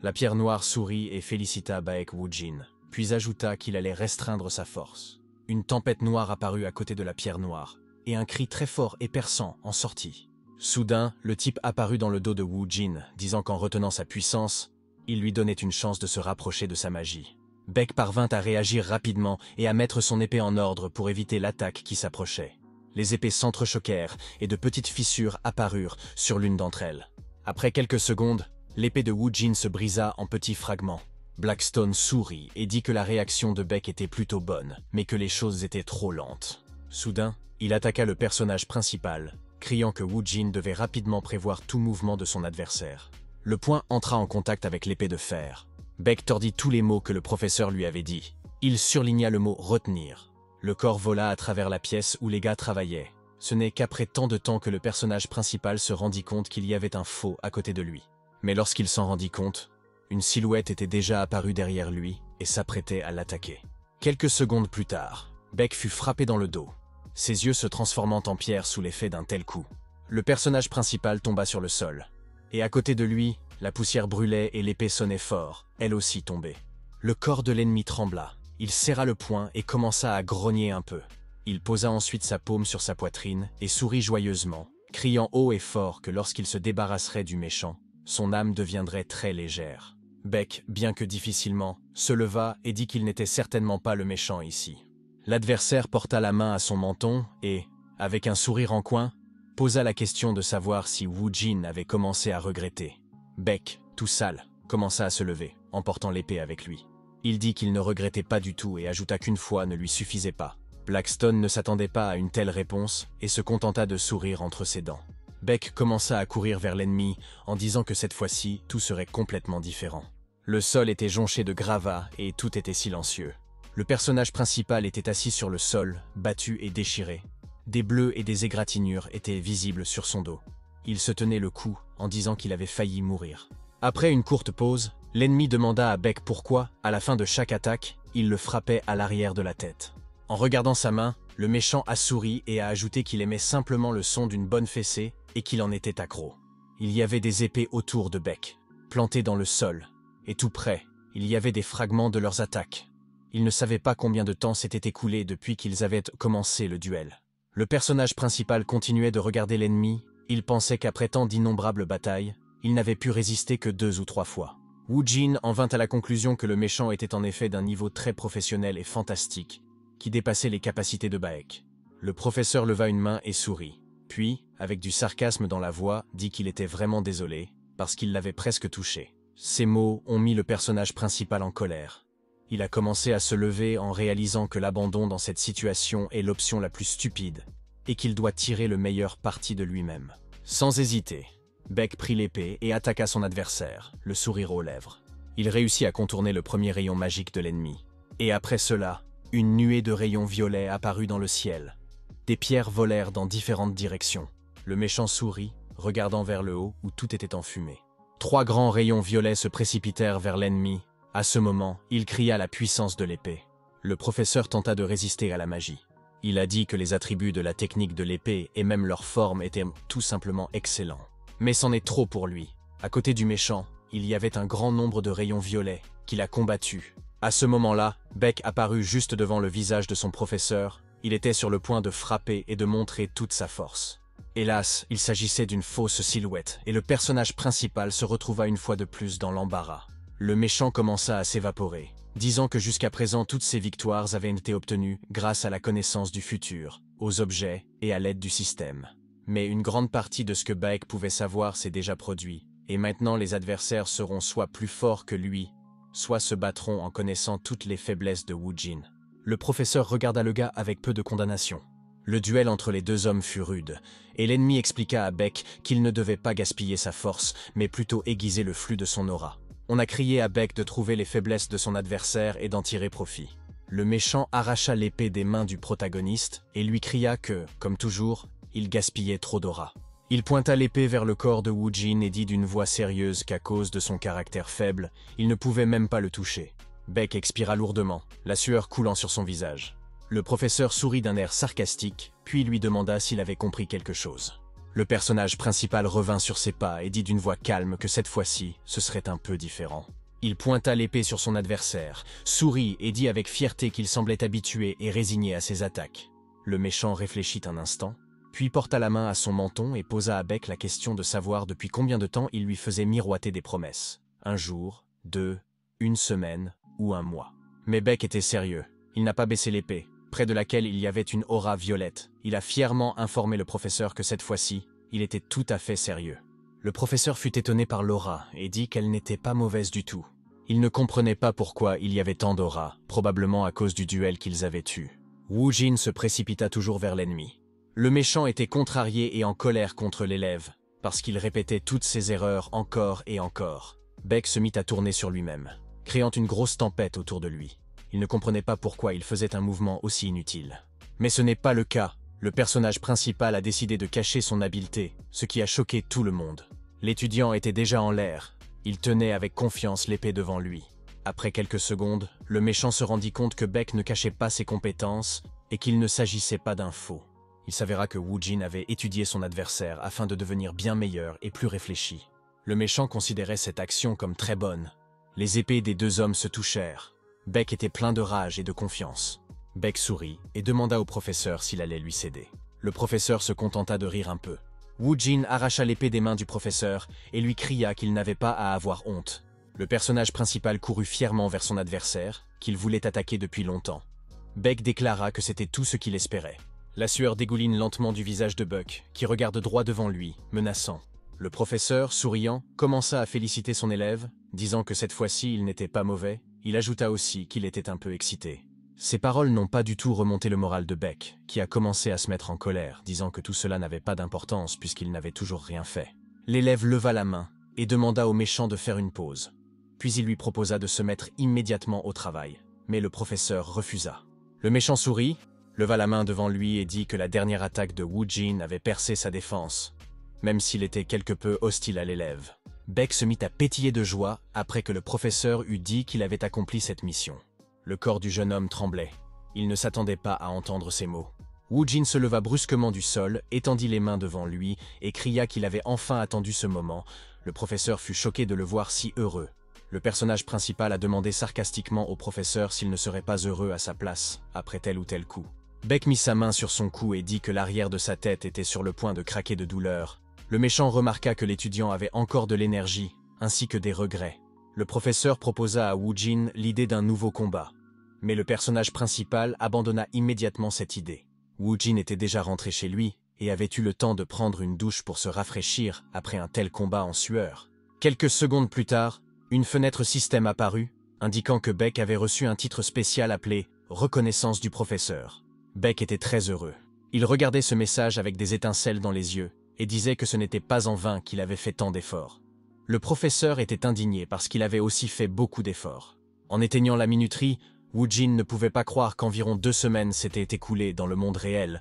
La pierre noire sourit et félicita Baek Woo-jin, puis ajouta qu'il allait restreindre sa force. Une tempête noire apparut à côté de la pierre noire, et un cri très fort et perçant en sortit. Soudain, le type apparut dans le dos de Woo-jin, disant qu'en retenant sa puissance, il lui donnait une chance de se rapprocher de sa magie. Baek parvint à réagir rapidement et à mettre son épée en ordre pour éviter l'attaque qui s'approchait. Les épées s'entrechoquèrent et de petites fissures apparurent sur l'une d'entre elles. Après quelques secondes, l'épée de Woo-jin se brisa en petits fragments. Blackstone sourit et dit que la réaction de Baek était plutôt bonne, mais que les choses étaient trop lentes. Soudain, il attaqua le personnage principal, criant que Woo-jin devait rapidement prévoir tout mouvement de son adversaire. Le poing entra en contact avec l'épée de fer. Baek tordit tous les mots que le professeur lui avait dit. Il surligna le mot « retenir ». Le corps vola à travers la pièce où les gars travaillaient. Ce n'est qu'après tant de temps que le personnage principal se rendit compte qu'il y avait un faux à côté de lui. Mais lorsqu'il s'en rendit compte, une silhouette était déjà apparue derrière lui et s'apprêtait à l'attaquer. Quelques secondes plus tard, Baek fut frappé dans le dos, ses yeux se transformant en pierre sous l'effet d'un tel coup. Le personnage principal tomba sur le sol, et à côté de lui, la poussière brûlait et l'épée sonnait fort, elle aussi tombée. Le corps de l'ennemi trembla, il serra le poing et commença à grogner un peu. Il posa ensuite sa paume sur sa poitrine et sourit joyeusement, criant haut et fort que lorsqu'il se débarrasserait du méchant, son âme deviendrait très légère. Baek, bien que difficilement, se leva et dit qu'il n'était certainement pas le méchant ici. L'adversaire porta la main à son menton et, avec un sourire en coin, posa la question de savoir si Woo-jin avait commencé à regretter. Baek, tout sale, commença à se lever, emportant l'épée avec lui. Il dit qu'il ne regrettait pas du tout et ajouta qu'une fois ne lui suffisait pas. Blackstone ne s'attendait pas à une telle réponse et se contenta de sourire entre ses dents. Baek commença à courir vers l'ennemi en disant que cette fois-ci, tout serait complètement différent. Le sol était jonché de gravats et tout était silencieux. Le personnage principal était assis sur le sol, battu et déchiré. Des bleus et des égratignures étaient visibles sur son dos. Il se tenait le cou en disant qu'il avait failli mourir. Après une courte pause, l'ennemi demanda à Baek pourquoi, à la fin de chaque attaque, il le frappait à l'arrière de la tête. En regardant sa main, le méchant a souri et a ajouté qu'il aimait simplement le son d'une bonne fessée et qu'il en était accro. Il y avait des épées autour de Baek, plantées dans le sol, et tout près, il y avait des fragments de leurs attaques. Ils ne savaient pas combien de temps s'était écoulé depuis qu'ils avaient commencé le duel. Le personnage principal continuait de regarder l'ennemi, il pensait qu'après tant d'innombrables batailles, il n'avait pu résister que 2 ou 3 fois. Woo-jin en vint à la conclusion que le méchant était en effet d'un niveau très professionnel et fantastique, qui dépassait les capacités de Baek. Le professeur leva une main et sourit, puis, avec du sarcasme dans la voix, dit qu'il était vraiment désolé, parce qu'il l'avait presque touché. Ces mots ont mis le personnage principal en colère. Il a commencé à se lever en réalisant que l'abandon dans cette situation est l'option la plus stupide, et qu'il doit tirer le meilleur parti de lui-même. Sans hésiter, Baek prit l'épée et attaqua son adversaire, le sourire aux lèvres. Il réussit à contourner le premier rayon magique de l'ennemi. Et après cela, une nuée de rayons violets apparut dans le ciel. Des pierres volèrent dans différentes directions. Le méchant sourit, regardant vers le haut où tout était en fumée. 3 grands rayons violets se précipitèrent vers l'ennemi. À ce moment, il cria la puissance de l'épée. Le professeur tenta de résister à la magie. Il a dit que les attributs de la technique de l'épée et même leur forme étaient tout simplement excellents. Mais c'en est trop pour lui. À côté du méchant, il y avait un grand nombre de rayons violets qu'il a combattus. À ce moment-là, Baek apparut juste devant le visage de son professeur. Il était sur le point de frapper et de montrer toute sa force. Hélas, il s'agissait d'une fausse silhouette et le personnage principal se retrouva une fois de plus dans l'embarras. Le méchant commença à s'évaporer, disant que jusqu'à présent toutes ses victoires avaient été obtenues grâce à la connaissance du futur, aux objets et à l'aide du système. Mais une grande partie de ce que Baek pouvait savoir s'est déjà produit, et maintenant les adversaires seront soit plus forts que lui, soit se battront en connaissant toutes les faiblesses de Woo-jin. Le professeur regarda le gars avec peu de condamnation. Le duel entre les 2 hommes fut rude, et l'ennemi expliqua à Baek qu'il ne devait pas gaspiller sa force, mais plutôt aiguiser le flux de son aura. On a crié à Baek de trouver les faiblesses de son adversaire et d'en tirer profit. Le méchant arracha l'épée des mains du protagoniste et lui cria que, comme toujours, il gaspillait trop d'aura. Il pointa l'épée vers le corps de Woo-jin et dit d'une voix sérieuse qu'à cause de son caractère faible, il ne pouvait même pas le toucher. Baek expira lourdement, la sueur coulant sur son visage. Le professeur sourit d'un air sarcastique, puis lui demanda s'il avait compris quelque chose. Le personnage principal revint sur ses pas et dit d'une voix calme que cette fois-ci, ce serait un peu différent. Il pointa l'épée sur son adversaire, sourit et dit avec fierté qu'il semblait habitué et résigné à ses attaques. Le méchant réfléchit un instant, puis porta la main à son menton et posa à Beck la question de savoir depuis combien de temps il lui faisait miroiter des promesses. Un jour, 2, une semaine ou un mois. Mais Beck était sérieux. Il n'a pas baissé l'épée, près de laquelle il y avait une aura violette. Il a fièrement informé le professeur que cette fois-ci, il était tout à fait sérieux. Le professeur fut étonné par l'aura et dit qu'elle n'était pas mauvaise du tout. Il ne comprenait pas pourquoi il y avait tant d'aura, probablement à cause du duel qu'ils avaient eu. Wu Jin se précipita toujours vers l'ennemi. Le méchant était contrarié et en colère contre l'élève, parce qu'il répétait toutes ses erreurs encore et encore. Beck se mit à tourner sur lui-même, créant une grosse tempête autour de lui. Il ne comprenait pas pourquoi il faisait un mouvement aussi inutile. Mais ce n'est pas le cas. Le personnage principal a décidé de cacher son habileté, ce qui a choqué tout le monde. L'étudiant était déjà en l'air. Il tenait avec confiance l'épée devant lui. Après quelques secondes, le méchant se rendit compte que Beck ne cachait pas ses compétences et qu'il ne s'agissait pas d'un faux. Il s'avéra que Wu Jin avait étudié son adversaire afin de devenir bien meilleur et plus réfléchi. Le méchant considérait cette action comme très bonne. Les épées des deux hommes se touchèrent. Beck était plein de rage et de confiance. Beck sourit et demanda au professeur s'il allait lui céder. Le professeur se contenta de rire un peu. Wu Jin arracha l'épée des mains du professeur et lui cria qu'il n'avait pas à avoir honte. Le personnage principal courut fièrement vers son adversaire, qu'il voulait attaquer depuis longtemps. Beck déclara que c'était tout ce qu'il espérait. La sueur dégouline lentement du visage de Buck, qui regarde droit devant lui, menaçant. Le professeur, souriant, commença à féliciter son élève, disant que cette fois-ci il n'était pas mauvais. Il ajouta aussi qu'il était un peu excité. Ces paroles n'ont pas du tout remonté le moral de Beck, qui a commencé à se mettre en colère, disant que tout cela n'avait pas d'importance puisqu'il n'avait toujours rien fait. L'élève leva la main et demanda au méchant de faire une pause. Puis il lui proposa de se mettre immédiatement au travail, mais le professeur refusa. Le méchant sourit, leva la main devant lui et dit que la dernière attaque de Wu Jin avait percé sa défense, même s'il était quelque peu hostile à l'élève. Beck se mit à pétiller de joie après que le professeur eut dit qu'il avait accompli cette mission. Le corps du jeune homme tremblait. Il ne s'attendait pas à entendre ces mots. Wu Jin se leva brusquement du sol, étendit les mains devant lui et cria qu'il avait enfin attendu ce moment. Le professeur fut choqué de le voir si heureux. Le personnage principal a demandé sarcastiquement au professeur s'il ne serait pas heureux à sa place, après tel ou tel coup. Beck mit sa main sur son cou et dit que l'arrière de sa tête était sur le point de craquer de douleur. Le méchant remarqua que l'étudiant avait encore de l'énergie, ainsi que des regrets. Le professeur proposa à Wu Jin l'idée d'un nouveau combat. Mais le personnage principal abandonna immédiatement cette idée. Wu Jin était déjà rentré chez lui et avait eu le temps de prendre une douche pour se rafraîchir après un tel combat en sueur. Quelques secondes plus tard, une fenêtre système apparut, indiquant que Beck avait reçu un titre spécial appelé « Reconnaissance du professeur ». Beck était très heureux. Il regardait ce message avec des étincelles dans les yeux et disait que ce n'était pas en vain qu'il avait fait tant d'efforts. Le professeur était indigné parce qu'il avait aussi fait beaucoup d'efforts. En éteignant la minuterie, Wu Jin ne pouvait pas croire qu'environ 2 semaines s'étaient écoulées dans le monde réel.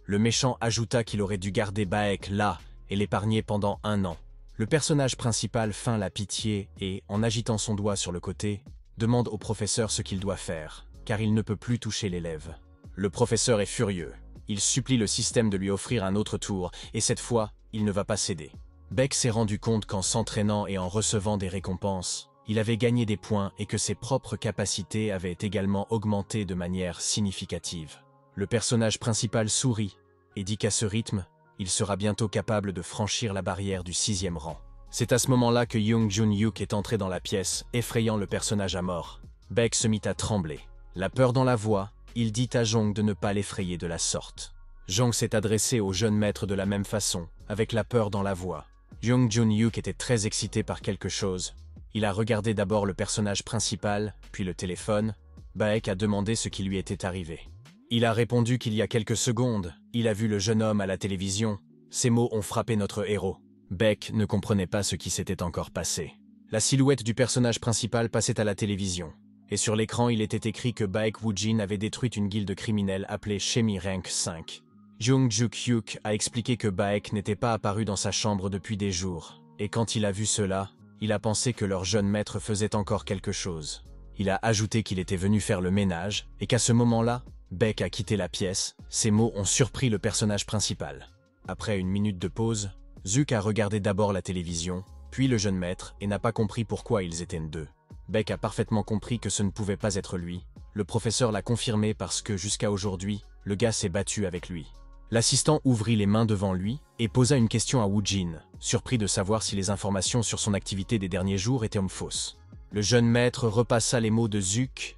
Le méchant ajouta qu'il aurait dû garder Baek là et l'épargner pendant 1 an. Le personnage principal feint la pitié et, en agitant son doigt sur le côté, demande au professeur ce qu'il doit faire, car il ne peut plus toucher l'élève. Le professeur est furieux. Il supplie le système de lui offrir un autre tour, et cette fois, il ne va pas céder. Beck s'est rendu compte qu'en s'entraînant et en recevant des récompenses, il avait gagné des points et que ses propres capacités avaient également augmenté de manière significative. Le personnage principal sourit et dit qu'à ce rythme, il sera bientôt capable de franchir la barrière du 6e rang. C'est à ce moment-là que Young Jun-Hyuk est entré dans la pièce, effrayant le personnage à mort. Beck se mit à trembler. La peur dans la voix, il dit à Jong de ne pas l'effrayer de la sorte. Jong s'est adressé au jeune maître de la même façon, avec la peur dans la voix. Young Jun-Hyuk était très excité par quelque chose. Il a regardé d'abord le personnage principal, puis le téléphone. Baek a demandé ce qui lui était arrivé. Il a répondu qu'il y a quelques secondes, il a vu le jeune homme à la télévision. Ces mots ont frappé notre héros. Beck ne comprenait pas ce qui s'était encore passé. La silhouette du personnage principal passait à la télévision. Et sur l'écran, il était écrit que Baek Wu Jin avait détruit une guilde criminelle appelée Shemi Rank 5. Jung Juk-hyuk a expliqué que Baek n'était pas apparu dans sa chambre depuis des jours. Et quand il a vu cela, il a pensé que leur jeune maître faisait encore quelque chose. Il a ajouté qu'il était venu faire le ménage et qu'à ce moment-là, Beck a quitté la pièce. Ces mots ont surpris le personnage principal. Après une minute de pause, Zook a regardé d'abord la télévision, puis le jeune maître, et n'a pas compris pourquoi ils étaient deux. Beck a parfaitement compris que ce ne pouvait pas être lui. Le professeur l'a confirmé parce que, jusqu'à aujourd'hui, le gars s'est battu avec lui. L'assistant ouvrit les mains devant lui et posa une question à Woo-jin, surpris de savoir si les informations sur son activité des derniers jours étaient fausses. Le jeune maître repassa les mots de Zook.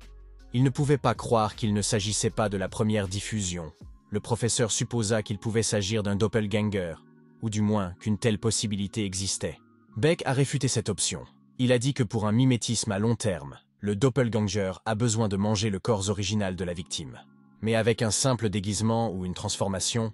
Il ne pouvait pas croire qu'il ne s'agissait pas de la première diffusion. Le professeur supposa qu'il pouvait s'agir d'un doppelganger, ou du moins qu'une telle possibilité existait. Beck a réfuté cette option. Il a dit que pour un mimétisme à long terme, le doppelganger a besoin de manger le corps original de la victime. Mais avec un simple déguisement ou une transformation,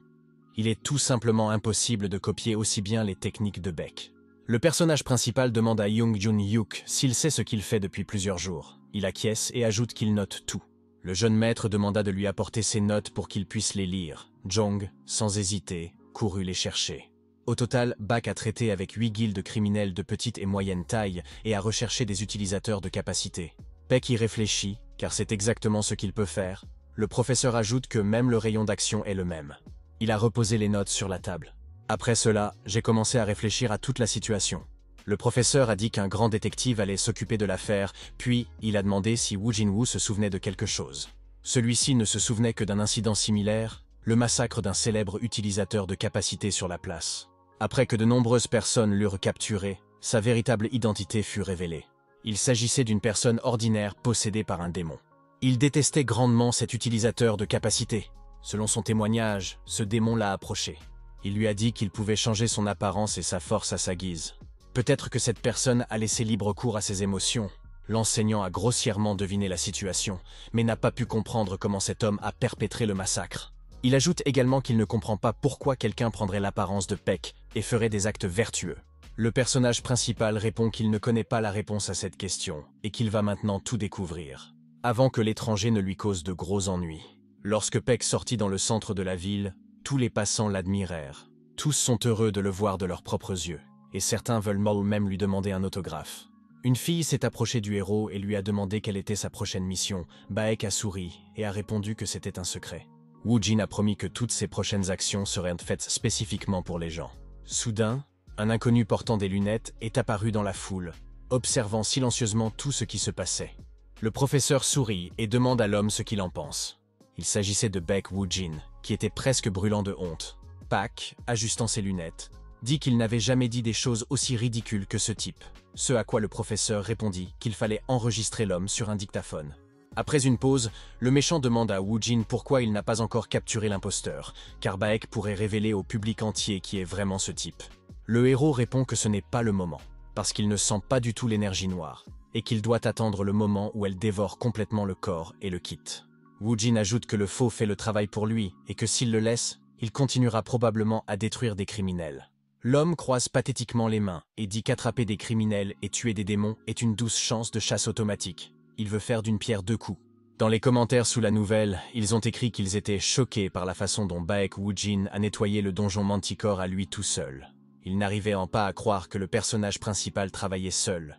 il est tout simplement impossible de copier aussi bien les techniques de Beck. Le personnage principal demande à Young Jun-hyuk s'il sait ce qu'il fait depuis plusieurs jours. Il acquiesce et ajoute qu'il note tout. Le jeune maître demanda de lui apporter ses notes pour qu'il puisse les lire. Jong, sans hésiter, courut les chercher. Au total, Beck a traité avec 8 guildes criminelles de petite et moyenne taille et a recherché des utilisateurs de capacité. Beck y réfléchit, car c'est exactement ce qu'il peut faire. Le professeur ajoute que même le rayon d'action est le même. Il a reposé les notes sur la table. Après cela, j'ai commencé à réfléchir à toute la situation. Le professeur a dit qu'un grand détective allait s'occuper de l'affaire, puis il a demandé si Woo Jin-woo se souvenait de quelque chose. Celui-ci ne se souvenait que d'un incident similaire, le massacre d'un célèbre utilisateur de capacité sur la place. Après que de nombreuses personnes l'eurent capturé, sa véritable identité fut révélée. Il s'agissait d'une personne ordinaire possédée par un démon. Il détestait grandement cet utilisateur de capacité. Selon son témoignage, ce démon l'a approché. Il lui a dit qu'il pouvait changer son apparence et sa force à sa guise. Peut-être que cette personne a laissé libre cours à ses émotions. L'enseignant a grossièrement deviné la situation, mais n'a pas pu comprendre comment cet homme a perpétré le massacre. Il ajoute également qu'il ne comprend pas pourquoi quelqu'un prendrait l'apparence de Beck et ferait des actes vertueux. Le personnage principal répond qu'il ne connaît pas la réponse à cette question et qu'il va maintenant tout découvrir, avant que l'étranger ne lui cause de gros ennuis. Lorsque Beck sortit dans le centre de la ville, tous les passants l'admirèrent. Tous sont heureux de le voir de leurs propres yeux, et certains veulent même lui demander un autographe. Une fille s'est approchée du héros et lui a demandé quelle était sa prochaine mission. Beck a souri et a répondu que c'était un secret. Woo-jin a promis que toutes ses prochaines actions seraient faites spécifiquement pour les gens. Soudain, un inconnu portant des lunettes est apparu dans la foule, observant silencieusement tout ce qui se passait. Le professeur sourit et demande à l'homme ce qu'il en pense. Il s'agissait de Beck Woo-jin, qui était presque brûlant de honte. Beck, ajustant ses lunettes, dit qu'il n'avait jamais dit des choses aussi ridicules que ce type, ce à quoi le professeur répondit qu'il fallait enregistrer l'homme sur un dictaphone. Après une pause, le méchant demande à Woo-jin pourquoi il n'a pas encore capturé l'imposteur, car Beck pourrait révéler au public entier qui est vraiment ce type. Le héros répond que ce n'est pas le moment, parce qu'il ne sent pas du tout l'énergie noire, et qu'il doit attendre le moment où elle dévore complètement le corps et le quitte. Woo-jin ajoute que le faux fait le travail pour lui, et que s'il le laisse, il continuera probablement à détruire des criminels. L'homme croise pathétiquement les mains et dit qu'attraper des criminels et tuer des démons est une douce chance de chasse automatique. Il veut faire d'une pierre deux coups. Dans les commentaires sous la nouvelle, ils ont écrit qu'ils étaient choqués par la façon dont Beck Woo-jin a nettoyé le donjon Manticore à lui tout seul. Ils n'arrivaient pas à croire que le personnage principal travaillait seul.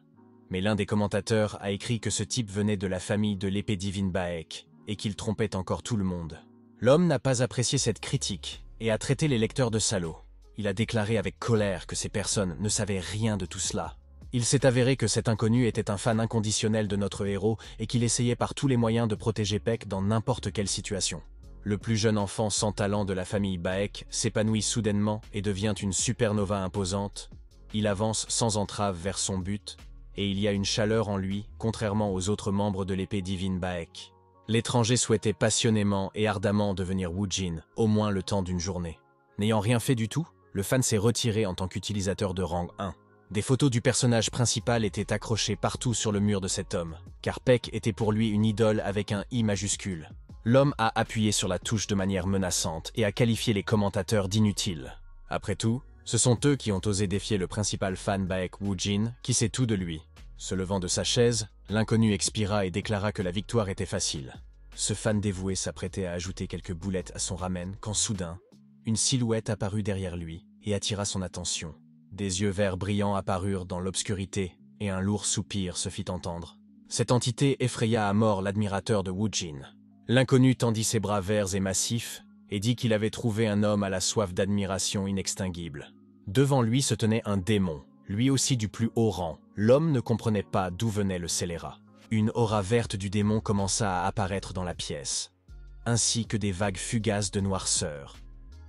Mais l'un des commentateurs a écrit que ce type venait de la famille de l'épée divine Beck et qu'il trompait encore tout le monde. L'homme n'a pas apprécié cette critique et a traité les lecteurs de salauds. Il a déclaré avec colère que ces personnes ne savaient rien de tout cela. Il s'est avéré que cet inconnu était un fan inconditionnel de notre héros et qu'il essayait par tous les moyens de protéger Beck dans n'importe quelle situation. Le plus jeune enfant sans talent de la famille Beck s'épanouit soudainement et devient une supernova imposante. Il avance sans entrave vers son but, et il y a une chaleur en lui, contrairement aux autres membres de l'épée divine Beck. L'étranger souhaitait passionnément et ardemment devenir Woo-jin, au moins le temps d'une journée. N'ayant rien fait du tout, le fan s'est retiré en tant qu'utilisateur de rang 1. Des photos du personnage principal étaient accrochées partout sur le mur de cet homme, car Beck était pour lui une idole avec un I majuscule. L'homme a appuyé sur la touche de manière menaçante et a qualifié les commentateurs d'inutiles. Après tout, ce sont eux qui ont osé défier le principal fan Beck Woo-jin, qui sait tout de lui. Se levant de sa chaise, l'inconnu expira et déclara que la victoire était facile. Ce fan dévoué s'apprêtait à ajouter quelques boulettes à son ramen quand soudain, une silhouette apparut derrière lui et attira son attention. Des yeux verts brillants apparurent dans l'obscurité et un lourd soupir se fit entendre. Cette entité effraya à mort l'admirateur de Woo-jin. L'inconnu tendit ses bras verts et massifs et dit qu'il avait trouvé un homme à la soif d'admiration inextinguible. Devant lui se tenait un démon, lui aussi du plus haut rang. L'homme ne comprenait pas d'où venait le scélérat. Une aura verte du démon commença à apparaître dans la pièce, ainsi que des vagues fugaces de noirceur.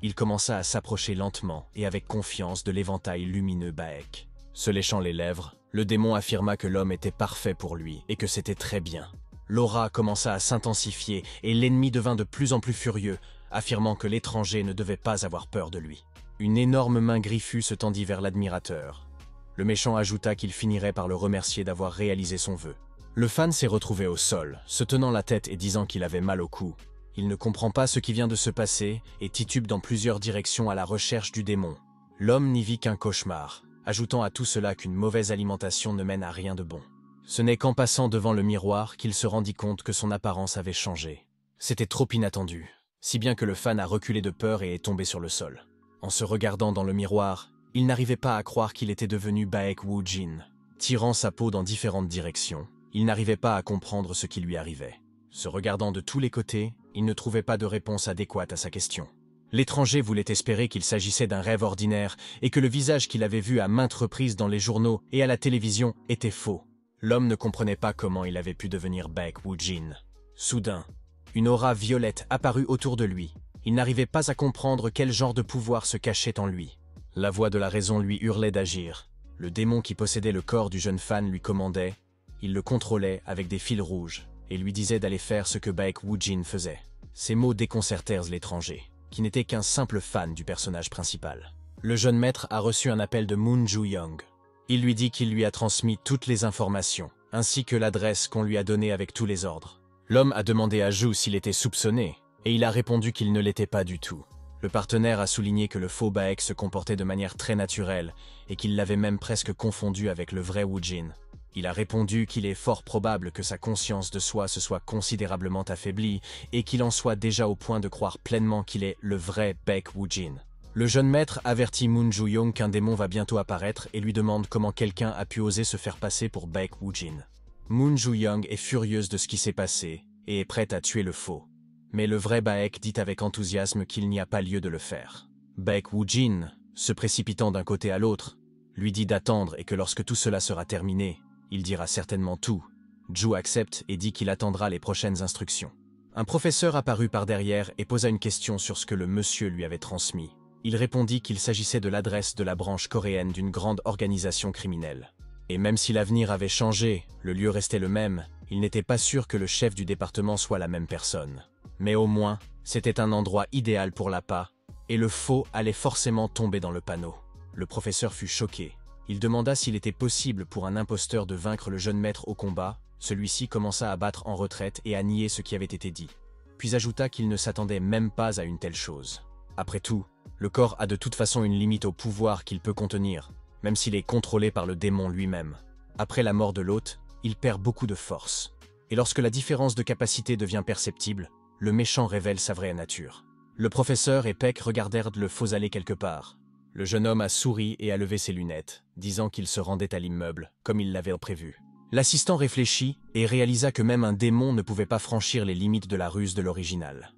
Il commença à s'approcher lentement et avec confiance de l'éventail lumineux Baek. Se léchant les lèvres, le démon affirma que l'homme était parfait pour lui et que c'était très bien. L'aura commença à s'intensifier et l'ennemi devint de plus en plus furieux, affirmant que l'étranger ne devait pas avoir peur de lui. Une énorme main griffue se tendit vers l'admirateur. Le méchant ajouta qu'il finirait par le remercier d'avoir réalisé son vœu. Le fan s'est retrouvé au sol, se tenant la tête et disant qu'il avait mal au cou. Il ne comprend pas ce qui vient de se passer et titube dans plusieurs directions à la recherche du démon. L'homme n'y vit qu'un cauchemar, ajoutant à tout cela qu'une mauvaise alimentation ne mène à rien de bon. Ce n'est qu'en passant devant le miroir qu'il se rendit compte que son apparence avait changé. C'était trop inattendu, si bien que le fan a reculé de peur et est tombé sur le sol. En se regardant dans le miroir, il n'arrivait pas à croire qu'il était devenu Baek Woo-jin. Tirant sa peau dans différentes directions, il n'arrivait pas à comprendre ce qui lui arrivait. Se regardant de tous les côtés, il ne trouvait pas de réponse adéquate à sa question. L'étranger voulait espérer qu'il s'agissait d'un rêve ordinaire et que le visage qu'il avait vu à maintes reprises dans les journaux et à la télévision était faux. L'homme ne comprenait pas comment il avait pu devenir Baek Woo-jin. Soudain, une aura violette apparut autour de lui. Il n'arrivait pas à comprendre quel genre de pouvoir se cachait en lui. La voix de la raison lui hurlait d'agir. Le démon qui possédait le corps du jeune fan lui commandait. Il le contrôlait avec des fils rouges et lui disait d'aller faire ce que Baek Woo-jin faisait. Ces mots déconcertèrent l'étranger, qui n'était qu'un simple fan du personnage principal. Le jeune maître a reçu un appel de Moon Joo-young. Il lui dit qu'il lui a transmis toutes les informations, ainsi que l'adresse qu'on lui a donnée avec tous les ordres. L'homme a demandé à Joo s'il était soupçonné, et il a répondu qu'il ne l'était pas du tout. Le partenaire a souligné que le faux Baek se comportait de manière très naturelle, et qu'il l'avait même presque confondu avec le vrai Woo-jin. Il a répondu qu'il est fort probable que sa conscience de soi se soit considérablement affaiblie et qu'il en soit déjà au point de croire pleinement qu'il est le vrai Baek Woo-jin. Le jeune maître avertit Moon Joo-young qu'un démon va bientôt apparaître et lui demande comment quelqu'un a pu oser se faire passer pour Baek Woo-jin. Moon Joo-young est furieuse de ce qui s'est passé et est prête à tuer le faux. Mais le vrai Baek dit avec enthousiasme qu'il n'y a pas lieu de le faire. Baek Woo-jin, se précipitant d'un côté à l'autre, lui dit d'attendre et que lorsque tout cela sera terminé, il dira certainement tout. Joo accepte et dit qu'il attendra les prochaines instructions. Un professeur apparut par derrière et posa une question sur ce que le monsieur lui avait transmis. Il répondit qu'il s'agissait de l'adresse de la branche coréenne d'une grande organisation criminelle. Et même si l'avenir avait changé, le lieu restait le même, il n'était pas sûr que le chef du département soit la même personne. Mais au moins, c'était un endroit idéal pour l'appât, et le faux allait forcément tomber dans le panneau. Le professeur fut choqué. Il demanda s'il était possible pour un imposteur de vaincre le jeune maître au combat. Celui-ci commença à battre en retraite et à nier ce qui avait été dit. Puis ajouta qu'il ne s'attendait même pas à une telle chose. Après tout, le corps a de toute façon une limite au pouvoir qu'il peut contenir, même s'il est contrôlé par le démon lui-même. Après la mort de l'hôte, il perd beaucoup de force. Et lorsque la différence de capacité devient perceptible, le méchant révèle sa vraie nature. Le professeur et Peck regardèrent le faux aller quelque part. Le jeune homme a souri et a levé ses lunettes, disant qu'il se rendait à l'immeuble, comme il l'avait prévu. L'assistant réfléchit et réalisa que même un démon ne pouvait pas franchir les limites de la ruse de l'original.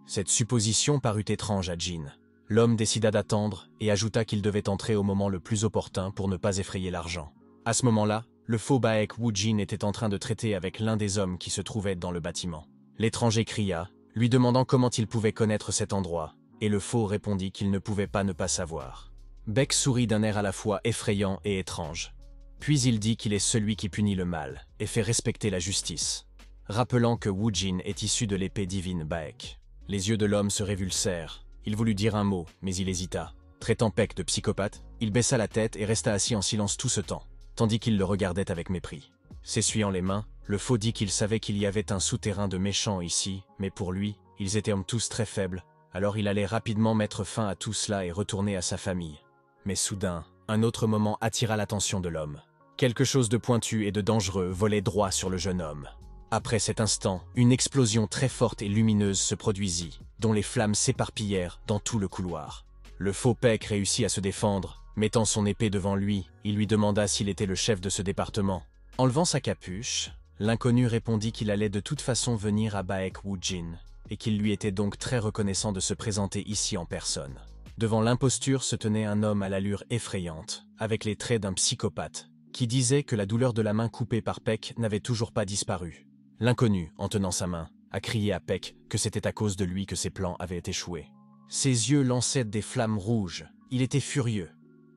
Cette supposition parut étrange à Jin. L'homme décida d'attendre et ajouta qu'il devait entrer au moment le plus opportun pour ne pas effrayer l'argent. À ce moment-là, le faux Baek Woo-jin était en train de traiter avec l'un des hommes qui se trouvait dans le bâtiment. L'étranger cria, lui demandant comment il pouvait connaître cet endroit, et le faux répondit qu'il ne pouvait pas ne pas savoir. Beck sourit d'un air à la fois effrayant et étrange. Puis il dit qu'il est celui qui punit le mal et fait respecter la justice, rappelant que Woo-jin est issu de l'épée divine Baek. Les yeux de l'homme se révulsèrent. Il voulut dire un mot, mais il hésita. Traitant Peck de psychopathe, il baissa la tête et resta assis en silence tout ce temps, tandis qu'il le regardait avec mépris. S'essuyant les mains, le faux dit qu'il savait qu'il y avait un souterrain de méchants ici, mais pour lui, ils étaient tous très faibles, alors il allait rapidement mettre fin à tout cela et retourner à sa famille. Mais soudain, un autre moment attira l'attention de l'homme. Quelque chose de pointu et de dangereux volait droit sur le jeune homme. Après cet instant, une explosion très forte et lumineuse se produisit, dont les flammes s'éparpillèrent dans tout le couloir. Le faux Peck réussit à se défendre. Mettant son épée devant lui, il lui demanda s'il était le chef de ce département. Enlevant sa capuche, l'inconnu répondit qu'il allait de toute façon venir à Baek Woo-jin, et qu'il lui était donc très reconnaissant de se présenter ici en personne. Devant l'imposture se tenait un homme à l'allure effrayante, avec les traits d'un psychopathe, qui disait que la douleur de la main coupée par Peck n'avait toujours pas disparu. L'inconnu, en tenant sa main, a crié à Peck que c'était à cause de lui que ses plans avaient échoué. Ses yeux lançaient des flammes rouges, il était furieux.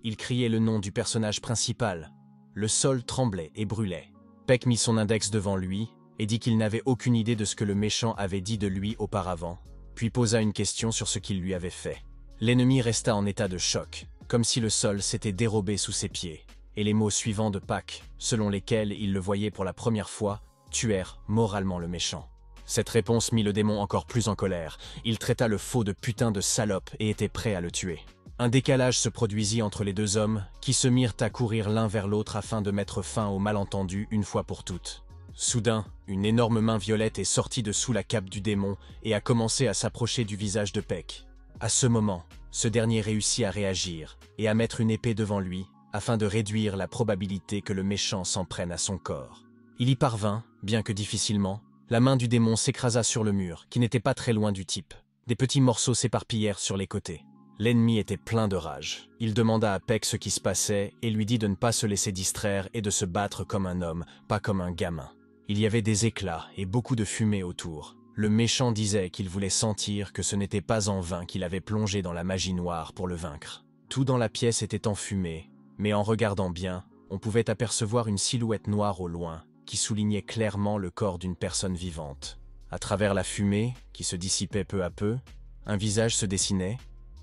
Il criait le nom du personnage principal. Le sol tremblait et brûlait. Peck mit son index devant lui et dit qu'il n'avait aucune idée de ce que le méchant avait dit de lui auparavant, puis posa une question sur ce qu'il lui avait fait. L'ennemi resta en état de choc, comme si le sol s'était dérobé sous ses pieds, et les mots suivants de Peck, selon lesquels il le voyait pour la première fois, tuèrent moralement le méchant. Cette réponse mit le démon encore plus en colère. Il traita le faux de putain de salope et était prêt à le tuer. Un décalage se produisit entre les deux hommes, qui se mirent à courir l'un vers l'autre afin de mettre fin au malentendu une fois pour toutes. Soudain, une énorme main violette est sortie de sous la cape du démon et a commencé à s'approcher du visage de Peck. À ce moment, ce dernier réussit à réagir et à mettre une épée devant lui, afin de réduire la probabilité que le méchant s'en prenne à son corps. Il y parvint, bien que difficilement. La main du démon s'écrasa sur le mur, qui n'était pas très loin du type. Des petits morceaux s'éparpillèrent sur les côtés. L'ennemi était plein de rage. Il demanda à Peck ce qui se passait et lui dit de ne pas se laisser distraire et de se battre comme un homme, pas comme un gamin. Il y avait des éclats et beaucoup de fumée autour. Le méchant disait qu'il voulait sentir que ce n'était pas en vain qu'il avait plongé dans la magie noire pour le vaincre. Tout dans la pièce était enfumé, mais en regardant bien, on pouvait apercevoir une silhouette noire au loin, qui soulignait clairement le corps d'une personne vivante. À travers la fumée, qui se dissipait peu à peu, un visage se dessinait,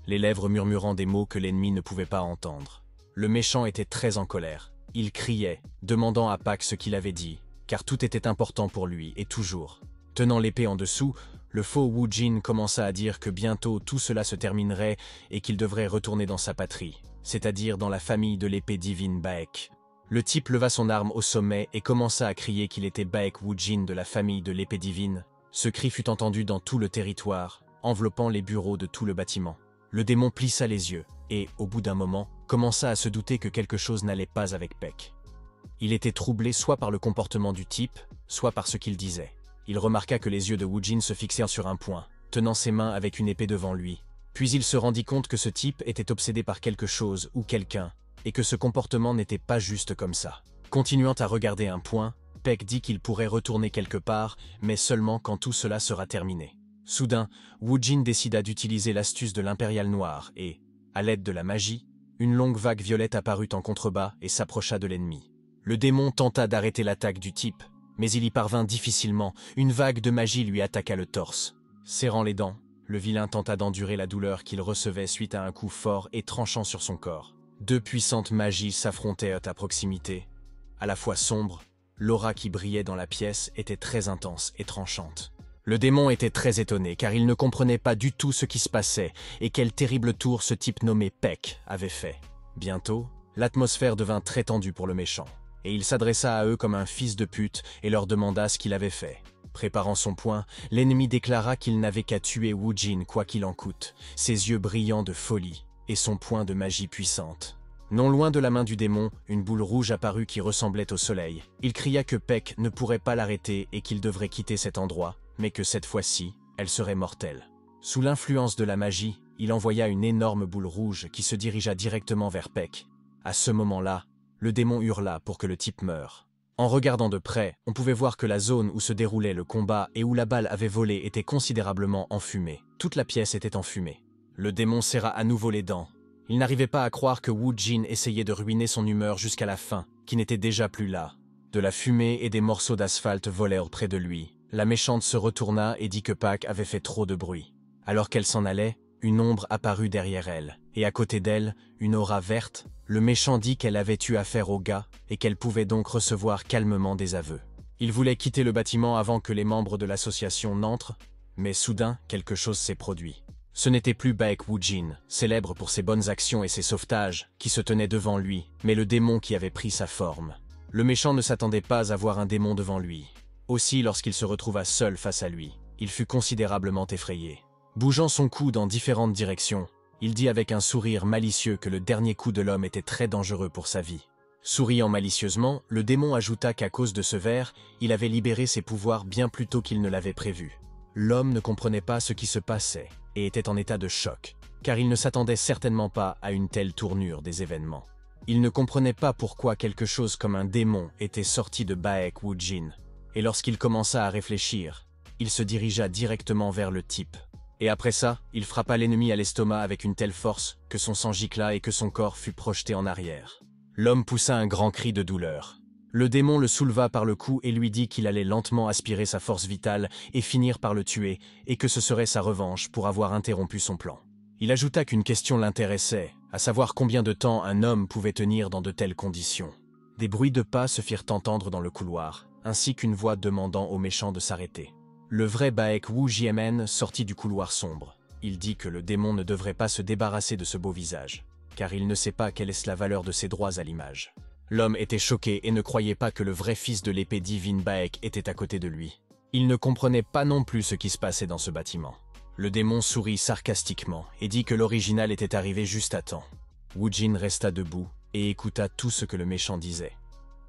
les lèvres murmurant des mots que l'ennemi ne pouvait pas entendre. Le méchant était très en colère. Il criait, demandant à Peck ce qu'il avait dit, car tout était important pour lui, et toujours. Tenant l'épée en dessous, le faux Wu Jin commença à dire que bientôt tout cela se terminerait et qu'il devrait retourner dans sa patrie, c'est-à-dire dans la famille de l'épée divine Baek. Le type leva son arme au sommet et commença à crier qu'il était Baek Wu Jin de la famille de l'épée divine. Ce cri fut entendu dans tout le territoire, enveloppant les bureaux de tout le bâtiment. Le démon plissa les yeux et, au bout d'un moment, commença à se douter que quelque chose n'allait pas avec Peck. Il était troublé soit par le comportement du type, soit par ce qu'il disait. Il remarqua que les yeux de Wu Jin se fixèrent sur un point, tenant ses mains avec une épée devant lui. Puis il se rendit compte que ce type était obsédé par quelque chose ou quelqu'un, et que ce comportement n'était pas juste comme ça. Continuant à regarder un point, Peck dit qu'il pourrait retourner quelque part, mais seulement quand tout cela sera terminé. Soudain, Wu Jin décida d'utiliser l'astuce de l'impérial noir et, à l'aide de la magie, une longue vague violette apparut en contrebas et s'approcha de l'ennemi. Le démon tenta d'arrêter l'attaque du type, mais il y parvint difficilement. Une vague de magie lui attaqua le torse. Serrant les dents, le vilain tenta d'endurer la douleur qu'il recevait suite à un coup fort et tranchant sur son corps. Deux puissantes magies s'affrontaient à proximité. À la fois sombre, l'aura qui brillait dans la pièce était très intense et tranchante. Le démon était très étonné car il ne comprenait pas du tout ce qui se passait et quel terrible tour ce type nommé Peck avait fait. Bientôt, l'atmosphère devint très tendue pour le méchant, et il s'adressa à eux comme un fils de pute et leur demanda ce qu'il avait fait. Préparant son poing, l'ennemi déclara qu'il n'avait qu'à tuer Wu Jin quoi qu'il en coûte, ses yeux brillants de folie et son poing de magie puissante. Non loin de la main du démon, une boule rouge apparut qui ressemblait au soleil. Il cria que Peck ne pourrait pas l'arrêter et qu'il devrait quitter cet endroit, mais que cette fois-ci, elle serait mortelle. Sous l'influence de la magie, il envoya une énorme boule rouge qui se dirigea directement vers Peck. À ce moment-là, le démon hurla pour que le type meure. En regardant de près, on pouvait voir que la zone où se déroulait le combat et où la balle avait volé était considérablement enfumée. Toute la pièce était enfumée. Le démon serra à nouveau les dents. Il n'arrivait pas à croire que Wu Jin essayait de ruiner son humeur jusqu'à la fin, qui n'était déjà plus là. De la fumée et des morceaux d'asphalte volèrent près de lui. La méchante se retourna et dit que Peck avait fait trop de bruit. Alors qu'elle s'en allait, une ombre apparut derrière elle, et à côté d'elle, une aura verte. Le méchant dit qu'elle avait eu affaire au gars et qu'elle pouvait donc recevoir calmement des aveux. Il voulait quitter le bâtiment avant que les membres de l'association n'entrent, mais soudain, quelque chose s'est produit. Ce n'était plus Baek Wu Jin, célèbre pour ses bonnes actions et ses sauvetages, qui se tenait devant lui, mais le démon qui avait pris sa forme. Le méchant ne s'attendait pas à voir un démon devant lui. Aussi, lorsqu'il se retrouva seul face à lui, il fut considérablement effrayé. Bougeant son cou dans différentes directions, il dit avec un sourire malicieux que le dernier coup de l'homme était très dangereux pour sa vie. Souriant malicieusement, le démon ajouta qu'à cause de ce verre, il avait libéré ses pouvoirs bien plus tôt qu'il ne l'avait prévu. L'homme ne comprenait pas ce qui se passait et était en état de choc, car il ne s'attendait certainement pas à une telle tournure des événements. Il ne comprenait pas pourquoi quelque chose comme un démon était sorti de Baek Woo-jin, et lorsqu'il commença à réfléchir, il se dirigea directement vers le type. Et après ça, il frappa l'ennemi à l'estomac avec une telle force que son sang gicla et que son corps fut projeté en arrière. L'homme poussa un grand cri de douleur. Le démon le souleva par le cou et lui dit qu'il allait lentement aspirer sa force vitale et finir par le tuer, et que ce serait sa revanche pour avoir interrompu son plan. Il ajouta qu'une question l'intéressait, à savoir combien de temps un homme pouvait tenir dans de telles conditions. Des bruits de pas se firent entendre dans le couloir, ainsi qu'une voix demandant aux méchants de s'arrêter. Le vrai Baek Woo-jin sortit du couloir sombre. Il dit que le démon ne devrait pas se débarrasser de ce beau visage, car il ne sait pas quelle est la valeur de ses droits à l'image. L'homme était choqué et ne croyait pas que le vrai fils de l'épée divine Baek était à côté de lui. Il ne comprenait pas non plus ce qui se passait dans ce bâtiment. Le démon sourit sarcastiquement et dit que l'original était arrivé juste à temps. Woo-jin resta debout et écouta tout ce que le méchant disait.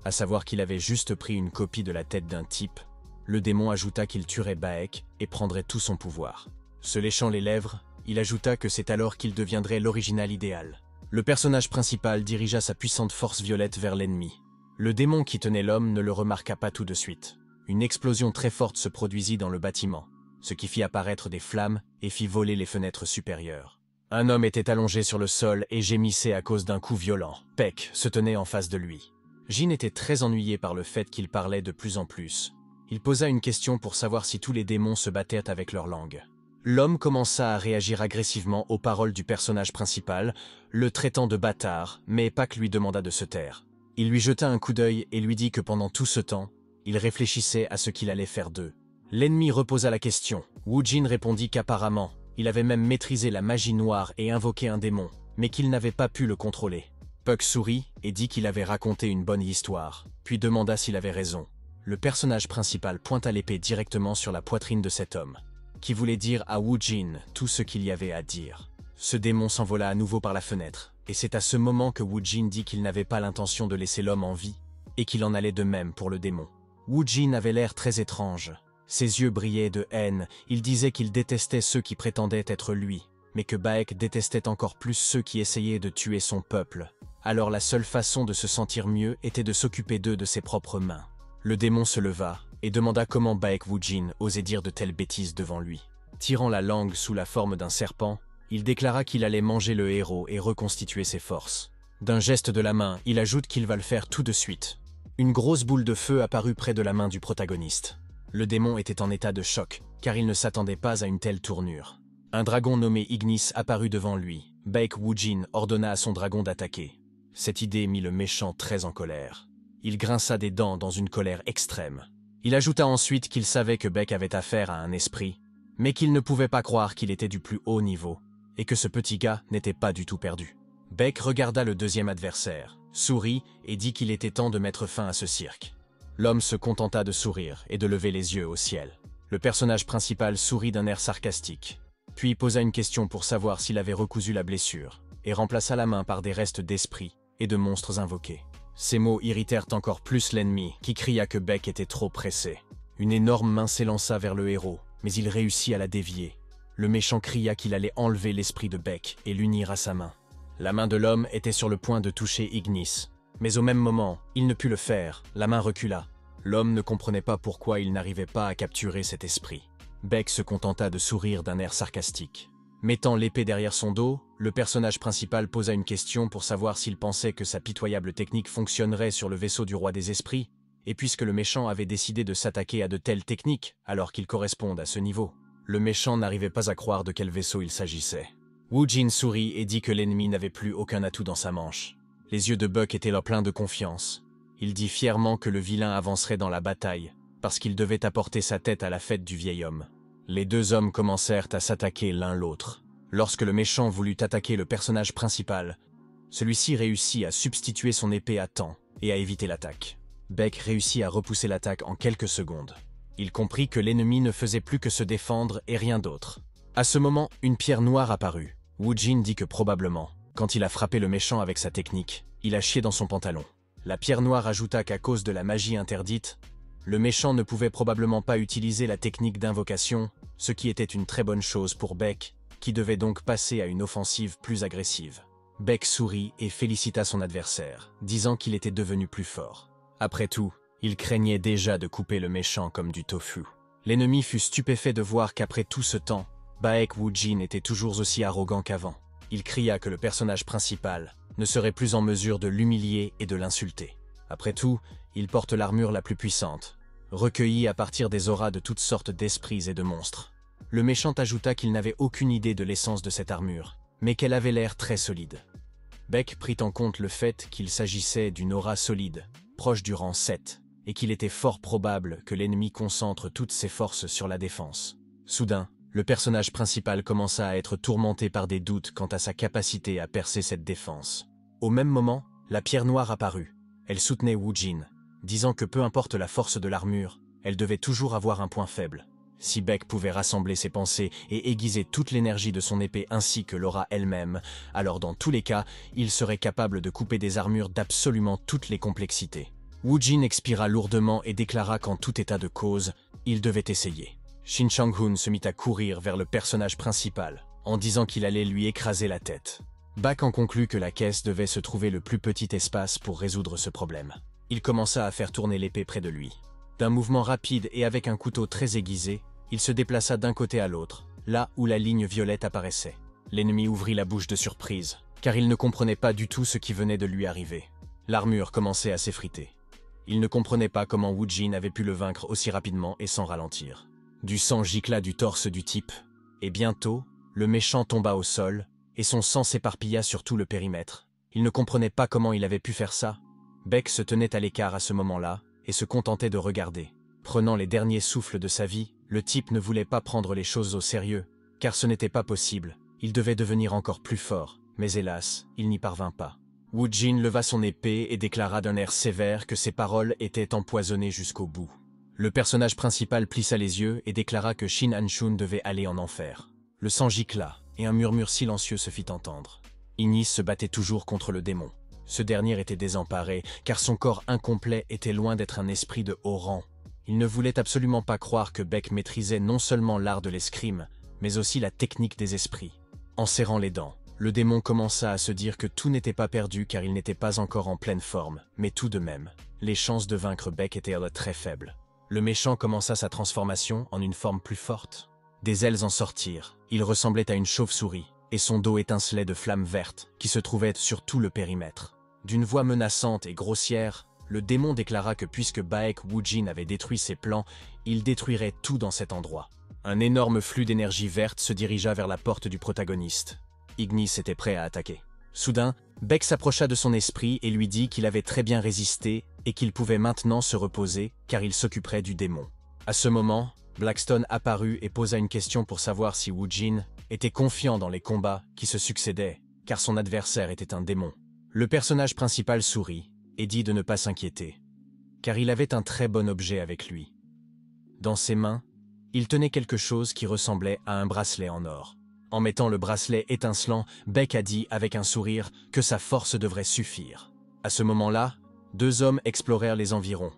À savoir qu'il avait juste pris une copie de la tête d'un type. Le démon ajouta qu'il tuerait Baek et prendrait tout son pouvoir. Se léchant les lèvres, il ajouta que c'est alors qu'il deviendrait l'original idéal. Le personnage principal dirigea sa puissante force violette vers l'ennemi. Le démon qui tenait l'homme ne le remarqua pas tout de suite. Une explosion très forte se produisit dans le bâtiment, ce qui fit apparaître des flammes et fit voler les fenêtres supérieures. Un homme était allongé sur le sol et gémissait à cause d'un coup violent. Baek se tenait en face de lui. Jin était très ennuyé par le fait qu'il parlait de plus en plus. Il posa une question pour savoir si tous les démons se battaient avec leur langue. L'homme commença à réagir agressivement aux paroles du personnage principal, le traitant de bâtard, mais Pak lui demanda de se taire. Il lui jeta un coup d'œil et lui dit que pendant tout ce temps, il réfléchissait à ce qu'il allait faire d'eux. L'ennemi reposa la question. Woo-jin répondit qu'apparemment, il avait même maîtrisé la magie noire et invoqué un démon, mais qu'il n'avait pas pu le contrôler. Puck sourit et dit qu'il avait raconté une bonne histoire, puis demanda s'il avait raison. Le personnage principal pointa l'épée directement sur la poitrine de cet homme, qui voulait dire à Woo-jin tout ce qu'il y avait à dire. Ce démon s'envola à nouveau par la fenêtre, et c'est à ce moment que Woo-jin dit qu'il n'avait pas l'intention de laisser l'homme en vie, et qu'il en allait de même pour le démon. Woo-jin avait l'air très étrange. Ses yeux brillaient de haine, il disait qu'il détestait ceux qui prétendaient être lui, mais que Baek détestait encore plus ceux qui essayaient de tuer son peuple. Alors la seule façon de se sentir mieux était de s'occuper d'eux de ses propres mains. Le démon se leva et demanda comment Baek Woo-jin osait dire de telles bêtises devant lui. Tirant la langue sous la forme d'un serpent, il déclara qu'il allait manger le héros et reconstituer ses forces. D'un geste de la main, il ajoute qu'il va le faire tout de suite. Une grosse boule de feu apparut près de la main du protagoniste. Le démon était en état de choc, car il ne s'attendait pas à une telle tournure. Un dragon nommé Ignis apparut devant lui. Baek Woo-jin ordonna à son dragon d'attaquer. Cette idée mit le méchant très en colère. Il grinça des dents dans une colère extrême. Il ajouta ensuite qu'il savait que Baek avait affaire à un esprit, mais qu'il ne pouvait pas croire qu'il était du plus haut niveau, et que ce petit gars n'était pas du tout perdu. Baek regarda le deuxième adversaire, sourit et dit qu'il était temps de mettre fin à ce cirque. L'homme se contenta de sourire et de lever les yeux au ciel. Le personnage principal sourit d'un air sarcastique, puis posa une question pour savoir s'il avait recousu la blessure, et remplaça la main par des restes d'esprits et de monstres invoqués. Ces mots irritèrent encore plus l'ennemi, qui cria que Baek était trop pressé. Une énorme main s'élança vers le héros, mais il réussit à la dévier. Le méchant cria qu'il allait enlever l'esprit de Baek et l'unir à sa main. La main de l'homme était sur le point de toucher Ignis, mais au même moment, il ne put le faire, la main recula. L'homme ne comprenait pas pourquoi il n'arrivait pas à capturer cet esprit. Baek se contenta de sourire d'un air sarcastique. Mettant l'épée derrière son dos, le personnage principal posa une question pour savoir s'il pensait que sa pitoyable technique fonctionnerait sur le vaisseau du roi des esprits, et puisque le méchant avait décidé de s'attaquer à de telles techniques, alors qu'ils correspondent à ce niveau. Le méchant n'arrivait pas à croire de quel vaisseau il s'agissait. Woo-jin sourit et dit que l'ennemi n'avait plus aucun atout dans sa manche. Les yeux de Buck étaient là pleins de confiance. Il dit fièrement que le vilain avancerait dans la bataille, parce qu'il devait apporter sa tête à la fête du vieil homme. Les deux hommes commencèrent à s'attaquer l'un l'autre. Lorsque le méchant voulut attaquer le personnage principal, celui-ci réussit à substituer son épée à temps et à éviter l'attaque. Baek réussit à repousser l'attaque en quelques secondes. Il comprit que l'ennemi ne faisait plus que se défendre et rien d'autre. À ce moment, une pierre noire apparut. Woo-jin dit que probablement, quand il a frappé le méchant avec sa technique, il a chié dans son pantalon. La pierre noire ajouta qu'à cause de la magie interdite, le méchant ne pouvait probablement pas utiliser la technique d'invocation, ce qui était une très bonne chose pour Beck, qui devait donc passer à une offensive plus agressive. Beck sourit et félicita son adversaire, disant qu'il était devenu plus fort. Après tout, il craignait déjà de couper le méchant comme du tofu. L'ennemi fut stupéfait de voir qu'après tout ce temps, Baek Woojin était toujours aussi arrogant qu'avant. Il cria que le personnage principal ne serait plus en mesure de l'humilier et de l'insulter. Après tout, il porte l'armure la plus puissante, recueillie à partir des auras de toutes sortes d'esprits et de monstres. Le méchant ajouta qu'il n'avait aucune idée de l'essence de cette armure, mais qu'elle avait l'air très solide. Beck prit en compte le fait qu'il s'agissait d'une aura solide, proche du rang 7, et qu'il était fort probable que l'ennemi concentre toutes ses forces sur la défense. Soudain, le personnage principal commença à être tourmenté par des doutes quant à sa capacité à percer cette défense. Au même moment, la pierre noire apparut. Elle soutenait Woojin, disant que peu importe la force de l'armure, elle devait toujours avoir un point faible. Si Beck pouvait rassembler ses pensées et aiguiser toute l'énergie de son épée ainsi que l'aura elle-même, alors dans tous les cas, il serait capable de couper des armures d'absolument toutes les complexités. Woojin expira lourdement et déclara qu'en tout état de cause, il devait essayer. Shin Chang-hun se mit à courir vers le personnage principal, en disant qu'il allait lui écraser la tête. Beck en conclut que la caisse devait se trouver le plus petit espace pour résoudre ce problème. Il commença à faire tourner l'épée près de lui. D'un mouvement rapide et avec un couteau très aiguisé, il se déplaça d'un côté à l'autre, là où la ligne violette apparaissait. L'ennemi ouvrit la bouche de surprise, car il ne comprenait pas du tout ce qui venait de lui arriver. L'armure commençait à s'effriter. Il ne comprenait pas comment Woojin avait pu le vaincre aussi rapidement et sans ralentir. Du sang gicla du torse du type, et bientôt, le méchant tomba au sol, et son sang s'éparpilla sur tout le périmètre. Il ne comprenait pas comment il avait pu faire ça. Beck se tenait à l'écart à ce moment-là, et se contentait de regarder. Prenant les derniers souffles de sa vie, le type ne voulait pas prendre les choses au sérieux, car ce n'était pas possible. Il devait devenir encore plus fort, mais hélas, il n'y parvint pas. Woojin leva son épée et déclara d'un air sévère que ses paroles étaient empoisonnées jusqu'au bout. Le personnage principal plissa les yeux et déclara que Shin Han-chun devait aller en enfer. Le sang gicla, et un murmure silencieux se fit entendre. Ignis se battait toujours contre le démon. Ce dernier était désemparé, car son corps incomplet était loin d'être un esprit de haut rang. Il ne voulait absolument pas croire que Beck maîtrisait non seulement l'art de l'escrime, mais aussi la technique des esprits. En serrant les dents, le démon commença à se dire que tout n'était pas perdu car il n'était pas encore en pleine forme, mais tout de même, les chances de vaincre Beck étaient très faibles. Le méchant commença sa transformation en une forme plus forte. Des ailes en sortirent, il ressemblait à une chauve-souris, et son dos étincelait de flammes vertes qui se trouvaient sur tout le périmètre. D'une voix menaçante et grossière, le démon déclara que puisque Baek Woojin avait détruit ses plans, il détruirait tout dans cet endroit. Un énorme flux d'énergie verte se dirigea vers la porte du protagoniste. Ignis était prêt à attaquer. Soudain, Beck s'approcha de son esprit et lui dit qu'il avait très bien résisté et qu'il pouvait maintenant se reposer car il s'occuperait du démon. À ce moment, Blackstone apparut et posa une question pour savoir si Woojin était confiant dans les combats qui se succédaient, car son adversaire était un démon. Le personnage principal sourit et dit de ne pas s'inquiéter, car il avait un très bon objet avec lui. Dans ses mains, il tenait quelque chose qui ressemblait à un bracelet en or. En mettant le bracelet étincelant, Beck a dit avec un sourire que sa force devrait suffire. À ce moment-là, deux hommes explorèrent les environs.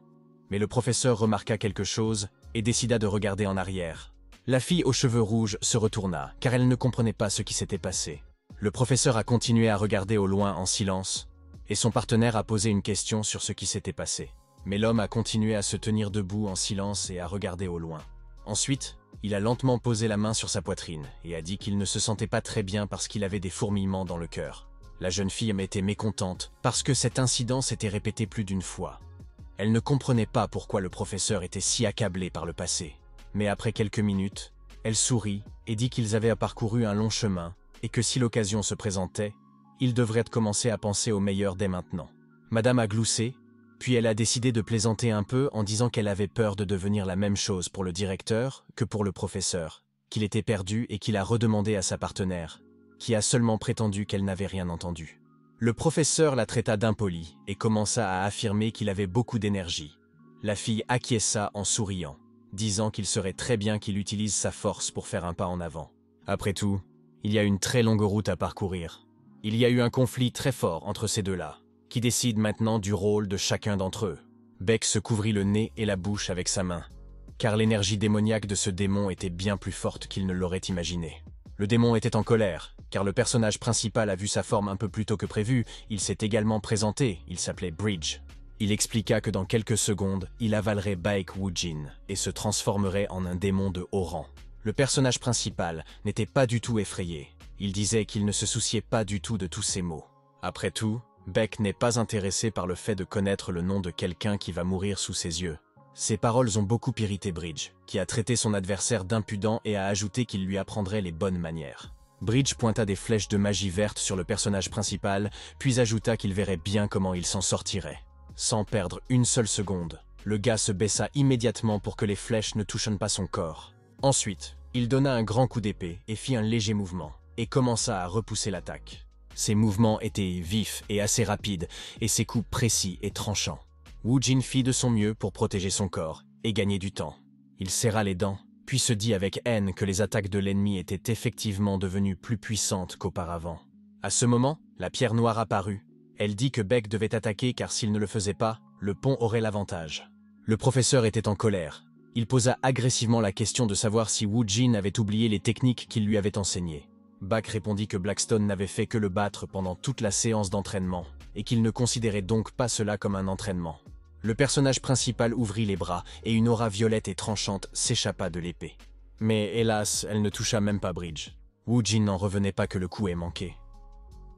Mais le professeur remarqua quelque chose et décida de regarder en arrière. La fille aux cheveux rouges se retourna, car elle ne comprenait pas ce qui s'était passé. Le professeur a continué à regarder au loin en silence, et son partenaire a posé une question sur ce qui s'était passé. Mais l'homme a continué à se tenir debout en silence et à regarder au loin. Ensuite, il a lentement posé la main sur sa poitrine et a dit qu'il ne se sentait pas très bien parce qu'il avait des fourmillements dans le cœur. La jeune fille était mécontente parce que cet incident s'était répété plus d'une fois. Elle ne comprenait pas pourquoi le professeur était si accablé par le passé. Mais après quelques minutes, elle sourit et dit qu'ils avaient parcouru un long chemin et que si l'occasion se présentait, ils devraient commencer à penser au meilleur dès maintenant. Madame a gloussé, puis elle a décidé de plaisanter un peu en disant qu'elle avait peur de devenir la même chose pour le directeur que pour le professeur, qu'il était perdu et qu'il a redemandé à sa partenaire, qui a seulement prétendu qu'elle n'avait rien entendu. Le professeur la traita d'impoli et commença à affirmer qu'il avait beaucoup d'énergie. La fille acquiesça en souriant, disant qu'il serait très bien qu'il utilise sa force pour faire un pas en avant. Après tout, il y a une très longue route à parcourir. Il y a eu un conflit très fort entre ces deux-là, qui décide maintenant du rôle de chacun d'entre eux. Beck se couvrit le nez et la bouche avec sa main. car l'énergie démoniaque de ce démon était bien plus forte qu'il ne l'aurait imaginé. Le démon était en colère, car le personnage principal a vu sa forme un peu plus tôt que prévu, il s'est également présenté, il s'appelait Bridge. Il expliqua que dans quelques secondes, il avalerait Baek Woojin et se transformerait en un démon de haut rang. Le personnage principal n'était pas du tout effrayé. Il disait qu'il ne se souciait pas du tout de tous ces mots. Après tout, Baek n'est pas intéressé par le fait de connaître le nom de quelqu'un qui va mourir sous ses yeux. Ces paroles ont beaucoup irrité Bridge, qui a traité son adversaire d'impudent et a ajouté qu'il lui apprendrait les bonnes manières. Bridge pointa des flèches de magie verte sur le personnage principal, puis ajouta qu'il verrait bien comment il s'en sortirait. Sans perdre une seule seconde, le gars se baissa immédiatement pour que les flèches ne touchent pas son corps. Ensuite, il donna un grand coup d'épée et fit un léger mouvement, et commença à repousser l'attaque. Ses mouvements étaient vifs et assez rapides, et ses coups précis et tranchants. Woojin fit de son mieux pour protéger son corps et gagner du temps. Il serra les dents, puis se dit avec haine que les attaques de l'ennemi étaient effectivement devenues plus puissantes qu'auparavant. À ce moment, la pierre noire apparut. Elle dit que Baek devait attaquer car s'il ne le faisait pas, le pont aurait l'avantage. Le professeur était en colère. Il posa agressivement la question de savoir si Woojin avait oublié les techniques qu'il lui avait enseignées. Baek répondit que Blackstone n'avait fait que le battre pendant toute la séance d'entraînement, et qu'il ne considérait donc pas cela comme un entraînement. Le personnage principal ouvrit les bras, et une aura violette et tranchante s'échappa de l'épée. Mais hélas, elle ne toucha même pas Bridge. Woojin n'en revenait pas que le coup ait manqué.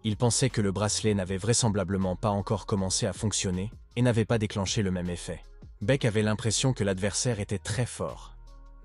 Il pensait que le bracelet n'avait vraisemblablement pas encore commencé à fonctionner, et n'avait pas déclenché le même effet. Baek avait l'impression que l'adversaire était très fort,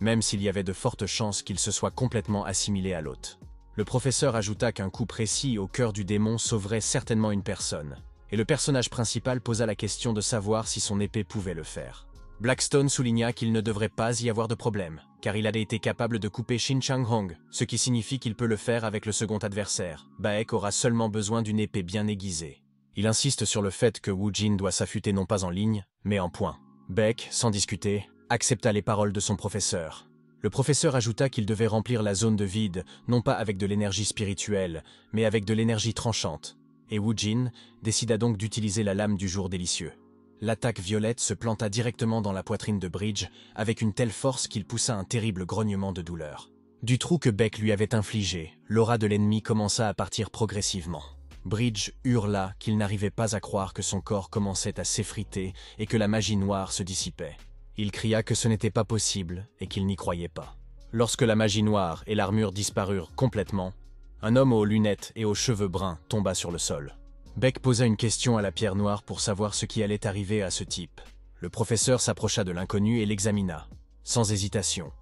même s'il y avait de fortes chances qu'il se soit complètement assimilé à l'hôte. Le professeur ajouta qu'un coup précis au cœur du démon sauverait certainement une personne, et le personnage principal posa la question de savoir si son épée pouvait le faire. Blackstone souligna qu'il ne devrait pas y avoir de problème, car il avait été capable de couper Shin Chang-hong, ce qui signifie qu'il peut le faire avec le second adversaire. Baek aura seulement besoin d'une épée bien aiguisée. Il insiste sur le fait que Woojin doit s'affûter non pas en ligne, mais en point. Baek, sans discuter, accepta les paroles de son professeur. Le professeur ajouta qu'il devait remplir la zone de vide, non pas avec de l'énergie spirituelle, mais avec de l'énergie tranchante. Et Woojin décida donc d'utiliser la lame du jour délicieux. L'attaque violette se planta directement dans la poitrine de Bridge, avec une telle force qu'il poussa un terrible grognement de douleur. Du trou que Baek lui avait infligé, l'aura de l'ennemi commença à partir progressivement. Bridge hurla qu'il n'arrivait pas à croire que son corps commençait à s'effriter et que la magie noire se dissipait. Il cria que ce n'était pas possible et qu'il n'y croyait pas. Lorsque la magie noire et l'armure disparurent complètement, un homme aux lunettes et aux cheveux bruns tomba sur le sol. Baek posa une question à la pierre noire pour savoir ce qui allait arriver à ce type. Le professeur s'approcha de l'inconnu et l'examina, sans hésitation.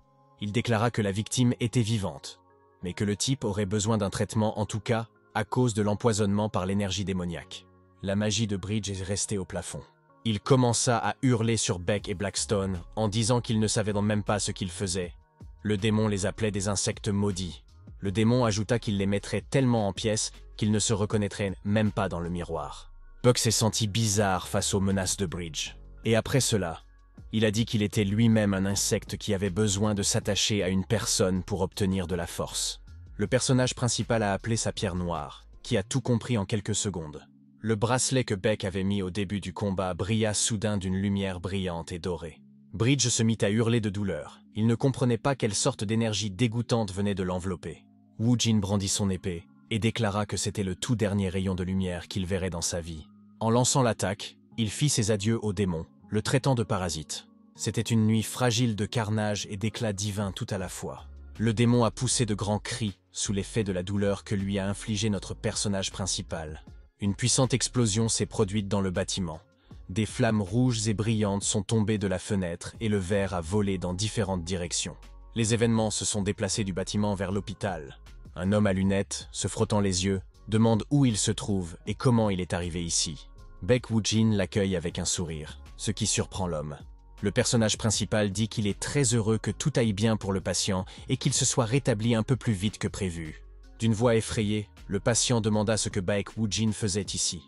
Il déclara que la victime était vivante, mais que le type aurait besoin d'un traitement en tout cas à cause de l'empoisonnement par l'énergie démoniaque. La magie de Bridge est restée au plafond. Il commença à hurler sur Baek et Blackstone en disant qu'ils ne savaient même pas ce qu'ils faisaient. Le démon les appelait des insectes maudits. Le démon ajouta qu'il les mettrait tellement en pièces qu'ils ne se reconnaîtraient même pas dans le miroir. Buck s'est senti bizarre face aux menaces de Bridge. Et après cela, il a dit qu'il était lui-même un insecte qui avait besoin de s'attacher à une personne pour obtenir de la force. Le personnage principal a appelé sa pierre noire, qui a tout compris en quelques secondes. Le bracelet que Baek avait mis au début du combat brilla soudain d'une lumière brillante et dorée. Bridge se mit à hurler de douleur. Il ne comprenait pas quelle sorte d'énergie dégoûtante venait de l'envelopper. Woojin brandit son épée et déclara que c'était le tout dernier rayon de lumière qu'il verrait dans sa vie. En lançant l'attaque, il fit ses adieux au démon, le traitant de parasite. C'était une nuit fragile de carnage et d'éclats divins tout à la fois. Le démon a poussé de grands cris sous l'effet de la douleur que lui a infligé notre personnage principal. Une puissante explosion s'est produite dans le bâtiment. Des flammes rouges et brillantes sont tombées de la fenêtre et le verre a volé dans différentes directions. Les événements se sont déplacés du bâtiment vers l'hôpital. Un homme à lunettes, se frottant les yeux, demande où il se trouve et comment il est arrivé ici. Baek Woojin l'accueille avec un sourire, ce qui surprend l'homme. Le personnage principal dit qu'il est très heureux que tout aille bien pour le patient et qu'il se soit rétabli un peu plus vite que prévu. D'une voix effrayée, le patient demanda ce que Baek Woojin faisait ici.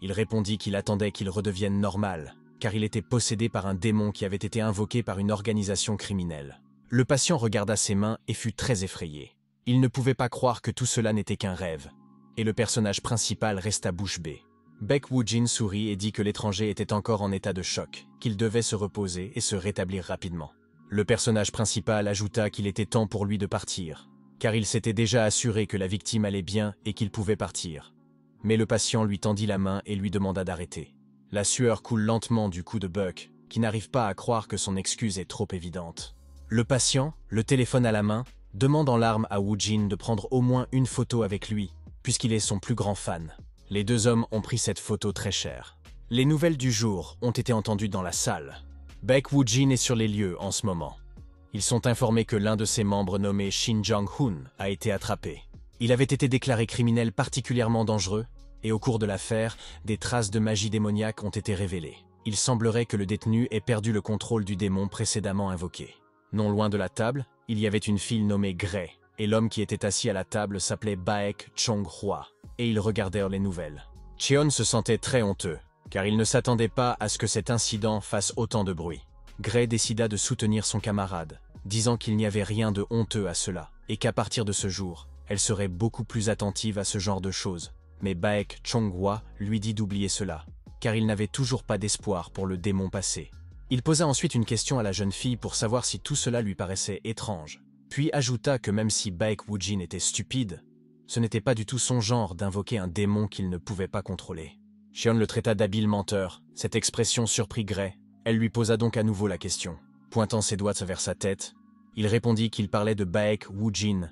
Il répondit qu'il attendait qu'il redevienne normal, car il était possédé par un démon qui avait été invoqué par une organisation criminelle. Le patient regarda ses mains et fut très effrayé. Il ne pouvait pas croire que tout cela n'était qu'un rêve, et le personnage principal resta bouche bée. Baek Woojin sourit et dit que l'étranger était encore en état de choc, qu'il devait se reposer et se rétablir rapidement. Le personnage principal ajouta qu'il était temps pour lui de partir, car il s'était déjà assuré que la victime allait bien et qu'il pouvait partir. Mais le patient lui tendit la main et lui demanda d'arrêter. La sueur coule lentement du cou de Buck, qui n'arrive pas à croire que son excuse est trop évidente. Le patient, le téléphone à la main, demande en larmes à Woo-jin de prendre au moins une photo avec lui, puisqu'il est son plus grand fan. Les deux hommes ont pris cette photo très cher. Les nouvelles du jour ont été entendues dans la salle. Baek Woo-jin est sur les lieux en ce moment. Ils sont informés que l'un de ses membres nommé Shin Jong-hoon a été attrapé. Il avait été déclaré criminel particulièrement dangereux, et au cours de l'affaire, des traces de magie démoniaque ont été révélées. Il semblerait que le détenu ait perdu le contrôle du démon précédemment invoqué. Non loin de la table, il y avait une fille nommée Gray, et l'homme qui était assis à la table s'appelait Baek Chong-hwa, et ils regardèrent les nouvelles. Cheon se sentait très honteux, car il ne s'attendait pas à ce que cet incident fasse autant de bruit. Gray décida de soutenir son camarade, disant qu'il n'y avait rien de honteux à cela, et qu'à partir de ce jour, elle serait beaucoup plus attentive à ce genre de choses. Mais Baek Chong-hwa lui dit d'oublier cela, car il n'avait toujours pas d'espoir pour le démon passé. Il posa ensuite une question à la jeune fille pour savoir si tout cela lui paraissait étrange, puis ajouta que même si Baek Woo-jin était stupide, ce n'était pas du tout son genre d'invoquer un démon qu'il ne pouvait pas contrôler. Cheon le traita d'habile menteur. Cette expression surprit Gray. Elle lui posa donc à nouveau la question. Pointant ses doigts vers sa tête, il répondit qu'il parlait de Baek Woo-jin,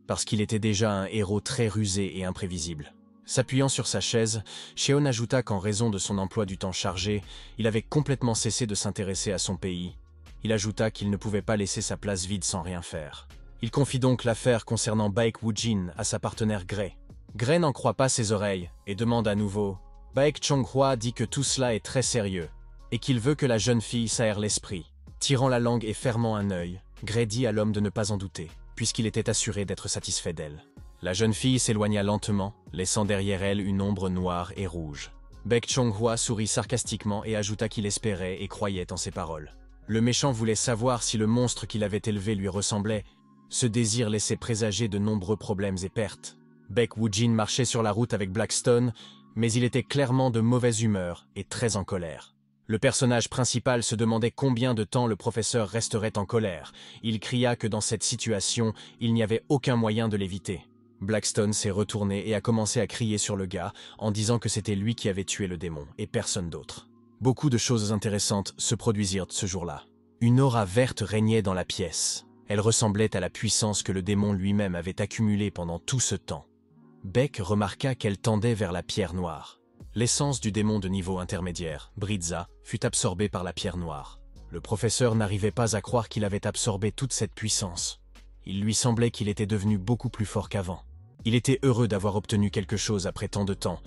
parce qu'il était déjà un héros très rusé et imprévisible. S'appuyant sur sa chaise, Cheon ajouta qu'en raison de son emploi du temps chargé, il avait complètement cessé de s'intéresser à son pays. Il ajouta qu'il ne pouvait pas laisser sa place vide sans rien faire. Il confie donc l'affaire concernant Baek Woo-jin à sa partenaire Gray. Gray n'en croit pas ses oreilles et demande à nouveau. Baek Chong-hwa dit que tout cela est très sérieux et qu'il veut que la jeune fille s'aère l'esprit. Tirant la langue et fermant un œil, Gray dit à l'homme de ne pas en douter, puisqu'il était assuré d'être satisfait d'elle. La jeune fille s'éloigna lentement, laissant derrière elle une ombre noire et rouge. Baek Chong-hwa sourit sarcastiquement et ajouta qu'il espérait et croyait en ses paroles. Le méchant voulait savoir si le monstre qu'il avait élevé lui ressemblait. Ce désir laissait présager de nombreux problèmes et pertes. Baek Woo-jin marchait sur la route avec Blackstone, mais il était clairement de mauvaise humeur et très en colère. Le personnage principal se demandait combien de temps le professeur resterait en colère. Il cria que dans cette situation, il n'y avait aucun moyen de l'éviter. Blackstone s'est retourné et a commencé à crier sur le gars en disant que c'était lui qui avait tué le démon et personne d'autre. Beaucoup de choses intéressantes se produisirent ce jour-là. Une aura verte régnait dans la pièce. Elle ressemblait à la puissance que le démon lui-même avait accumulée pendant tout ce temps. Baek remarqua qu'elle tendait vers la pierre noire. L'essence du démon de niveau intermédiaire, Britza, fut absorbée par la pierre noire. Le professeur n'arrivait pas à croire qu'il avait absorbé toute cette puissance. Il lui semblait qu'il était devenu beaucoup plus fort qu'avant. Il était heureux d'avoir obtenu quelque chose après tant de temps.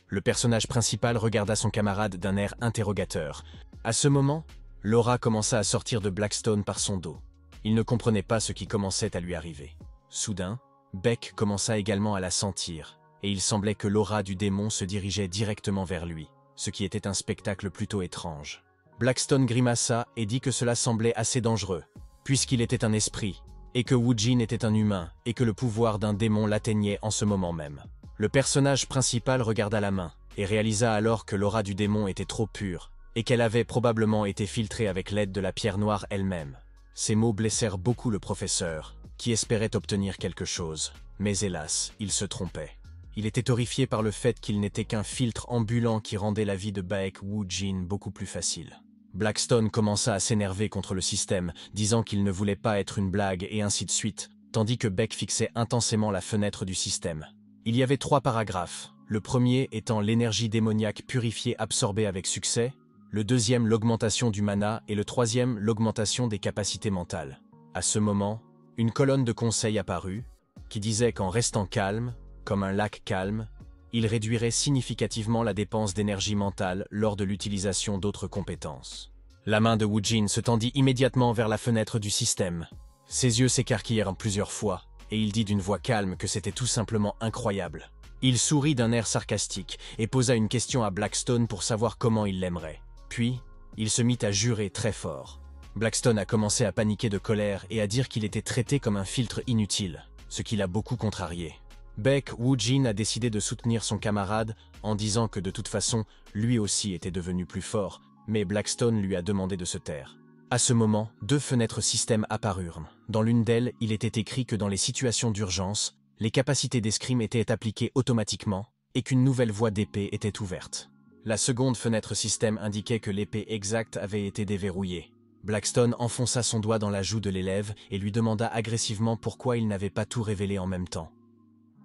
Le personnage principal regarda son camarade d'un air interrogateur. À ce moment, l'aura commença à sortir de Blackstone par son dos. Il ne comprenait pas ce qui commençait à lui arriver. Soudain, Baek commença également à la sentir, et il semblait que l'aura du démon se dirigeait directement vers lui, ce qui était un spectacle plutôt étrange. Blackstone grimaça et dit que cela semblait assez dangereux, puisqu'il était un esprit, et que Woo-jin était un humain, et que le pouvoir d'un démon l'atteignait en ce moment même. Le personnage principal regarda la main, et réalisa alors que l'aura du démon était trop pure, et qu'elle avait probablement été filtrée avec l'aide de la pierre noire elle-même. Ces mots blessèrent beaucoup le professeur, qui espérait obtenir quelque chose, mais hélas, il se trompait. Il était horrifié par le fait qu'il n'était qu'un filtre ambulant qui rendait la vie de Baek Woo-jin beaucoup plus facile. Blackstone commença à s'énerver contre le système, disant qu'il ne voulait pas être une blague et ainsi de suite, tandis que Baek fixait intensément la fenêtre du système. Il y avait 3 paragraphes, le premier étant l'énergie démoniaque purifiée absorbée avec succès, le deuxième l'augmentation du mana et le troisième l'augmentation des capacités mentales. À ce moment, une colonne de conseil apparut, qui disait qu'en restant calme, comme un lac calme, il réduirait significativement la dépense d'énergie mentale lors de l'utilisation d'autres compétences. La main de Woo-jin se tendit immédiatement vers la fenêtre du système. Ses yeux s'écarquillèrent plusieurs fois, et il dit d'une voix calme que c'était tout simplement incroyable. Il sourit d'un air sarcastique et posa une question à Blackstone pour savoir comment il l'aimerait. Puis, il se mit à jurer très fort. Blackstone a commencé à paniquer de colère et à dire qu'il était traité comme un filtre inutile, ce qui l'a beaucoup contrarié. Baek Woo-jin a décidé de soutenir son camarade en disant que de toute façon, lui aussi était devenu plus fort, mais Blackstone lui a demandé de se taire. À ce moment, 2 fenêtres système apparurent. Dans l'une d'elles, il était écrit que dans les situations d'urgence, les capacités d'escrime étaient appliquées automatiquement et qu'une nouvelle voie d'épée était ouverte. La seconde fenêtre système indiquait que l'épée exacte avait été déverrouillée. Blackstone enfonça son doigt dans la joue de l'élève et lui demanda agressivement pourquoi il n'avait pas tout révélé en même temps.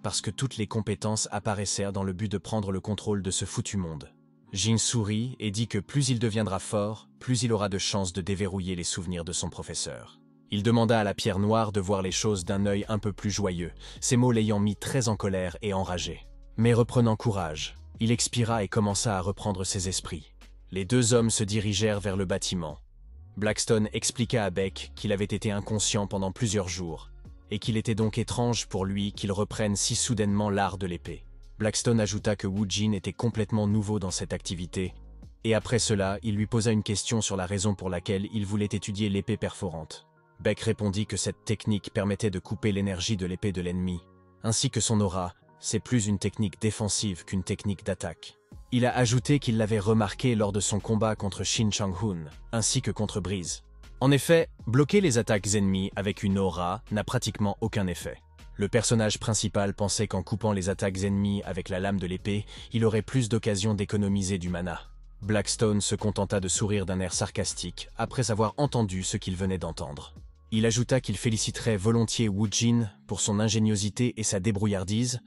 Parce que toutes les compétences apparaissèrent dans le but de prendre le contrôle de ce foutu monde. Jin sourit et dit que plus il deviendra fort, plus il aura de chances de déverrouiller les souvenirs de son professeur. Il demanda à la pierre noire de voir les choses d'un œil un peu plus joyeux, ces mots l'ayant mis très en colère et enragé. Mais reprenant courage, il expira et commença à reprendre ses esprits. Les 2 hommes se dirigèrent vers le bâtiment. Blackstone expliqua à Beck qu'il avait été inconscient pendant plusieurs jours, et qu'il était donc étrange pour lui qu'il reprenne si soudainement l'art de l'épée. Blackstone ajouta que Woojin était complètement nouveau dans cette activité, et après cela, il lui posa une question sur la raison pour laquelle il voulait étudier l'épée perforante. Beck répondit que cette technique permettait de couper l'énergie de l'épée de l'ennemi, ainsi que son aura, c'est plus une technique défensive qu'une technique d'attaque. Il a ajouté qu'il l'avait remarqué lors de son combat contre Shin Chang-hun, ainsi que contre Breeze. En effet, bloquer les attaques ennemies avec une aura n'a pratiquement aucun effet. Le personnage principal pensait qu'en coupant les attaques ennemies avec la lame de l'épée, il aurait plus d'occasion d'économiser du mana. Blackstone se contenta de sourire d'un air sarcastique après avoir entendu ce qu'il venait d'entendre. Il ajouta qu'il féliciterait volontiers Woojin pour son ingéniosité et sa débrouillardise,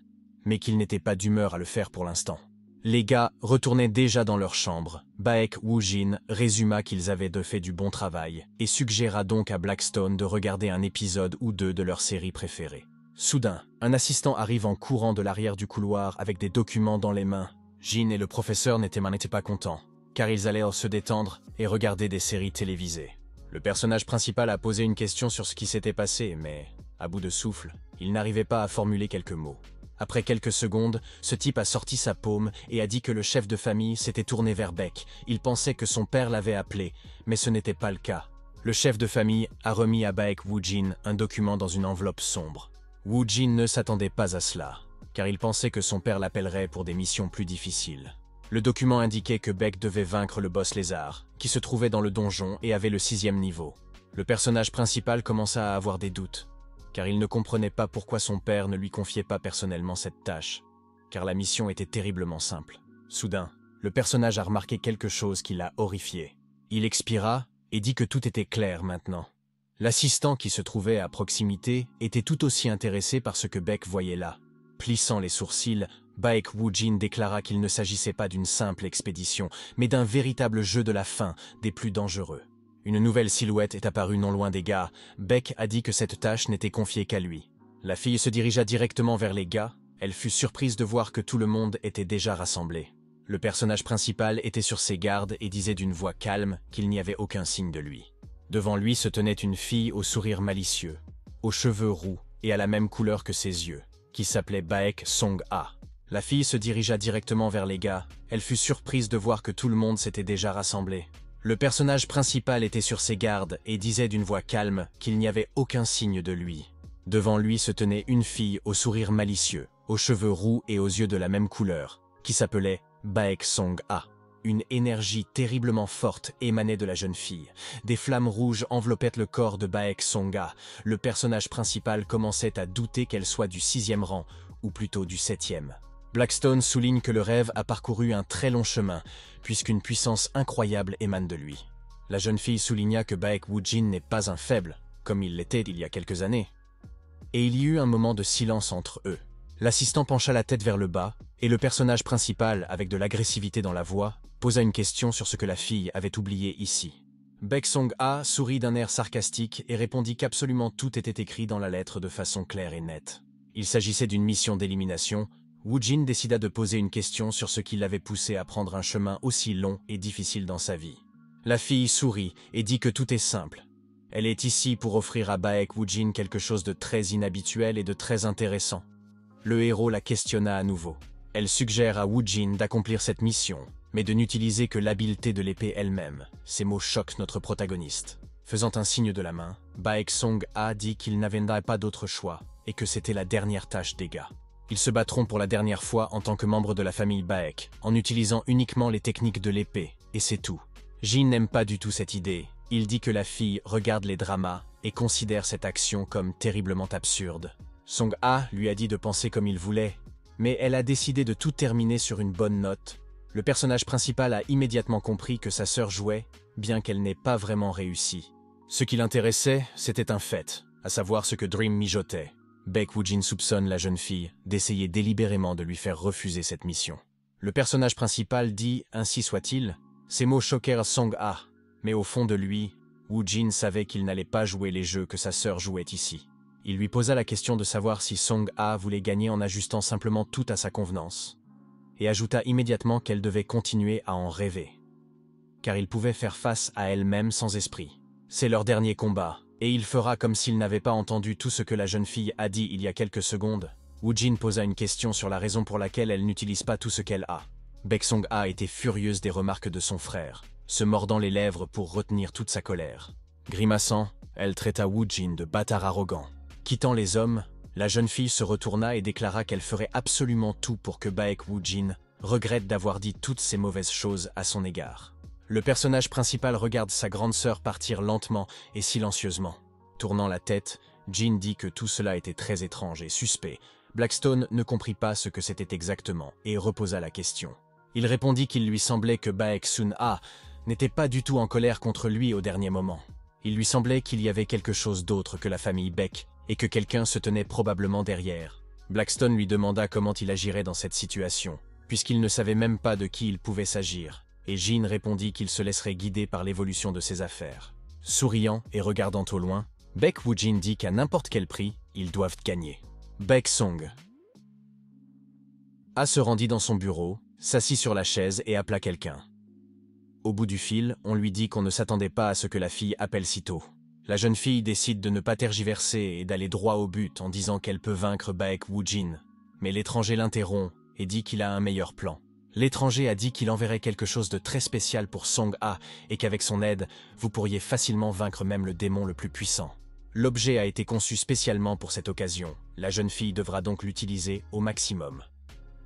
mais qu'il n'était pas d'humeur à le faire pour l'instant. Les gars retournaient déjà dans leur chambre. Baek Woojin résuma qu'ils avaient fait du bon travail et suggéra donc à Blackstone de regarder un épisode ou 2 de leur série préférée. Soudain, un assistant arrive en courant de l'arrière du couloir avec des documents dans les mains. Jin et le professeur n'étaient pas contents, car ils allaient se détendre et regarder des séries télévisées. Le personnage principal a posé une question sur ce qui s'était passé, mais, à bout de souffle, il n'arrivait pas à formuler quelques mots. Après quelques secondes, ce type a sorti sa paume et a dit que le chef de famille s'était tourné vers Beck. Il pensait que son père l'avait appelé, mais ce n'était pas le cas. Le chef de famille a remis à Baek Woojin un document dans une enveloppe sombre. Woojin ne s'attendait pas à cela, car il pensait que son père l'appellerait pour des missions plus difficiles. Le document indiquait que Beck devait vaincre le boss lézard, qui se trouvait dans le donjon et avait le 6e niveau. Le personnage principal commença à avoir des doutes, car il ne comprenait pas pourquoi son père ne lui confiait pas personnellement cette tâche, car la mission était terriblement simple. Soudain, le personnage a remarqué quelque chose qui l'a horrifié. Il expira et dit que tout était clair maintenant. L'assistant qui se trouvait à proximité était tout aussi intéressé par ce que Beck voyait là. Plissant les sourcils, Baek Woojin déclara qu'il ne s'agissait pas d'une simple expédition, mais d'un véritable jeu de la faim, des plus dangereux. Une nouvelle silhouette est apparue non loin des gars. Beck a dit que cette tâche n'était confiée qu'à lui. La fille se dirigea directement vers les gars. Elle fut surprise de voir que tout le monde était déjà rassemblé. Le personnage principal était sur ses gardes et disait d'une voix calme qu'il n'y avait aucun signe de lui. Devant lui se tenait une fille au sourire malicieux, aux cheveux roux et à la même couleur que ses yeux, qui s'appelait Baek Song-ha. La fille se dirigea directement vers les gars. Elle fut surprise de voir que tout le monde s'était déjà rassemblé. Le personnage principal était sur ses gardes et disait d'une voix calme qu'il n'y avait aucun signe de lui. Devant lui se tenait une fille au sourire malicieux, aux cheveux roux et aux yeux de la même couleur, qui s'appelait Baek Song-ha. Une énergie terriblement forte émanait de la jeune fille. Des flammes rouges enveloppaient le corps de Baek Song-ha. Le personnage principal commençait à douter qu'elle soit du 6e rang, ou plutôt du 7e. Blackstone souligne que le rêve a parcouru un très long chemin, puisqu'une puissance incroyable émane de lui. La jeune fille souligna que Baek Woojin n'est pas un faible, comme il l'était il y a quelques années. Et il y eut un moment de silence entre eux. L'assistant pencha la tête vers le bas, et le personnage principal, avec de l'agressivité dans la voix, posa une question sur ce que la fille avait oublié ici. Baek Song-ha sourit d'un air sarcastique et répondit qu'absolument tout était écrit dans la lettre de façon claire et nette. Il s'agissait d'une mission d'élimination. Woojin décida de poser une question sur ce qui l'avait poussé à prendre un chemin aussi long et difficile dans sa vie. La fille sourit et dit que tout est simple. Elle est ici pour offrir à Baek Woojin quelque chose de très inhabituel et de très intéressant. Le héros la questionna à nouveau. Elle suggère à Woojin d'accomplir cette mission, mais de n'utiliser que l'habileté de l'épée elle-même. Ces mots choquent notre protagoniste. Faisant un signe de la main, Baek Song-ha dit qu'il n'avait pas d'autre choix et que c'était la dernière tâche des gars. Ils se battront pour la dernière fois en tant que membres de la famille Baek, en utilisant uniquement les techniques de l'épée, et c'est tout. Jin n'aime pas du tout cette idée, Il dit que la fille regarde les dramas et considère cette action comme terriblement absurde. Song-ah lui a dit de penser comme il voulait, mais elle a décidé de tout terminer sur une bonne note. Le personnage principal a immédiatement compris que sa sœur jouait, bien qu'elle n'ait pas vraiment réussi. Ce qui l'intéressait, c'était un fait, à savoir ce que Dream mijotait. Baek Woo-jin soupçonne la jeune fille d'essayer délibérément de lui faire refuser cette mission. Le personnage principal dit « ainsi soit-il ». Ces mots choquèrent Song-ah, mais au fond de lui, Woo-jin savait qu'il n'allait pas jouer les jeux que sa sœur jouait ici. Il lui posa la question de savoir si Song-ah voulait gagner en ajustant simplement tout à sa convenance, et ajouta immédiatement qu'elle devait continuer à en rêver, car il pouvait faire face à elle-même sans esprit. C'est leur dernier combat, et il fera comme s'il n'avait pas entendu tout ce que la jeune fille a dit il y a quelques secondes. Woo-jin posa une question sur la raison pour laquelle elle n'utilise pas tout ce qu'elle a. Baek Song-ah était furieuse des remarques de son frère, se mordant les lèvres pour retenir toute sa colère. Grimaçant, elle traita Woo-jin de bâtard arrogant. Quittant les hommes, la jeune fille se retourna et déclara qu'elle ferait absolument tout pour que Baek Woo-jin regrette d'avoir dit toutes ces mauvaises choses à son égard. Le personnage principal regarde sa grande sœur partir lentement et silencieusement. Tournant la tête, Jin dit que tout cela était très étrange et suspect. Blackstone ne comprit pas ce que c'était exactement et reposa la question. Il répondit qu'il lui semblait que Baek Sun-ah n'était pas du tout en colère contre lui au dernier moment. Il lui semblait qu'il y avait quelque chose d'autre que la famille Baek et que quelqu'un se tenait probablement derrière. Blackstone lui demanda comment il agirait dans cette situation, puisqu'il ne savait même pas de qui il pouvait s'agir, et Jin répondit qu'il se laisserait guider par l'évolution de ses affaires. Souriant et regardant au loin, Baek Woo-jin dit qu'à n'importe quel prix, ils doivent gagner. Baek Song-ah se rendit dans son bureau, s'assit sur la chaise et appela quelqu'un. Au bout du fil, on lui dit qu'on ne s'attendait pas à ce que la fille appelle si tôt. La jeune fille décide de ne pas tergiverser et d'aller droit au but en disant qu'elle peut vaincre Baek Woo-jin. Mais l'étranger l'interrompt et dit qu'il a un meilleur plan. L'étranger a dit qu'il enverrait quelque chose de très spécial pour Song-ah et qu'avec son aide, vous pourriez facilement vaincre même le démon le plus puissant. L'objet a été conçu spécialement pour cette occasion. La jeune fille devra donc l'utiliser au maximum.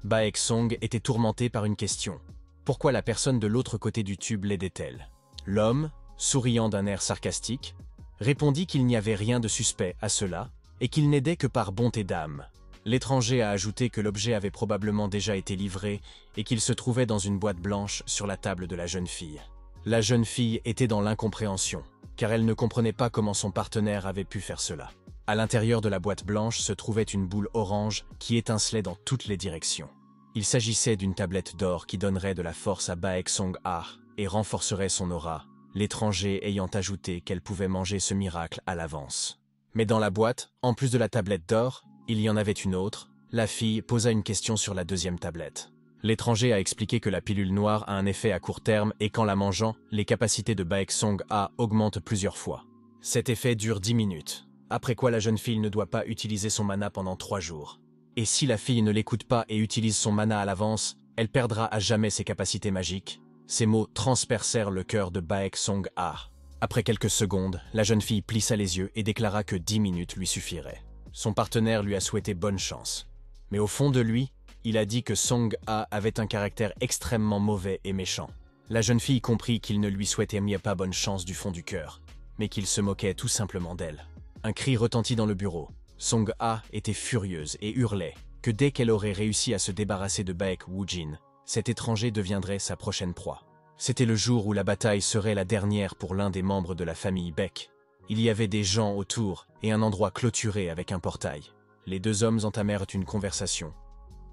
Baek Song était tourmenté par une question. Pourquoi la personne de l'autre côté du tube l'aidait-elle? L'homme, souriant d'un air sarcastique, répondit qu'il n'y avait rien de suspect à cela et qu'il n'aidait que par bonté d'âme. L'étranger a ajouté que l'objet avait probablement déjà été livré et qu'il se trouvait dans une boîte blanche sur la table de la jeune fille. La jeune fille était dans l'incompréhension, car elle ne comprenait pas comment son partenaire avait pu faire cela. À l'intérieur de la boîte blanche se trouvait une boule orange qui étincelait dans toutes les directions. Il s'agissait d'une tablette d'or qui donnerait de la force à Baek Song-ah et renforcerait son aura, l'étranger ayant ajouté qu'elle pouvait manger ce miracle à l'avance. Mais dans la boîte, en plus de la tablette d'or, il y en avait une autre. La fille posa une question sur la deuxième tablette. L'étranger a expliqué que la pilule noire a un effet à court terme et qu'en la mangeant, les capacités de Baek Song-ah augmentent plusieurs fois. Cet effet dure 10 minutes, après quoi la jeune fille ne doit pas utiliser son mana pendant 3 jours. Et si la fille ne l'écoute pas et utilise son mana à l'avance, elle perdra à jamais ses capacités magiques. Ces mots transpercèrent le cœur de Baek Song-ah. Après quelques secondes, la jeune fille plissa les yeux et déclara que 10 minutes lui suffiraient. Son partenaire lui a souhaité bonne chance. Mais au fond de lui, il a dit que Song-ah avait un caractère extrêmement mauvais et méchant. La jeune fille comprit qu'il ne lui souhaitait pas bonne chance du fond du cœur, mais qu'il se moquait tout simplement d'elle. Un cri retentit dans le bureau. Song-ah était furieuse et hurlait que dès qu'elle aurait réussi à se débarrasser de Baek Woo-jin, cet étranger deviendrait sa prochaine proie. C'était le jour où la bataille serait la dernière pour l'un des membres de la famille Baek. Il y avait des gens autour et un endroit clôturé avec un portail. Les deux hommes entamèrent une conversation.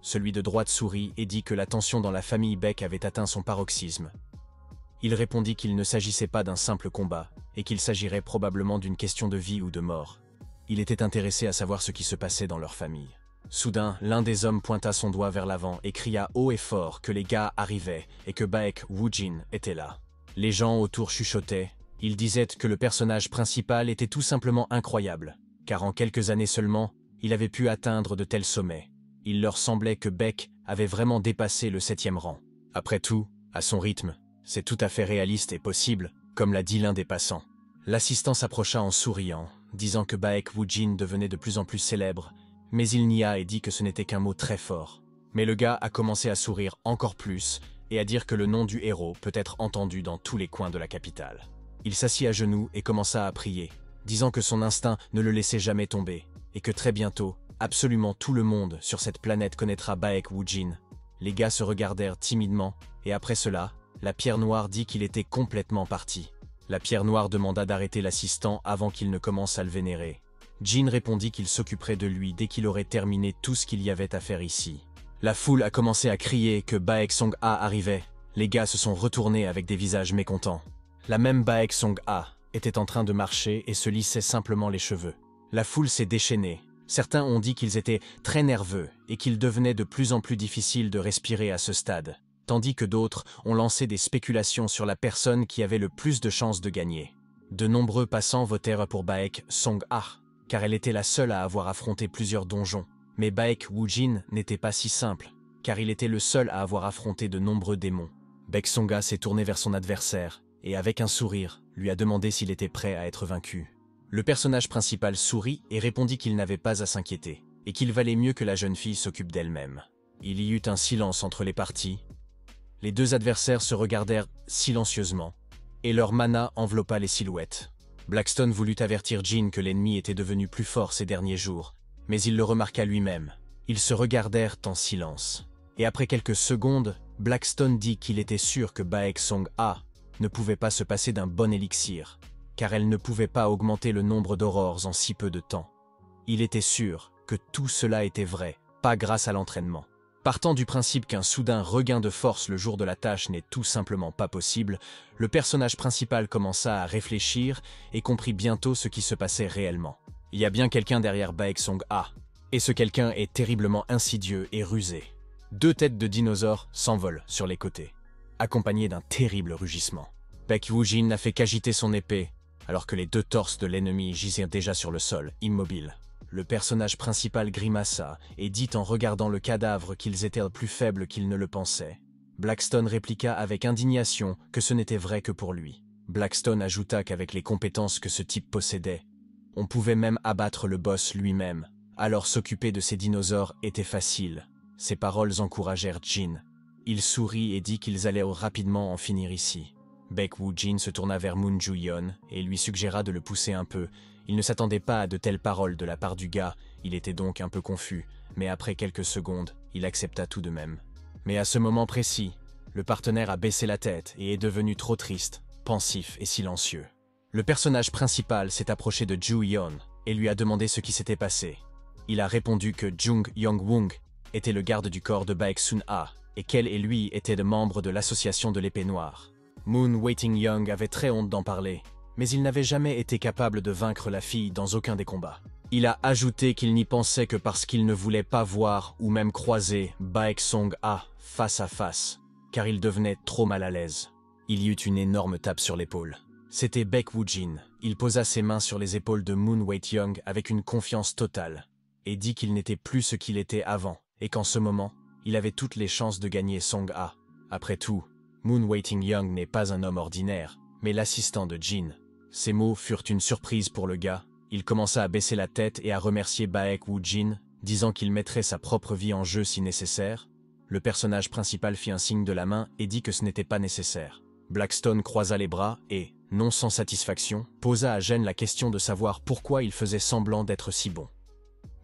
Celui de droite sourit et dit que la tension dans la famille Baek avait atteint son paroxysme. Il répondit qu'il ne s'agissait pas d'un simple combat et qu'il s'agirait probablement d'une question de vie ou de mort. Il était intéressé à savoir ce qui se passait dans leur famille. Soudain, l'un des hommes pointa son doigt vers l'avant et cria haut et fort que les gars arrivaient et que Baek Woo-jin était là. Les gens autour chuchotaient. Ils disaient que le personnage principal était tout simplement incroyable, car en quelques années seulement, il avait pu atteindre de tels sommets. Il leur semblait que Baek avait vraiment dépassé le 7e rang. Après tout, à son rythme, c'est tout à fait réaliste et possible, comme l'a dit l'un des passants. L'assistant s'approcha en souriant, disant que Baek Woo-jin devenait de plus en plus célèbre, mais il nia et dit que ce n'était qu'un mot très fort. Mais le gars a commencé à sourire encore plus et à dire que le nom du héros peut être entendu dans tous les coins de la capitale. Il s'assit à genoux et commença à prier, disant que son instinct ne le laissait jamais tomber, et que très bientôt, absolument tout le monde sur cette planète connaîtra Baek Woojin. Les gars se regardèrent timidement, et après cela, la pierre noire dit qu'il était complètement parti. La pierre noire demanda d'arrêter l'assistant avant qu'il ne commence à le vénérer. Jin répondit qu'il s'occuperait de lui dès qu'il aurait terminé tout ce qu'il y avait à faire ici. La foule a commencé à crier que Baek Song-ha arrivait. Les gars se sont retournés avec des visages mécontents. La même Baek Song-ha était en train de marcher et se lissait simplement les cheveux. La foule s'est déchaînée. Certains ont dit qu'ils étaient très nerveux et qu'il devenait de plus en plus difficile de respirer à ce stade, tandis que d'autres ont lancé des spéculations sur la personne qui avait le plus de chances de gagner. De nombreux passants votèrent pour Baek Song-ha, car elle était la seule à avoir affronté plusieurs donjons. Mais Baek Woojin n'était pas si simple, car il était le seul à avoir affronté de nombreux démons. Baek Song-ha s'est tourné vers son adversaire, et avec un sourire, lui a demandé s'il était prêt à être vaincu. Le personnage principal sourit et répondit qu'il n'avait pas à s'inquiéter, et qu'il valait mieux que la jeune fille s'occupe d'elle-même. Il y eut un silence entre les parties. Les deux adversaires se regardèrent silencieusement, et leur mana enveloppa les silhouettes. Blackstone voulut avertir Jin que l'ennemi était devenu plus fort ces derniers jours, mais il le remarqua lui-même. Ils se regardèrent en silence. Et après quelques secondes, Blackstone dit qu'il était sûr que Baek Song-ha ne pouvait pas se passer d'un bon élixir, car elle ne pouvait pas augmenter le nombre d'aurores en si peu de temps. Il était sûr que tout cela était vrai, pas grâce à l'entraînement. Partant du principe qu'un soudain regain de force le jour de la tâche n'est tout simplement pas possible, le personnage principal commença à réfléchir et comprit bientôt ce qui se passait réellement. Il y a bien quelqu'un derrière Baek Song-ha, et ce quelqu'un est terriblement insidieux et rusé. Deux têtes de dinosaures s'envolent sur les côtés, accompagnées d'un terrible rugissement. Baek Woojin n'a fait qu'agiter son épée, alors que les deux torses de l'ennemi gisaient déjà sur le sol, immobiles. Le personnage principal grimaça et dit en regardant le cadavre qu'ils étaient plus faibles qu'ils ne le pensaient. Blackstone répliqua avec indignation que ce n'était vrai que pour lui. Blackstone ajouta qu'avec les compétences que ce type possédait, on pouvait même abattre le boss lui-même, alors s'occuper de ces dinosaures était facile. Ces paroles encouragèrent Jin. Il sourit et dit qu'ils allaient rapidement en finir ici. Baek Woojin se tourna vers Moon Ju-yeon et lui suggéra de le pousser un peu. Il ne s'attendait pas à de telles paroles de la part du gars, il était donc un peu confus, mais après quelques secondes, il accepta tout de même. Mais à ce moment précis, le partenaire a baissé la tête et est devenu trop triste, pensif et silencieux. Le personnage principal s'est approché de Ju-yeon et lui a demandé ce qui s'était passé. Il a répondu que Jung Yong-woong était le garde du corps de Baek Sun-ha et qu'elle et lui étaient des membres de l'association de l'épée noire. Moon Waiting-young avait très honte d'en parler, mais il n'avait jamais été capable de vaincre la fille dans aucun des combats. Il a ajouté qu'il n'y pensait que parce qu'il ne voulait pas voir ou même croiser Baek Song-ha face à face, car il devenait trop mal à l'aise. Il y eut une énorme tape sur l'épaule. C'était Baek Woojin. Il posa ses mains sur les épaules de Moon Wait-young avec une confiance totale, et dit qu'il n'était plus ce qu'il était avant, et qu'en ce moment, il avait toutes les chances de gagner Song-ha. Après tout, Moon Waiting-young n'est pas un homme ordinaire, mais l'assistant de Jin. Ces mots furent une surprise pour le gars. Il commença à baisser la tête et à remercier Baek Woojin, disant qu'il mettrait sa propre vie en jeu si nécessaire. Le personnage principal fit un signe de la main et dit que ce n'était pas nécessaire. Blackstone croisa les bras et, non sans satisfaction, posa à Jin la question de savoir pourquoi il faisait semblant d'être si bon.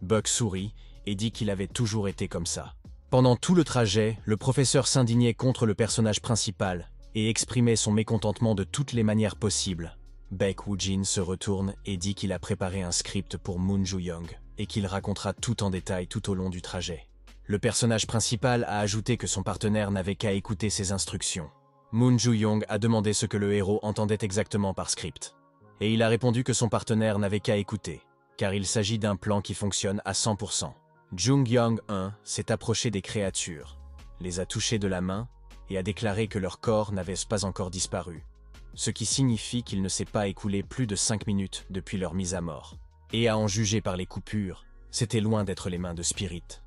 Buck sourit et dit qu'il avait toujours été comme ça. Pendant tout le trajet, le professeur s'indignait contre le personnage principal et exprimait son mécontentement de toutes les manières possibles. Baek Woojin se retourne et dit qu'il a préparé un script pour Moon Ju-yeon et qu'il racontera tout en détail tout au long du trajet. Le personnage principal a ajouté que son partenaire n'avait qu'à écouter ses instructions. Moon Ju-yeon a demandé ce que le héros entendait exactement par script. Et il a répondu que son partenaire n'avait qu'à écouter, car il s'agit d'un plan qui fonctionne à 100%. Jung Young-un s'est approché des créatures, les a touchées de la main et a déclaré que leur corps n'avait pas encore disparu, ce qui signifie qu'il ne s'est pas écoulé plus de 5 minutes depuis leur mise à mort. Et à en juger par les coupures, c'était loin d'être les mains de Spirit.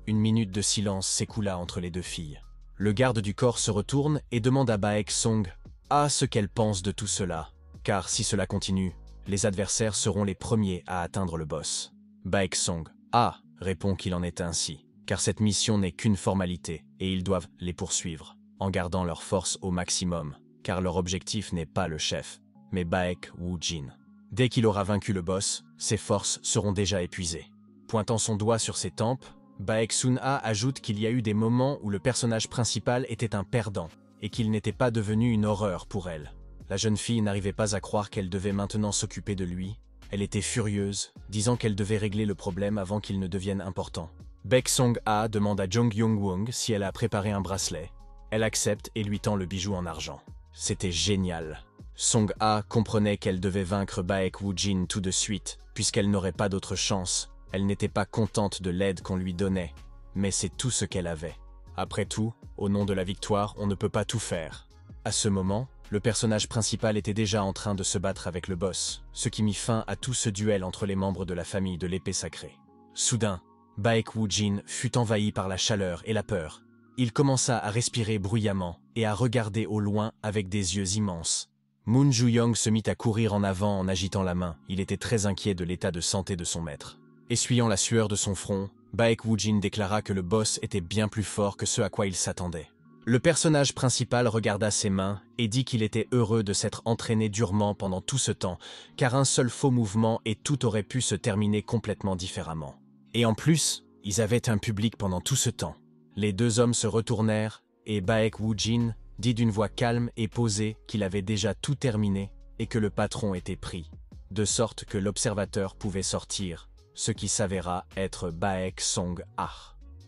Une minute de silence s'écoula entre les deux filles. Le garde du corps se retourne et demande à Baek Song-ha ce qu'elle pense de tout cela, car si cela continue, les adversaires seront les premiers à atteindre le boss. Baek Song-ha répond qu'il en est ainsi, car cette mission n'est qu'une formalité et ils doivent les poursuivre, en gardant leur force au maximum, car leur objectif n'est pas le chef, mais Baek Woo-jin. Dès qu'il aura vaincu le boss, ses forces seront déjà épuisées. Pointant son doigt sur ses tempes, Baek Sun-ha ajoute qu'il y a eu des moments où le personnage principal était un perdant et qu'il n'était pas devenu une horreur pour elle. La jeune fille n'arrivait pas à croire qu'elle devait maintenant s'occuper de lui. Elle était furieuse, disant qu'elle devait régler le problème avant qu'il ne devienne important. Baek Song-ha demande à Jung Young-wong si elle a préparé un bracelet. Elle accepte et lui tend le bijou en argent. C'était génial. Song-ha comprenait qu'elle devait vaincre Baek Woo-jin tout de suite, puisqu'elle n'aurait pas d'autre chance. Elle n'était pas contente de l'aide qu'on lui donnait, mais c'est tout ce qu'elle avait. Après tout, au nom de la victoire, on ne peut pas tout faire. À ce moment, le personnage principal était déjà en train de se battre avec le boss, ce qui mit fin à tout ce duel entre les membres de la famille de l'épée sacrée. Soudain, Baek Woo-jin fut envahi par la chaleur et la peur. Il commença à respirer bruyamment et à regarder au loin avec des yeux immenses. Moon Ju-young se mit à courir en avant en agitant la main. Il était très inquiet de l'état de santé de son maître. Essuyant la sueur de son front, Baek Woo-jin déclara que le boss était bien plus fort que ce à quoi il s'attendait. Le personnage principal regarda ses mains et dit qu'il était heureux de s'être entraîné durement pendant tout ce temps, car un seul faux mouvement et tout aurait pu se terminer complètement différemment. Et en plus, ils avaient un public pendant tout ce temps. Les deux hommes se retournèrent et Baek Woo-jin dit d'une voix calme et posée qu'il avait déjà tout terminé et que le patron était pris, de sorte que l'observateur pouvait sortir, ce qui s'avéra être Baek Song-ha.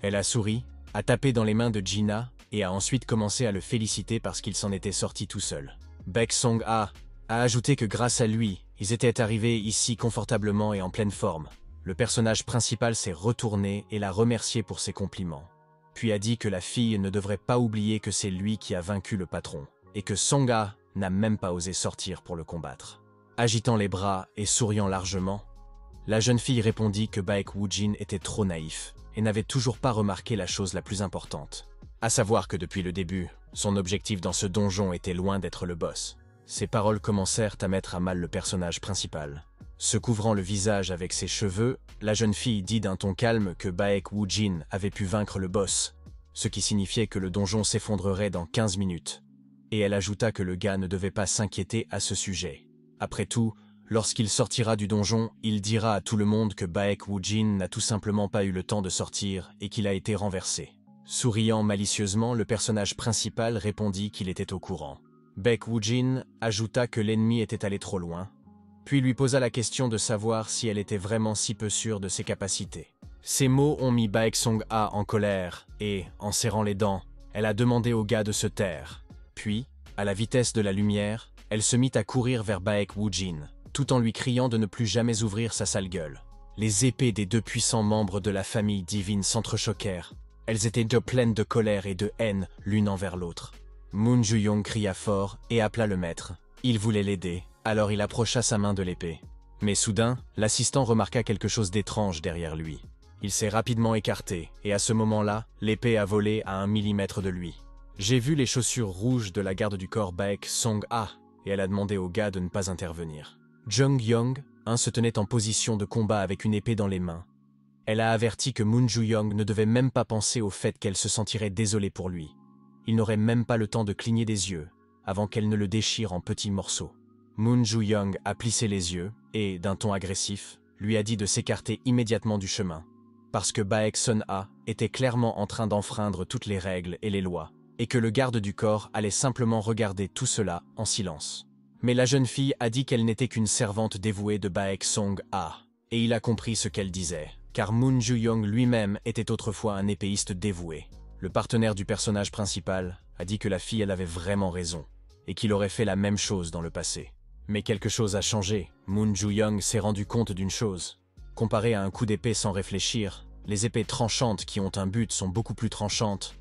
Elle a souri, a tapé dans les mains de Gina et a ensuite commencé à le féliciter parce qu'il s'en était sorti tout seul. Baek Song-ha a ajouté que grâce à lui, ils étaient arrivés ici confortablement et en pleine forme. Le personnage principal s'est retourné et l'a remercié pour ses compliments, puis a dit que la fille ne devrait pas oublier que c'est lui qui a vaincu le patron, et que Song-ha n'a même pas osé sortir pour le combattre. Agitant les bras et souriant largement, la jeune fille répondit que Baek Woo-jin était trop naïf et n'avait toujours pas remarqué la chose la plus importante, à savoir que depuis le début, son objectif dans ce donjon était loin d'être le boss. Ces paroles commencèrent à mettre à mal le personnage principal. Se couvrant le visage avec ses cheveux, la jeune fille dit d'un ton calme que Baek Woo-jin avait pu vaincre le boss, ce qui signifiait que le donjon s'effondrerait dans 15 minutes. Et elle ajouta que le gars ne devait pas s'inquiéter à ce sujet. Après tout, lorsqu'il sortira du donjon, il dira à tout le monde que Baek Woo-jin n'a tout simplement pas eu le temps de sortir et qu'il a été renversé. Souriant malicieusement, le personnage principal répondit qu'il était au courant. Baek Woo-jin ajouta que l'ennemi était allé trop loin, puis lui posa la question de savoir si elle était vraiment si peu sûre de ses capacités. Ces mots ont mis Baek Song-ha en colère et, en serrant les dents, elle a demandé au gars de se taire. Puis, à la vitesse de la lumière, elle se mit à courir vers Baek Woo-jin, tout en lui criant de ne plus jamais ouvrir sa sale gueule. Les épées des deux puissants membres de la famille divine s'entrechoquèrent. Elles étaient pleines de colère et de haine l'une envers l'autre. Moon Ju-young cria fort et appela le maître. Il voulait l'aider, alors il approcha sa main de l'épée. Mais soudain, l'assistant remarqua quelque chose d'étrange derrière lui. Il s'est rapidement écarté, et à ce moment-là, l'épée a volé à 1 millimètre de lui. J'ai vu les chaussures rouges de la garde du corps Baek Song-ha, et elle a demandé au gars de ne pas intervenir. Jung Young, se tenait en position de combat avec une épée dans les mains. Elle a averti que Moon Ju-young ne devait même pas penser au fait qu'elle se sentirait désolée pour lui. Il n'aurait même pas le temps de cligner des yeux, avant qu'elle ne le déchire en petits morceaux. Moon Ju-young a plissé les yeux et, d'un ton agressif, lui a dit de s'écarter immédiatement du chemin, parce que Baek Sun-ha était clairement en train d'enfreindre toutes les règles et les lois, et que le garde du corps allait simplement regarder tout cela en silence. Mais la jeune fille a dit qu'elle n'était qu'une servante dévouée de Baek Song-ha, et il a compris ce qu'elle disait, car Moon Ju-young lui-même était autrefois un épéiste dévoué. Le partenaire du personnage principal a dit que la fille elle avait vraiment raison, et qu'il aurait fait la même chose dans le passé. Mais quelque chose a changé. Moon Ju-young s'est rendu compte d'une chose. Comparé à un coup d'épée sans réfléchir, les épées tranchantes qui ont un but sont beaucoup plus tranchantes.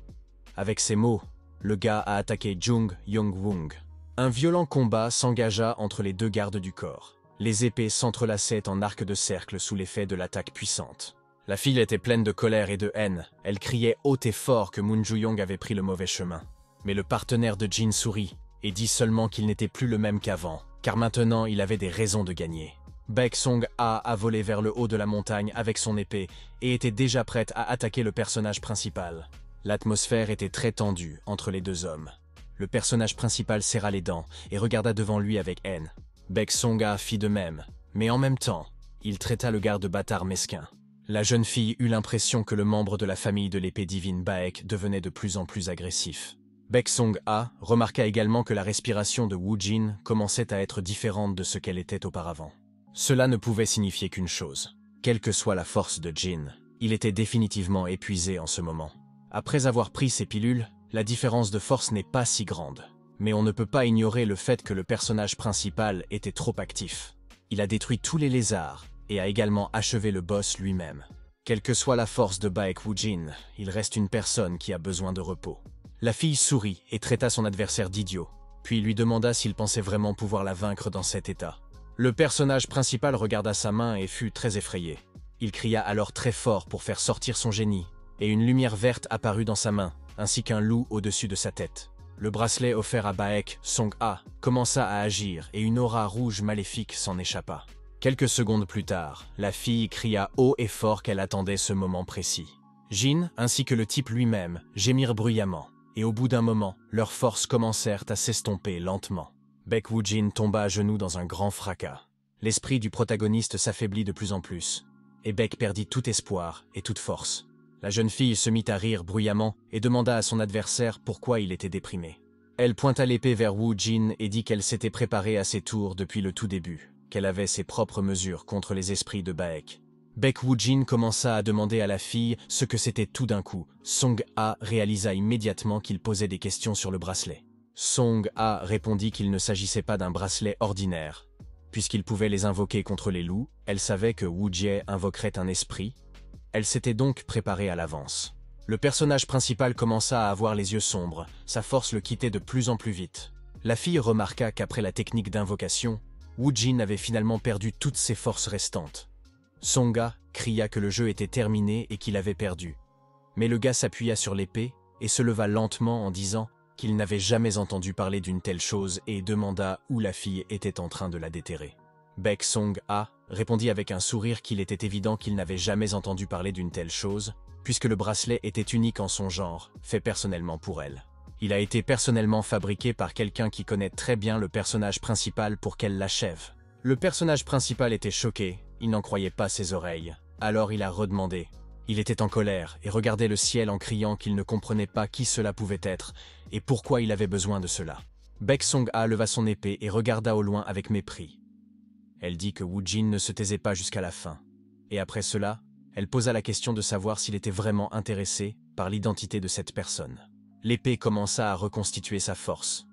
Avec ces mots, le gars a attaqué Jung Young-wong. Un violent combat s'engagea entre les deux gardes du corps. Les épées s'entrelaçaient en arc de cercle sous l'effet de l'attaque puissante. La fille était pleine de colère et de haine. Elle criait haut et fort que Moon Ju-young avait pris le mauvais chemin. Mais le partenaire de Jin sourit et dit seulement qu'il n'était plus le même qu'avant, car maintenant il avait des raisons de gagner. Baek Song-ha a volé vers le haut de la montagne avec son épée et était déjà prête à attaquer le personnage principal. L'atmosphère était très tendue entre les deux hommes. Le personnage principal serra les dents et regarda devant lui avec haine. Baek Song-ha fit de même, mais en même temps, il traita le garde bâtard mesquin. La jeune fille eut l'impression que le membre de la famille de l'épée divine Baek devenait de plus en plus agressif. Baek Song-ha remarqua également que la respiration de Woo Jin commençait à être différente de ce qu'elle était auparavant. Cela ne pouvait signifier qu'une chose. Quelle que soit la force de Jin, il était définitivement épuisé en ce moment. Après avoir pris ses pilules, la différence de force n'est pas si grande. Mais on ne peut pas ignorer le fait que le personnage principal était trop actif. Il a détruit tous les lézards et a également achevé le boss lui-même. Quelle que soit la force de Baek Woo Jin, il reste une personne qui a besoin de repos. La fille sourit et traita son adversaire d'idiot, puis lui demanda s'il pensait vraiment pouvoir la vaincre dans cet état. Le personnage principal regarda sa main et fut très effrayé. Il cria alors très fort pour faire sortir son génie, et une lumière verte apparut dans sa main, ainsi qu'un loup au-dessus de sa tête. Le bracelet offert à Baek Song-ha commença à agir et une aura rouge maléfique s'en échappa. Quelques secondes plus tard, la fille cria haut et fort qu'elle attendait ce moment précis. Jin, ainsi que le type lui-même, gémirent bruyamment, et au bout d'un moment, leurs forces commencèrent à s'estomper lentement. Baek Woo Jin tomba à genoux dans un grand fracas. L'esprit du protagoniste s'affaiblit de plus en plus, et Baek perdit tout espoir et toute force. La jeune fille se mit à rire bruyamment et demanda à son adversaire pourquoi il était déprimé. Elle pointa l'épée vers Woo Jin et dit qu'elle s'était préparée à ses tours depuis le tout début, qu'elle avait ses propres mesures contre les esprits de Baek. Baek Woo Jin commença à demander à la fille ce que c'était tout d'un coup. Song-ha réalisa immédiatement qu'il posait des questions sur le bracelet. Song-ha répondit qu'il ne s'agissait pas d'un bracelet ordinaire. Puisqu'il pouvait les invoquer contre les loups, elle savait que Woo Jie invoquerait un esprit. Elle s'était donc préparée à l'avance. Le personnage principal commença à avoir les yeux sombres, sa force le quittait de plus en plus vite. La fille remarqua qu'après la technique d'invocation, Woo Jin avait finalement perdu toutes ses forces restantes. Song-ha cria que le jeu était terminé et qu'il avait perdu. Mais le gars s'appuya sur l'épée et se leva lentement en disant qu'il n'avait jamais entendu parler d'une telle chose et demanda où la fille était en train de la déterrer. Baek Song-ha répondit avec un sourire qu'il était évident qu'il n'avait jamais entendu parler d'une telle chose, puisque le bracelet était unique en son genre, fait personnellement pour elle. Il a été personnellement fabriqué par quelqu'un qui connaît très bien le personnage principal pour qu'elle l'achève. Le personnage principal était choqué, il n'en croyait pas ses oreilles. Alors il a redemandé. Il était en colère et regardait le ciel en criant qu'il ne comprenait pas qui cela pouvait être et pourquoi il avait besoin de cela. Baek Song-ha leva son épée et regarda au loin avec mépris. Elle dit que Woo Jin ne se taisait pas jusqu'à la fin. Et après cela, elle posa la question de savoir s'il était vraiment intéressé par l'identité de cette personne. L'épée commença à reconstituer sa force.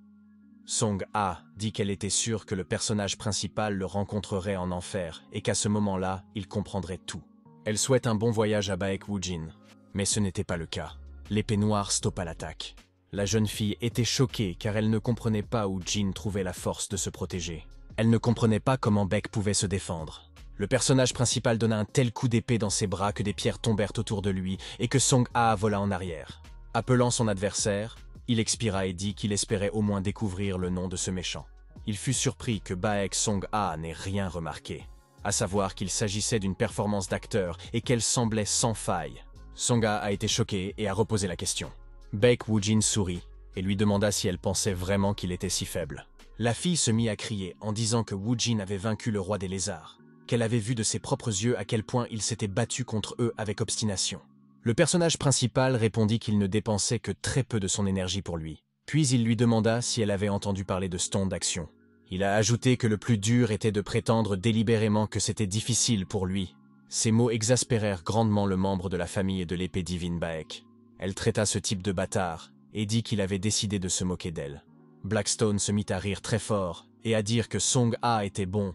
Song-ha dit qu'elle était sûre que le personnage principal le rencontrerait en enfer et qu'à ce moment-là, il comprendrait tout. Elle souhaite un bon voyage à Baek Woo Jin, mais ce n'était pas le cas. L'épée noire stoppa l'attaque. La jeune fille était choquée car elle ne comprenait pas où Jin trouvait la force de se protéger. Elle ne comprenait pas comment Baek pouvait se défendre. Le personnage principal donna un tel coup d'épée dans ses bras que des pierres tombèrent autour de lui et que Song-ha vola en arrière. Appelant son adversaire, il expira et dit qu'il espérait au moins découvrir le nom de ce méchant. Il fut surpris que Baek Song-ha n'ait rien remarqué, à savoir qu'il s'agissait d'une performance d'acteur et qu'elle semblait sans faille. Song-ha a été choqué et a reposé la question. Baek Woo Jin sourit et lui demanda si elle pensait vraiment qu'il était si faible. La fille se mit à crier en disant que Woo Jin avait vaincu le roi des lézards, qu'elle avait vu de ses propres yeux à quel point il s'était battu contre eux avec obstination. Le personnage principal répondit qu'il ne dépensait que très peu de son énergie pour lui. Puis il lui demanda si elle avait entendu parler de Stone d'action. Il a ajouté que le plus dur était de prétendre délibérément que c'était difficile pour lui. Ces mots exaspérèrent grandement le membre de la famille de l'épée divine Baek. Elle traita ce type de bâtard et dit qu'il avait décidé de se moquer d'elle. Blackstone se mit à rire très fort et à dire que Song-ha était bon.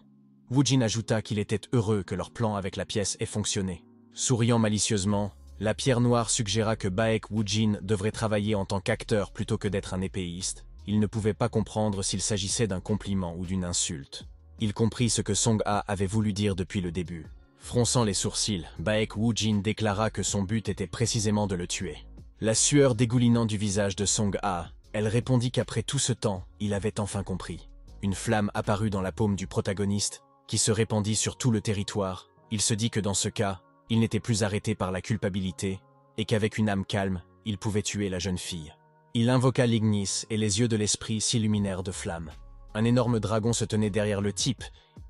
Woo Jin ajouta qu'il était heureux que leur plan avec la pièce ait fonctionné. Souriant malicieusement, la pierre noire suggéra que Baek Woo Jin devrait travailler en tant qu'acteur plutôt que d'être un épéiste. Il ne pouvait pas comprendre s'il s'agissait d'un compliment ou d'une insulte. Il comprit ce que Song-ha avait voulu dire depuis le début. Fronçant les sourcils, Baek Woo Jin déclara que son but était précisément de le tuer. La sueur dégoulinant du visage de Song-ha, elle répondit qu'après tout ce temps, il avait enfin compris. Une flamme apparut dans la paume du protagoniste, qui se répandit sur tout le territoire. Il se dit que dans ce cas, il n'était plus arrêté par la culpabilité, et qu'avec une âme calme, il pouvait tuer la jeune fille. Il invoqua l'Ignis et les yeux de l'esprit s'illuminèrent de flammes. Un énorme dragon se tenait derrière le type.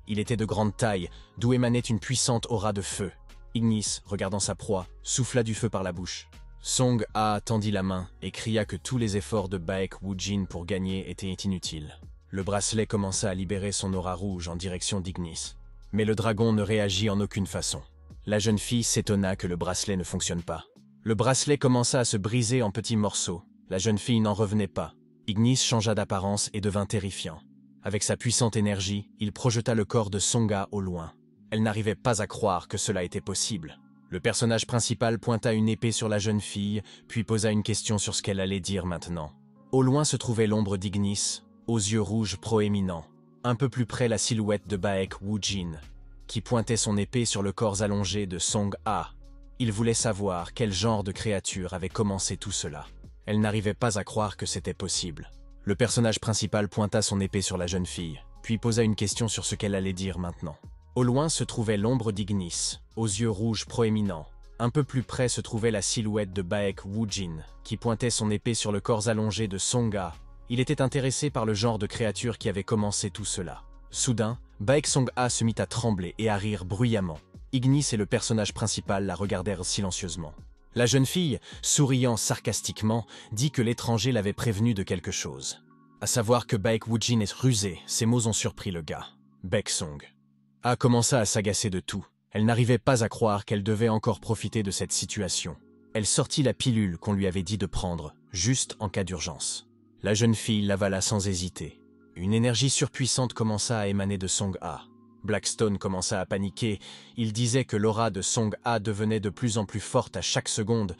Il était de grande taille, d'où émanait une puissante aura de feu. Ignis, regardant sa proie, souffla du feu par la bouche. Song A tendit la main et cria que tous les efforts de Baek Woo-jin pour gagner étaient inutiles. Le bracelet commença à libérer son aura rouge en direction d'Ignis. Mais le dragon ne réagit en aucune façon. La jeune fille s'étonna que le bracelet ne fonctionne pas. Le bracelet commença à se briser en petits morceaux. La jeune fille n'en revenait pas. Ignis changea d'apparence et devint terrifiant. Avec sa puissante énergie, il projeta le corps de Songa au loin. Elle n'arrivait pas à croire que cela était possible. Le personnage principal pointa une épée sur la jeune fille, puis posa une question sur ce qu'elle allait dire maintenant. Au loin se trouvait l'ombre d'Ignis, aux yeux rouges proéminents. Un peu plus près la silhouette de Baek Woo-jin, qui pointait son épée sur le corps allongé de Song A. Il voulait savoir quel genre de créature avait commencé tout cela. Elle n'arrivait pas à croire que c'était possible. Le personnage principal pointa son épée sur la jeune fille, puis posa une question sur ce qu'elle allait dire maintenant. Au loin se trouvait l'ombre d'Ignis, aux yeux rouges proéminents. Un peu plus près se trouvait la silhouette de Baek Woo-jin, qui pointait son épée sur le corps allongé de Songa. Il était intéressé par le genre de créature qui avait commencé tout cela. Soudain, Baek Song-a se mit à trembler et à rire bruyamment. Ignis et le personnage principal la regardèrent silencieusement. La jeune fille, souriant sarcastiquement, dit que l'étranger l'avait prévenu de quelque chose. À savoir que Baek Woo-jin est rusé, ces mots ont surpris le gars. Baek Song-a commença à s'agacer de tout. Elle n'arrivait pas à croire qu'elle devait encore profiter de cette situation. Elle sortit la pilule qu'on lui avait dit de prendre, juste en cas d'urgence. La jeune fille l'avala sans hésiter. Une énergie surpuissante commença à émaner de Song-a. Blackstone commença à paniquer. Il disait que l'aura de Song-a devenait de plus en plus forte à chaque seconde.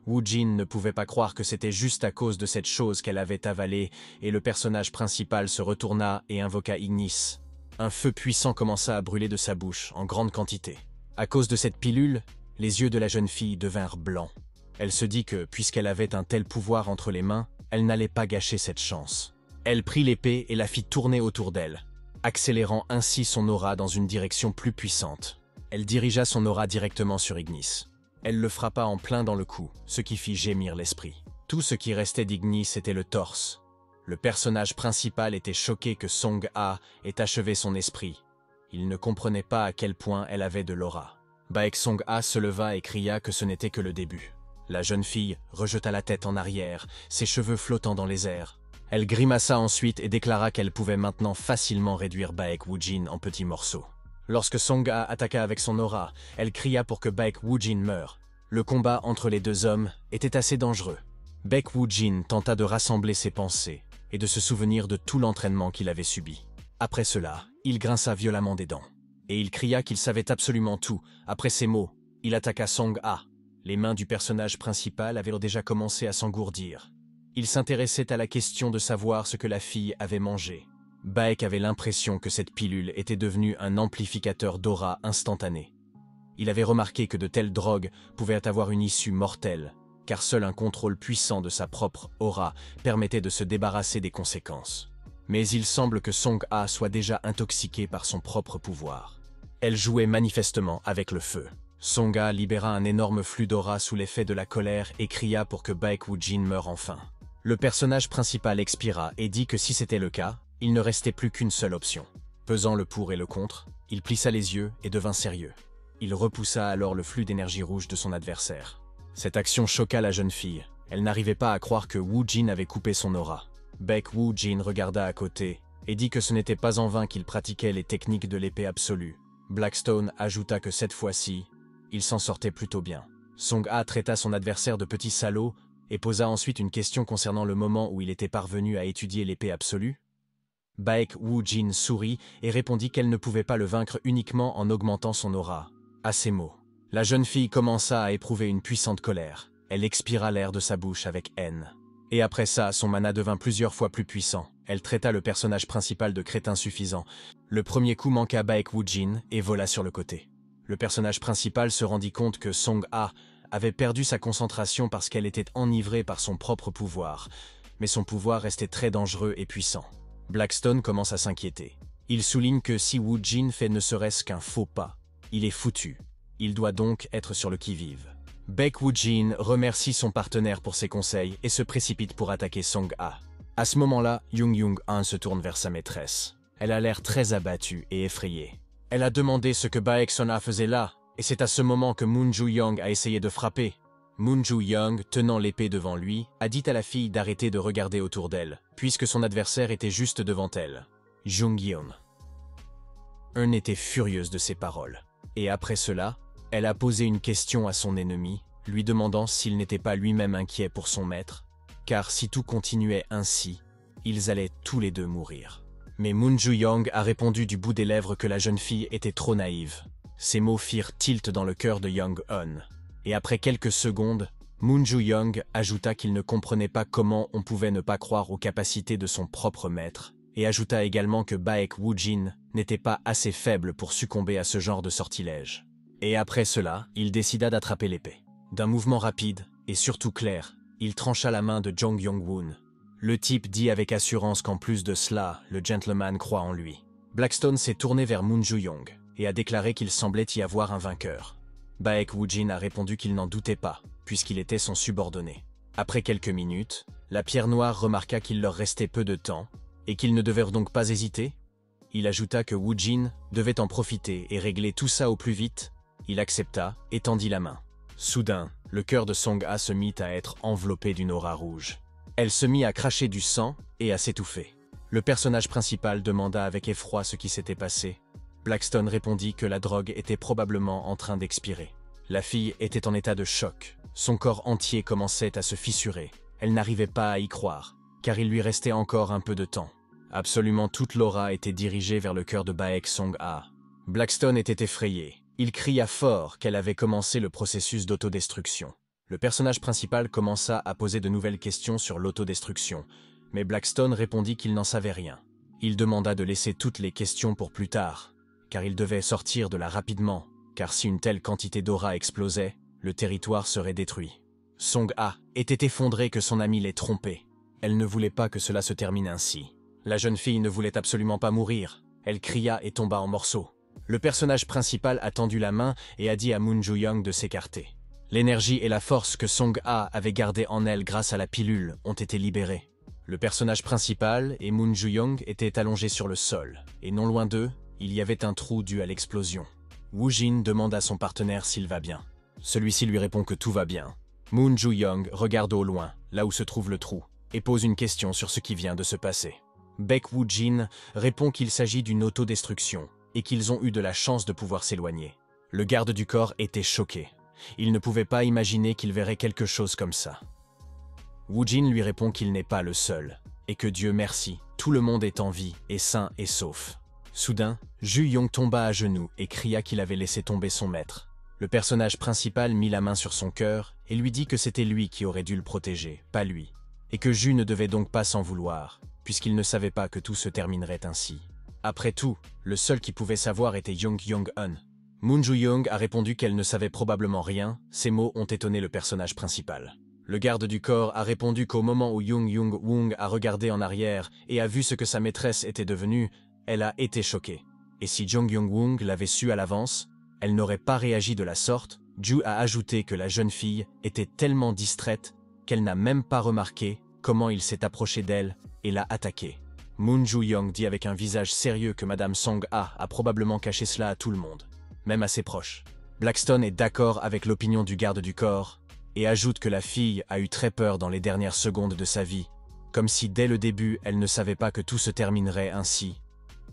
Woo-jin ne pouvait pas croire que c'était juste à cause de cette chose qu'elle avait avalée, et le personnage principal se retourna et invoqua Ignis. Un feu puissant commença à brûler de sa bouche, en grande quantité. À cause de cette pilule, les yeux de la jeune fille devinrent blancs. Elle se dit que, puisqu'elle avait un tel pouvoir entre les mains, elle n'allait pas gâcher cette chance. Elle prit l'épée et la fit tourner autour d'elle, accélérant ainsi son aura dans une direction plus puissante. Elle dirigea son aura directement sur Ignis. Elle le frappa en plein dans le cou, ce qui fit gémir l'esprit. Tout ce qui restait d'Ignis était le torse. Le personnage principal était choqué que Song-a ait achevé son esprit. Il ne comprenait pas à quel point elle avait de l'aura. Baek Song-a se leva et cria que ce n'était que le début. La jeune fille rejeta la tête en arrière, ses cheveux flottant dans les airs. Elle grimaça ensuite et déclara qu'elle pouvait maintenant facilement réduire Baek Woo-jin en petits morceaux. Lorsque Song-a attaqua avec son aura, elle cria pour que Baek Woo-jin meure. Le combat entre les deux hommes était assez dangereux. Baek Woo-jin tenta de rassembler ses pensées et de se souvenir de tout l'entraînement qu'il avait subi. Après cela, il grinça violemment des dents. Et il cria qu'il savait absolument tout. Après ces mots, il attaqua Song-a. Les mains du personnage principal avaient déjà commencé à s'engourdir. Il s'intéressait à la question de savoir ce que la fille avait mangé. Baek avait l'impression que cette pilule était devenue un amplificateur d'aura instantané. Il avait remarqué que de telles drogues pouvaient avoir une issue mortelle, car seul un contrôle puissant de sa propre aura permettait de se débarrasser des conséquences. Mais il semble que Song-a soit déjà intoxiquée par son propre pouvoir. Elle jouait manifestement avec le feu. Song-a libéra un énorme flux d'aura sous l'effet de la colère et cria pour que Baek Woo-jin meure enfin. Le personnage principal expira et dit que si c'était le cas, il ne restait plus qu'une seule option. Pesant le pour et le contre, il plissa les yeux et devint sérieux. Il repoussa alors le flux d'énergie rouge de son adversaire. Cette action choqua la jeune fille. Elle n'arrivait pas à croire que Woo-jin avait coupé son aura. Baek Woo-jin regarda à côté et dit que ce n'était pas en vain qu'il pratiquait les techniques de l'épée absolue. Blackstone ajouta que cette fois-ci, il s'en sortait plutôt bien. Song-a traita son adversaire de petit salaud et posa ensuite une question concernant le moment où il était parvenu à étudier l'épée absolue. Baek Woo-jin sourit et répondit qu'elle ne pouvait pas le vaincre uniquement en augmentant son aura. À ces mots, la jeune fille commença à éprouver une puissante colère. Elle expira l'air de sa bouche avec haine. Et après ça, son mana devint plusieurs fois plus puissant. Elle traita le personnage principal de crétin suffisant. Le premier coup manqua Baek Woo-jin et vola sur le côté. Le personnage principal se rendit compte que Song-a avait perdu sa concentration parce qu'elle était enivrée par son propre pouvoir. Mais son pouvoir restait très dangereux et puissant. Blackstone commence à s'inquiéter. Il souligne que si Woo-jin fait ne serait-ce qu'un faux pas, il est foutu. Il doit donc être sur le qui-vive. Baek Woo-jin remercie son partenaire pour ses conseils et se précipite pour attaquer Song-a. À ce moment-là, Jung Young-un se tourne vers sa maîtresse. Elle a l'air très abattue et effrayée. Elle a demandé ce que Baek Sona faisait là, et c'est à ce moment que Moon Ju-young a essayé de frapper. Moon Ju-young, tenant l'épée devant lui, a dit à la fille d'arrêter de regarder autour d'elle, puisque son adversaire était juste devant elle. Jung Yeon était furieuse de ces paroles. Et après cela, elle a posé une question à son ennemi, lui demandant s'il n'était pas lui-même inquiet pour son maître, car si tout continuait ainsi, ils allaient tous les deux mourir. Mais Moon Ju-young a répondu du bout des lèvres que la jeune fille était trop naïve. Ces mots firent tilt dans le cœur de Young-un. Et après quelques secondes, Moon Ju-young ajouta qu'il ne comprenait pas comment on pouvait ne pas croire aux capacités de son propre maître, et ajouta également que Baek Woo-jin n'était pas assez faible pour succomber à ce genre de sortilège. Et après cela, il décida d'attraper l'épée. D'un mouvement rapide, et surtout clair, il trancha la main de Jong Young-woon. Le type dit avec assurance qu'en plus de cela, le gentleman croit en lui. Blackstone s'est tourné vers Moon Ju-young et a déclaré qu'il semblait y avoir un vainqueur. Baek Woo-jin a répondu qu'il n'en doutait pas, puisqu'il était son subordonné. Après quelques minutes, la pierre noire remarqua qu'il leur restait peu de temps, et qu'ils ne devaient donc pas hésiter. Il ajouta que Woo-jin devait en profiter et régler tout ça au plus vite. Il accepta et tendit la main. Soudain, le cœur de Song-ha se mit à être enveloppé d'une aura rouge. Elle se mit à cracher du sang et à s'étouffer. Le personnage principal demanda avec effroi ce qui s'était passé. Blackstone répondit que la drogue était probablement en train d'expirer. La fille était en état de choc. Son corps entier commençait à se fissurer. Elle n'arrivait pas à y croire, car il lui restait encore un peu de temps. Absolument toute l'aura était dirigée vers le cœur de Baek Song-ha. Blackstone était effrayé. Il cria fort qu'elle avait commencé le processus d'autodestruction. Le personnage principal commença à poser de nouvelles questions sur l'autodestruction, mais Blackstone répondit qu'il n'en savait rien. Il demanda de laisser toutes les questions pour plus tard, car il devait sortir de là rapidement, car si une telle quantité d'aura explosait, le territoire serait détruit. Song-ha était effondrée que son ami l'ait trompée. Elle ne voulait pas que cela se termine ainsi. La jeune fille ne voulait absolument pas mourir. Elle cria et tomba en morceaux. Le personnage principal a tendu la main et a dit à Moon Ju-young de s'écarter. L'énergie et la force que Song-ha avait gardées en elle grâce à la pilule ont été libérées. Le personnage principal et Moon Ju-young étaient allongés sur le sol, et non loin d'eux, il y avait un trou dû à l'explosion. Woo-jin demande à son partenaire s'il va bien. Celui-ci lui répond que tout va bien. Moon Ju-young regarde au loin, là où se trouve le trou, et pose une question sur ce qui vient de se passer. Baek Woo-jin répond qu'il s'agit d'une autodestruction, et qu'ils ont eu de la chance de pouvoir s'éloigner. Le garde du corps était choqué. Il ne pouvait pas imaginer qu'il verrait quelque chose comme ça. Woo-jin lui répond qu'il n'est pas le seul, et que Dieu merci, tout le monde est en vie et sain et sauf. Soudain, Ju-young tomba à genoux et cria qu'il avait laissé tomber son maître. Le personnage principal mit la main sur son cœur et lui dit que c'était lui qui aurait dû le protéger, pas lui, et que Ju ne devait donc pas s'en vouloir, puisqu'il ne savait pas que tout se terminerait ainsi. Après tout, le seul qui pouvait savoir était Jung Young-un. Moon Ju-young a répondu qu'elle ne savait probablement rien. Ces mots ont étonné le personnage principal. Le garde du corps a répondu qu'au moment où Jung Young-woong a regardé en arrière et a vu ce que sa maîtresse était devenue, elle a été choquée. Et si Jung Young-woong l'avait su à l'avance, elle n'aurait pas réagi de la sorte. Ju a ajouté que la jeune fille était tellement distraite qu'elle n'a même pas remarqué comment il s'est approché d'elle et l'a attaquée. Moon Ju-young dit avec un visage sérieux que Madame Song-ha a probablement caché cela à tout le monde, même à ses proches. Blackstone est d'accord avec l'opinion du garde du corps et ajoute que la fille a eu très peur dans les dernières secondes de sa vie, comme si dès le début elle ne savait pas que tout se terminerait ainsi,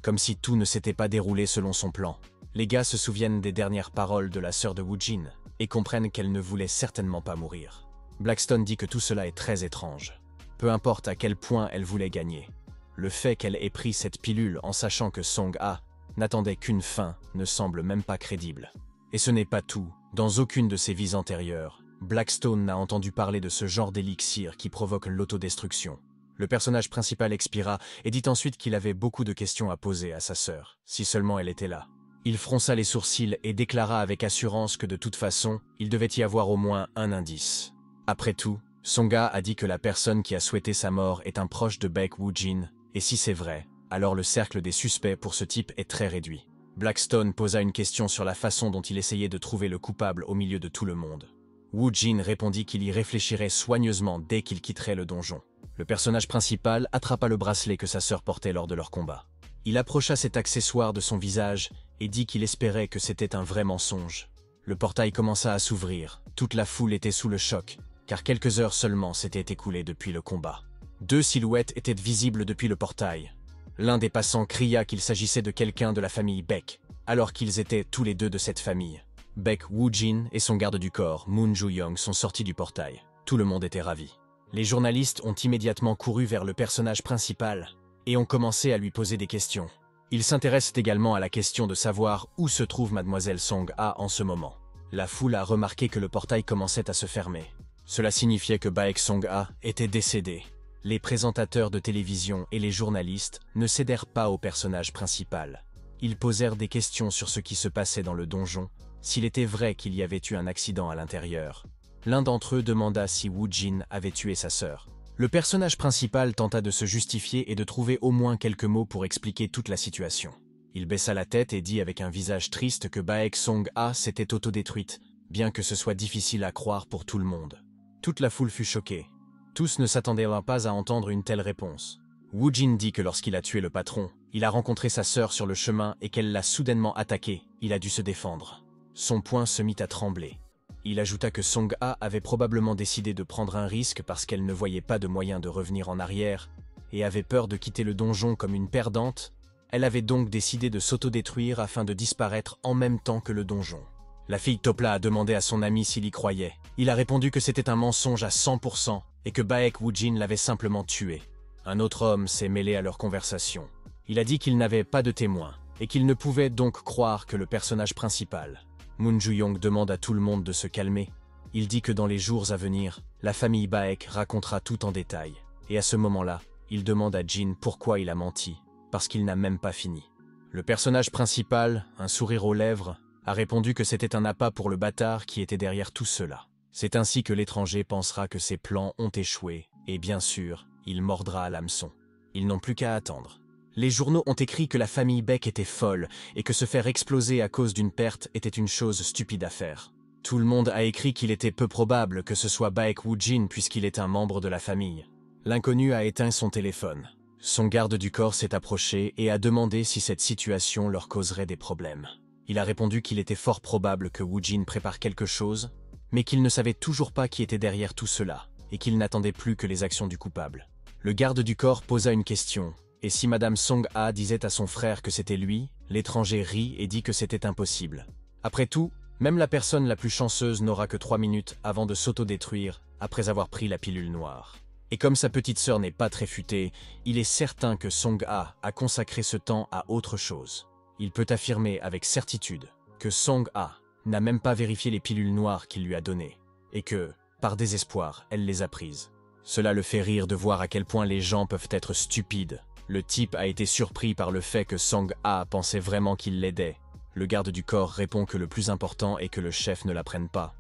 comme si tout ne s'était pas déroulé selon son plan. Les gars se souviennent des dernières paroles de la sœur de Woo-jin et comprennent qu'elle ne voulait certainement pas mourir. Blackstone dit que tout cela est très étrange. Peu importe à quel point elle voulait gagner. Le fait qu'elle ait pris cette pilule en sachant que Song-ha n'attendait qu'une fin ne semble même pas crédible. Et ce n'est pas tout. Dans aucune de ses vies antérieures, Blackstone n'a entendu parler de ce genre d'élixir qui provoque l'autodestruction. Le personnage principal expira et dit ensuite qu'il avait beaucoup de questions à poser à sa sœur, si seulement elle était là. Il fronça les sourcils et déclara avec assurance que de toute façon, il devait y avoir au moins un indice. Après tout, Song-ha a dit que la personne qui a souhaité sa mort est un proche de Baek Woo-jin, et si c'est vrai, alors le cercle des suspects pour ce type est très réduit. Blackstone posa une question sur la façon dont il essayait de trouver le coupable au milieu de tout le monde. Woo-jin répondit qu'il y réfléchirait soigneusement dès qu'il quitterait le donjon. Le personnage principal attrapa le bracelet que sa sœur portait lors de leur combat. Il approcha cet accessoire de son visage et dit qu'il espérait que c'était un vrai mensonge. Le portail commença à s'ouvrir, toute la foule était sous le choc, car quelques heures seulement s'étaient écoulées depuis le combat. 2 silhouettes étaient visibles depuis le portail. L'un des passants cria qu'il s'agissait de quelqu'un de la famille Baek, alors qu'ils étaient tous les deux de cette famille. Baek Woo-jin et son garde du corps, Moon Joo-young, sont sortis du portail. Tout le monde était ravi. Les journalistes ont immédiatement couru vers le personnage principal et ont commencé à lui poser des questions. Ils s'intéressent également à la question de savoir où se trouve Mademoiselle Song-ha en ce moment. La foule a remarqué que le portail commençait à se fermer. Cela signifiait que Baek Song-ha était décédé. Les présentateurs de télévision et les journalistes ne cédèrent pas au personnage principal. Ils posèrent des questions sur ce qui se passait dans le donjon, s'il était vrai qu'il y avait eu un accident à l'intérieur. L'un d'entre eux demanda si Woo-jin avait tué sa sœur. Le personnage principal tenta de se justifier et de trouver au moins quelques mots pour expliquer toute la situation. Il baissa la tête et dit avec un visage triste que Baek Song-ha s'était autodétruite, bien que ce soit difficile à croire pour tout le monde. Toute la foule fut choquée. Tous ne s'attendaient pas à entendre une telle réponse. Woo-jin dit que lorsqu'il a tué le patron, il a rencontré sa sœur sur le chemin et qu'elle l'a soudainement attaqué. Il a dû se défendre. Son poing se mit à trembler. Il ajouta que Song-ha avait probablement décidé de prendre un risque parce qu'elle ne voyait pas de moyen de revenir en arrière et avait peur de quitter le donjon comme une perdante. Elle avait donc décidé de s'autodétruire afin de disparaître en même temps que le donjon. La fille Topla a demandé à son ami s'il y croyait. Il a répondu que c'était un mensonge à 100% et que Baek Woo-jin l'avait simplement tué. Un autre homme s'est mêlé à leur conversation. Il a dit qu'il n'avait pas de témoins et qu'il ne pouvait donc croire que le personnage principal. Moon Joo-young demande à tout le monde de se calmer. Il dit que dans les jours à venir, la famille Baek racontera tout en détail. Et à ce moment-là, il demande à Jin pourquoi il a menti, parce qu'il n'a même pas fini. Le personnage principal, un sourire aux lèvres, a répondu que c'était un appât pour le bâtard qui était derrière tout cela. C'est ainsi que l'étranger pensera que ses plans ont échoué, et bien sûr, il mordra à l'hameçon. Ils n'ont plus qu'à attendre. Les journaux ont écrit que la famille Baek était folle et que se faire exploser à cause d'une perte était une chose stupide à faire. Tout le monde a écrit qu'il était peu probable que ce soit Baek Woo-jin puisqu'il est un membre de la famille. L'inconnu a éteint son téléphone. Son garde du corps s'est approché et a demandé si cette situation leur causerait des problèmes. Il a répondu qu'il était fort probable que Woo-jin prépare quelque chose, mais qu'il ne savait toujours pas qui était derrière tout cela et qu'il n'attendait plus que les actions du coupable. Le garde du corps posa une question. Et si Madame Song-ha disait à son frère que c'était lui, l'étranger rit et dit que c'était impossible. Après tout, même la personne la plus chanceuse n'aura que 3 minutes avant de s'autodétruire après avoir pris la pilule noire. Et comme sa petite sœur n'est pas très futée, il est certain que Song-ha a consacré ce temps à autre chose. Il peut affirmer avec certitude que Song-ha n'a même pas vérifié les pilules noires qu'il lui a données, et que, par désespoir, elle les a prises. Cela le fait rire de voir à quel point les gens peuvent être stupides. Le type a été surpris par le fait que Song-ha pensait vraiment qu'il l'aidait. Le garde du corps répond que le plus important est que le chef ne l'apprenne pas.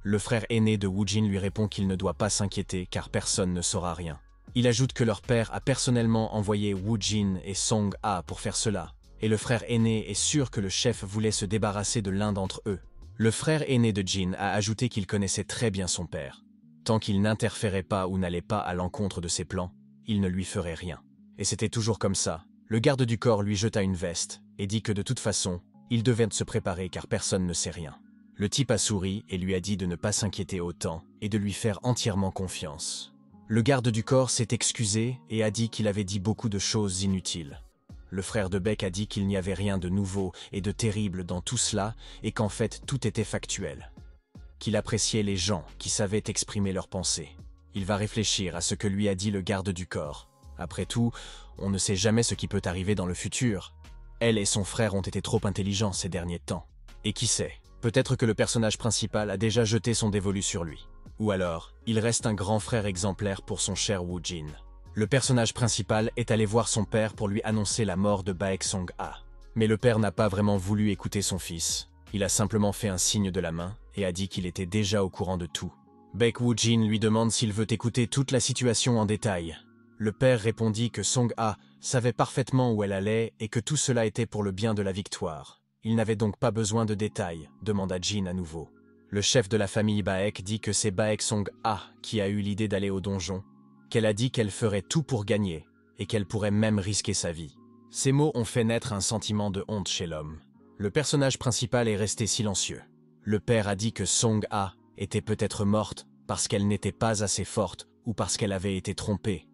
Le frère aîné de Woo-jin lui répond qu'il ne doit pas s'inquiéter car personne ne saura rien. Il ajoute que leur père a personnellement envoyé Woo-jin et Song-ha pour faire cela, et le frère aîné est sûr que le chef voulait se débarrasser de l'un d'entre eux. Le frère aîné de Jin a ajouté qu'il connaissait très bien son père. Tant qu'il n'interférait pas ou n'allait pas à l'encontre de ses plans, il ne lui ferait rien. Et c'était toujours comme ça. Le garde du corps lui jeta une veste et dit que de toute façon, il devait se préparer car personne ne sait rien. Le type a souri et lui a dit de ne pas s'inquiéter autant et de lui faire entièrement confiance. Le garde du corps s'est excusé et a dit qu'il avait dit beaucoup de choses inutiles. Le frère de Baek a dit qu'il n'y avait rien de nouveau et de terrible dans tout cela et qu'en fait tout était factuel. Qu'il appréciait les gens qui savaient exprimer leurs pensées. Il va réfléchir à ce que lui a dit le garde du corps. Après tout, on ne sait jamais ce qui peut arriver dans le futur. Elle et son frère ont été trop intelligents ces derniers temps. Et qui sait, peut-être que le personnage principal a déjà jeté son dévolu sur lui. Ou alors, il reste un grand frère exemplaire pour son cher Woo-jin. Le personnage principal est allé voir son père pour lui annoncer la mort de Baek Song-ha. Mais le père n'a pas vraiment voulu écouter son fils. Il a simplement fait un signe de la main et a dit qu'il était déjà au courant de tout. Baek Woo-jin lui demande s'il veut écouter toute la situation en détail. Le père répondit que Song-ha savait parfaitement où elle allait et que tout cela était pour le bien de la victoire. Il n'avait donc pas besoin de détails, demanda Jin à nouveau. Le chef de la famille Baek dit que c'est Baek Song-ha qui a eu l'idée d'aller au donjon, qu'elle a dit qu'elle ferait tout pour gagner, et qu'elle pourrait même risquer sa vie. Ces mots ont fait naître un sentiment de honte chez l'homme. Le personnage principal est resté silencieux. Le père a dit que Song-ah était peut-être morte parce qu'elle n'était pas assez forte ou parce qu'elle avait été trompée,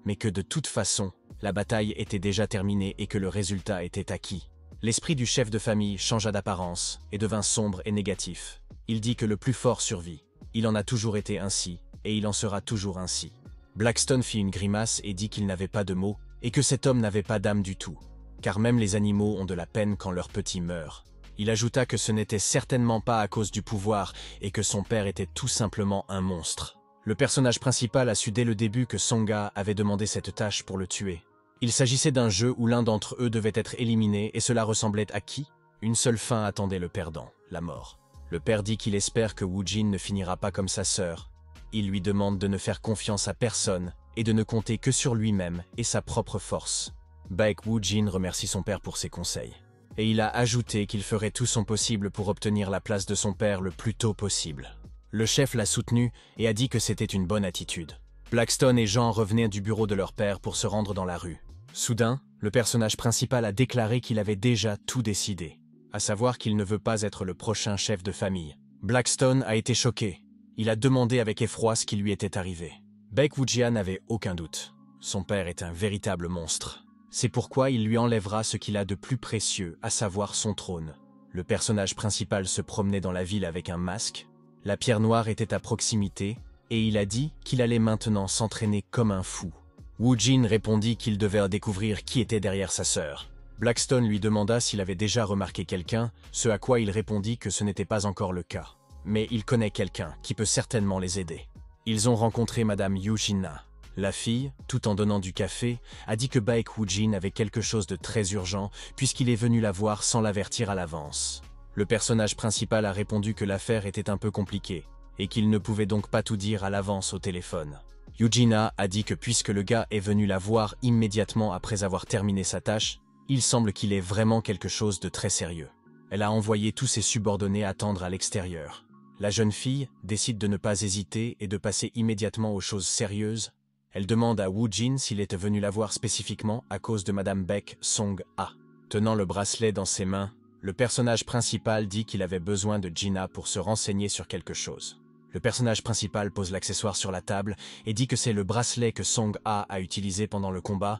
mais que de toute façon, la bataille était déjà terminée et que le résultat était acquis. L'esprit du chef de famille changea d'apparence et devint sombre et négatif. Il dit que le plus fort survit. Il en a toujours été ainsi, et il en sera toujours ainsi. Blackstone fit une grimace et dit qu'il n'avait pas de mots, et que cet homme n'avait pas d'âme du tout, car même les animaux ont de la peine quand leur petit meurt. Il ajouta que ce n'était certainement pas à cause du pouvoir, et que son père était tout simplement un monstre. Le personnage principal a su dès le début que Song-ah avait demandé cette tâche pour le tuer. Il s'agissait d'un jeu où l'un d'entre eux devait être éliminé, et cela ressemblait à qui? Une seule fin attendait le perdant, la mort. Le père dit qu'il espère que Woo-jin ne finira pas comme sa sœur. Il lui demande de ne faire confiance à personne et de ne compter que sur lui-même et sa propre force. Baek Woo-jin remercie son père pour ses conseils. Et il a ajouté qu'il ferait tout son possible pour obtenir la place de son père le plus tôt possible. Le chef l'a soutenu et a dit que c'était une bonne attitude. Blackstone et Jean revenaient du bureau de leur père pour se rendre dans la rue. Soudain, le personnage principal a déclaré qu'il avait déjà tout décidé, à savoir qu'il ne veut pas être le prochain chef de famille. Blackstone a été choqué. Il a demandé avec effroi ce qui lui était arrivé. Baek Woo-jin n'avait aucun doute. Son père est un véritable monstre. C'est pourquoi il lui enlèvera ce qu'il a de plus précieux, à savoir son trône. Le personnage principal se promenait dans la ville avec un masque. La pierre noire était à proximité, et il a dit qu'il allait maintenant s'entraîner comme un fou. Woo-jin répondit qu'il devait découvrir qui était derrière sa sœur. Blackstone lui demanda s'il avait déjà remarqué quelqu'un, ce à quoi il répondit que ce n'était pas encore le cas. Mais il connaît quelqu'un qui peut certainement les aider. Ils ont rencontré Madame Yoo Jin-na. La fille, tout en donnant du café, a dit que Baek Woo-jin avait quelque chose de très urgent puisqu'il est venu la voir sans l'avertir à l'avance. Le personnage principal a répondu que l'affaire était un peu compliquée et qu'il ne pouvait donc pas tout dire à l'avance au téléphone. Yoo Jin-na a dit que puisque le gars est venu la voir immédiatement après avoir terminé sa tâche, il semble qu'il ait vraiment quelque chose de très sérieux. Elle a envoyé tous ses subordonnés attendre à l'extérieur. La jeune fille décide de ne pas hésiter et de passer immédiatement aux choses sérieuses. Elle demande à Woo-jin s'il était venu la voir spécifiquement à cause de Madame Baek Song-ah. Tenant le bracelet dans ses mains, le personnage principal dit qu'il avait besoin de Jin-na pour se renseigner sur quelque chose. Le personnage principal pose l'accessoire sur la table et dit que c'est le bracelet que Song-ah a utilisé pendant le combat.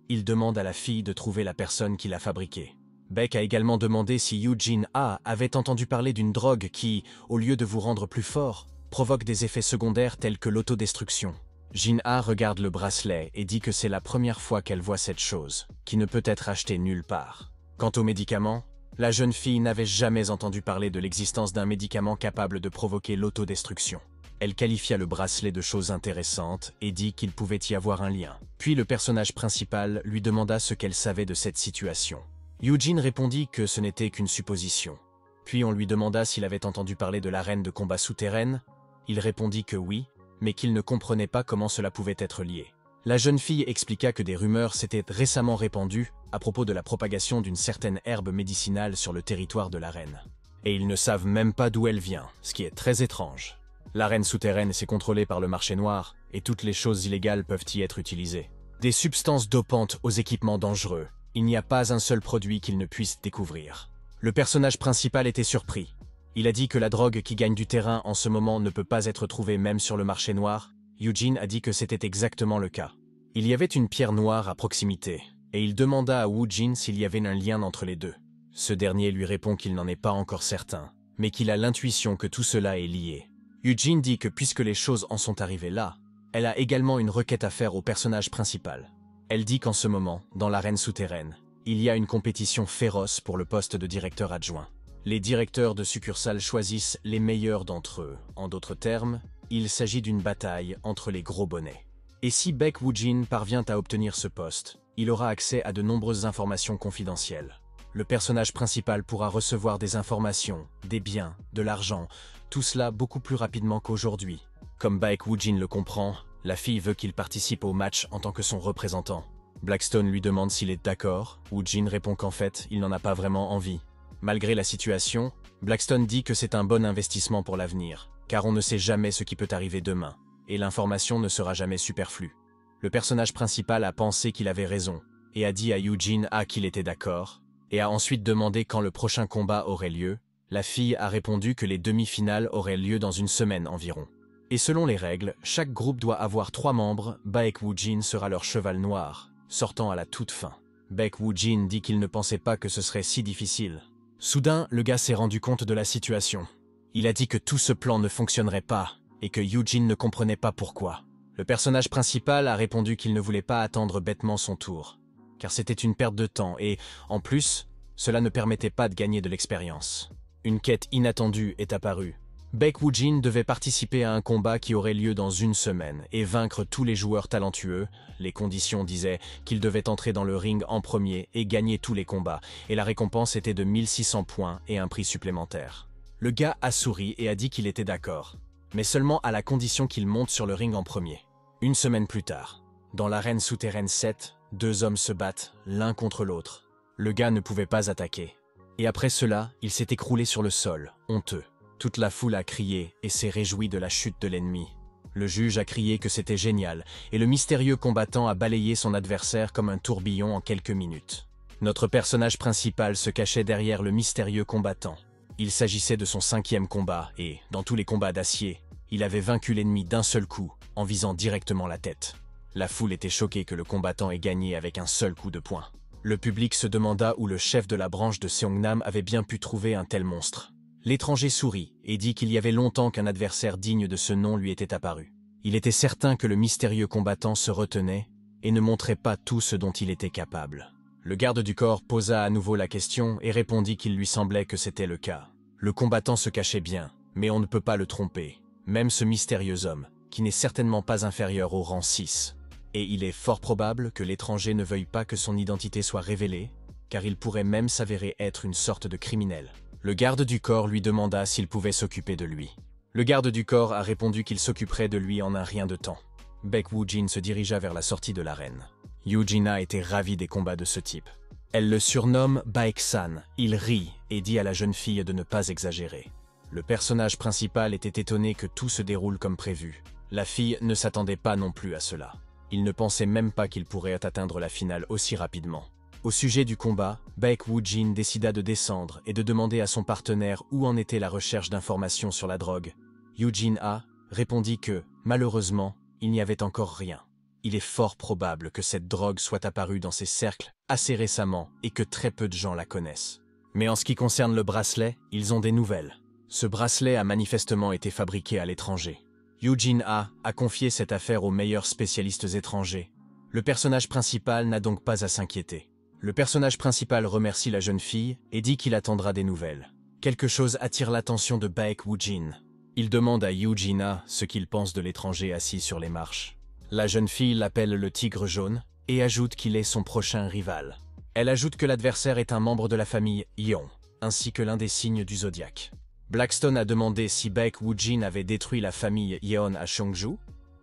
Il demande à la fille de trouver la personne qui l'a fabriqué. Baek a également demandé si Yoo Jin-ah avait entendu parler d'une drogue qui, au lieu de vous rendre plus fort, provoque des effets secondaires tels que l'autodestruction. Jin-ah regarde le bracelet et dit que c'est la première fois qu'elle voit cette chose, qui ne peut être achetée nulle part. Quant aux médicaments, la jeune fille n'avait jamais entendu parler de l'existence d'un médicament capable de provoquer l'autodestruction. Elle qualifia le bracelet de chose intéressante et dit qu'il pouvait y avoir un lien. Puis le personnage principal lui demanda ce qu'elle savait de cette situation. Yoo-jin répondit que ce n'était qu'une supposition. Puis on lui demanda s'il avait entendu parler de l'arène de combat souterraine. Il répondit que oui, mais qu'il ne comprenait pas comment cela pouvait être lié. La jeune fille expliqua que des rumeurs s'étaient récemment répandues à propos de la propagation d'une certaine herbe médicinale sur le territoire de l'arène. Et ils ne savent même pas d'où elle vient, ce qui est très étrange. L'arène souterraine est contrôlée par le marché noir, et toutes les choses illégales peuvent y être utilisées. Des substances dopantes aux équipements dangereux. Il n'y a pas un seul produit qu'ils ne puissent découvrir. Le personnage principal était surpris. Il a dit que la drogue qui gagne du terrain en ce moment ne peut pas être trouvée même sur le marché noir. Yoo-jin a dit que c'était exactement le cas. Il y avait une pierre noire à proximité, et il demanda à Woo-jin s'il y avait un lien entre les deux. Ce dernier lui répond qu'il n'en est pas encore certain, mais qu'il a l'intuition que tout cela est lié. Yoo-jin dit que puisque les choses en sont arrivées là, elle a également une requête à faire au personnage principal. Elle dit qu'en ce moment, dans l'arène souterraine, il y a une compétition féroce pour le poste de directeur adjoint. Les directeurs de succursales choisissent les meilleurs d'entre eux. En d'autres termes, il s'agit d'une bataille entre les gros bonnets. Et si Baek Woo-jin parvient à obtenir ce poste, il aura accès à de nombreuses informations confidentielles. Le personnage principal pourra recevoir des informations, des biens, de l'argent, tout cela beaucoup plus rapidement qu'aujourd'hui. Comme Baek Woo-jin le comprend, la fille veut qu'il participe au match en tant que son représentant. Blackstone lui demande s'il est d'accord. Woo-jin répond qu'en fait, il n'en a pas vraiment envie. Malgré la situation, Blackstone dit que c'est un bon investissement pour l'avenir, car on ne sait jamais ce qui peut arriver demain, et l'information ne sera jamais superflue. Le personnage principal a pensé qu'il avait raison, et a dit à Eugene A qu'il était d'accord, et a ensuite demandé quand le prochain combat aurait lieu. La fille a répondu que les demi-finales auraient lieu dans une semaine environ. Et selon les règles, chaque groupe doit avoir 3 membres, Baek Woojin sera leur cheval noir, sortant à la toute fin. Baek Woojin dit qu'il ne pensait pas que ce serait si difficile. Soudain, le gars s'est rendu compte de la situation. Il a dit que tout ce plan ne fonctionnerait pas, et que Eugene ne comprenait pas pourquoi. Le personnage principal a répondu qu'il ne voulait pas attendre bêtement son tour, car c'était une perte de temps et, en plus, cela ne permettait pas de gagner de l'expérience. Une quête inattendue est apparue. Baek Woojin devait participer à un combat qui aurait lieu dans une semaine et vaincre tous les joueurs talentueux. Les conditions disaient qu'il devait entrer dans le ring en premier et gagner tous les combats, et la récompense était de 1600 points et un prix supplémentaire. Le gars a souri et a dit qu'il était d'accord, mais seulement à la condition qu'il monte sur le ring en premier. Une semaine plus tard, dans l'arène souterraine 7, 2 hommes se battent l'un contre l'autre. Le gars ne pouvait pas attaquer. Et après cela, il s'est écroulé sur le sol, honteux. Toute la foule a crié et s'est réjouie de la chute de l'ennemi. Le juge a crié que c'était génial, et le mystérieux combattant a balayé son adversaire comme un tourbillon en quelques minutes. Notre personnage principal se cachait derrière le mystérieux combattant. Il s'agissait de son 5e combat, et, dans tous les combats d'acier, il avait vaincu l'ennemi d'un seul coup, en visant directement la tête. La foule était choquée que le combattant ait gagné avec un seul coup de poing. Le public se demanda où le chef de la branche de Seongnam avait bien pu trouver un tel monstre. L'étranger sourit et dit qu'il y avait longtemps qu'un adversaire digne de ce nom lui était apparu. Il était certain que le mystérieux combattant se retenait et ne montrait pas tout ce dont il était capable. Le garde du corps posa à nouveau la question et répondit qu'il lui semblait que c'était le cas. Le combattant se cachait bien, mais on ne peut pas le tromper, même ce mystérieux homme, qui n'est certainement pas inférieur au rang 6. Et il est fort probable que l'étranger ne veuille pas que son identité soit révélée, car il pourrait même s'avérer être une sorte de criminel. Le garde du corps lui demanda s'il pouvait s'occuper de lui. Le garde du corps a répondu qu'il s'occuperait de lui en un rien de temps. Baek Woojin se dirigea vers la sortie de l'arène. Eugene était ravie des combats de ce type. Elle le surnomme Baek-san. Il rit et dit à la jeune fille de ne pas exagérer. Le personnage principal était étonné que tout se déroule comme prévu. La fille ne s'attendait pas non plus à cela. Il ne pensait même pas qu'il pourrait atteindre la finale aussi rapidement. Au sujet du combat, Baek Woojin décida de descendre et de demander à son partenaire où en était la recherche d'informations sur la drogue. Eugene A répondit que, malheureusement, il n'y avait encore rien. Il est fort probable que cette drogue soit apparue dans ces cercles assez récemment et que très peu de gens la connaissent. Mais en ce qui concerne le bracelet, ils ont des nouvelles. Ce bracelet a manifestement été fabriqué à l'étranger. Eugene A confié cette affaire aux meilleurs spécialistes étrangers. Le personnage principal n'a donc pas à s'inquiéter. Le personnage principal remercie la jeune fille et dit qu'il attendra des nouvelles. Quelque chose attire l'attention de Baek Woojin. Il demande à Eugene A ce qu'il pense de l'étranger assis sur les marches. La jeune fille l'appelle le tigre jaune et ajoute qu'il est son prochain rival. Elle ajoute que l'adversaire est un membre de la famille Yeon, ainsi que l'un des signes du zodiaque. Blackstone a demandé si Baek Woojin avait détruit la famille Yeon à Cheongju.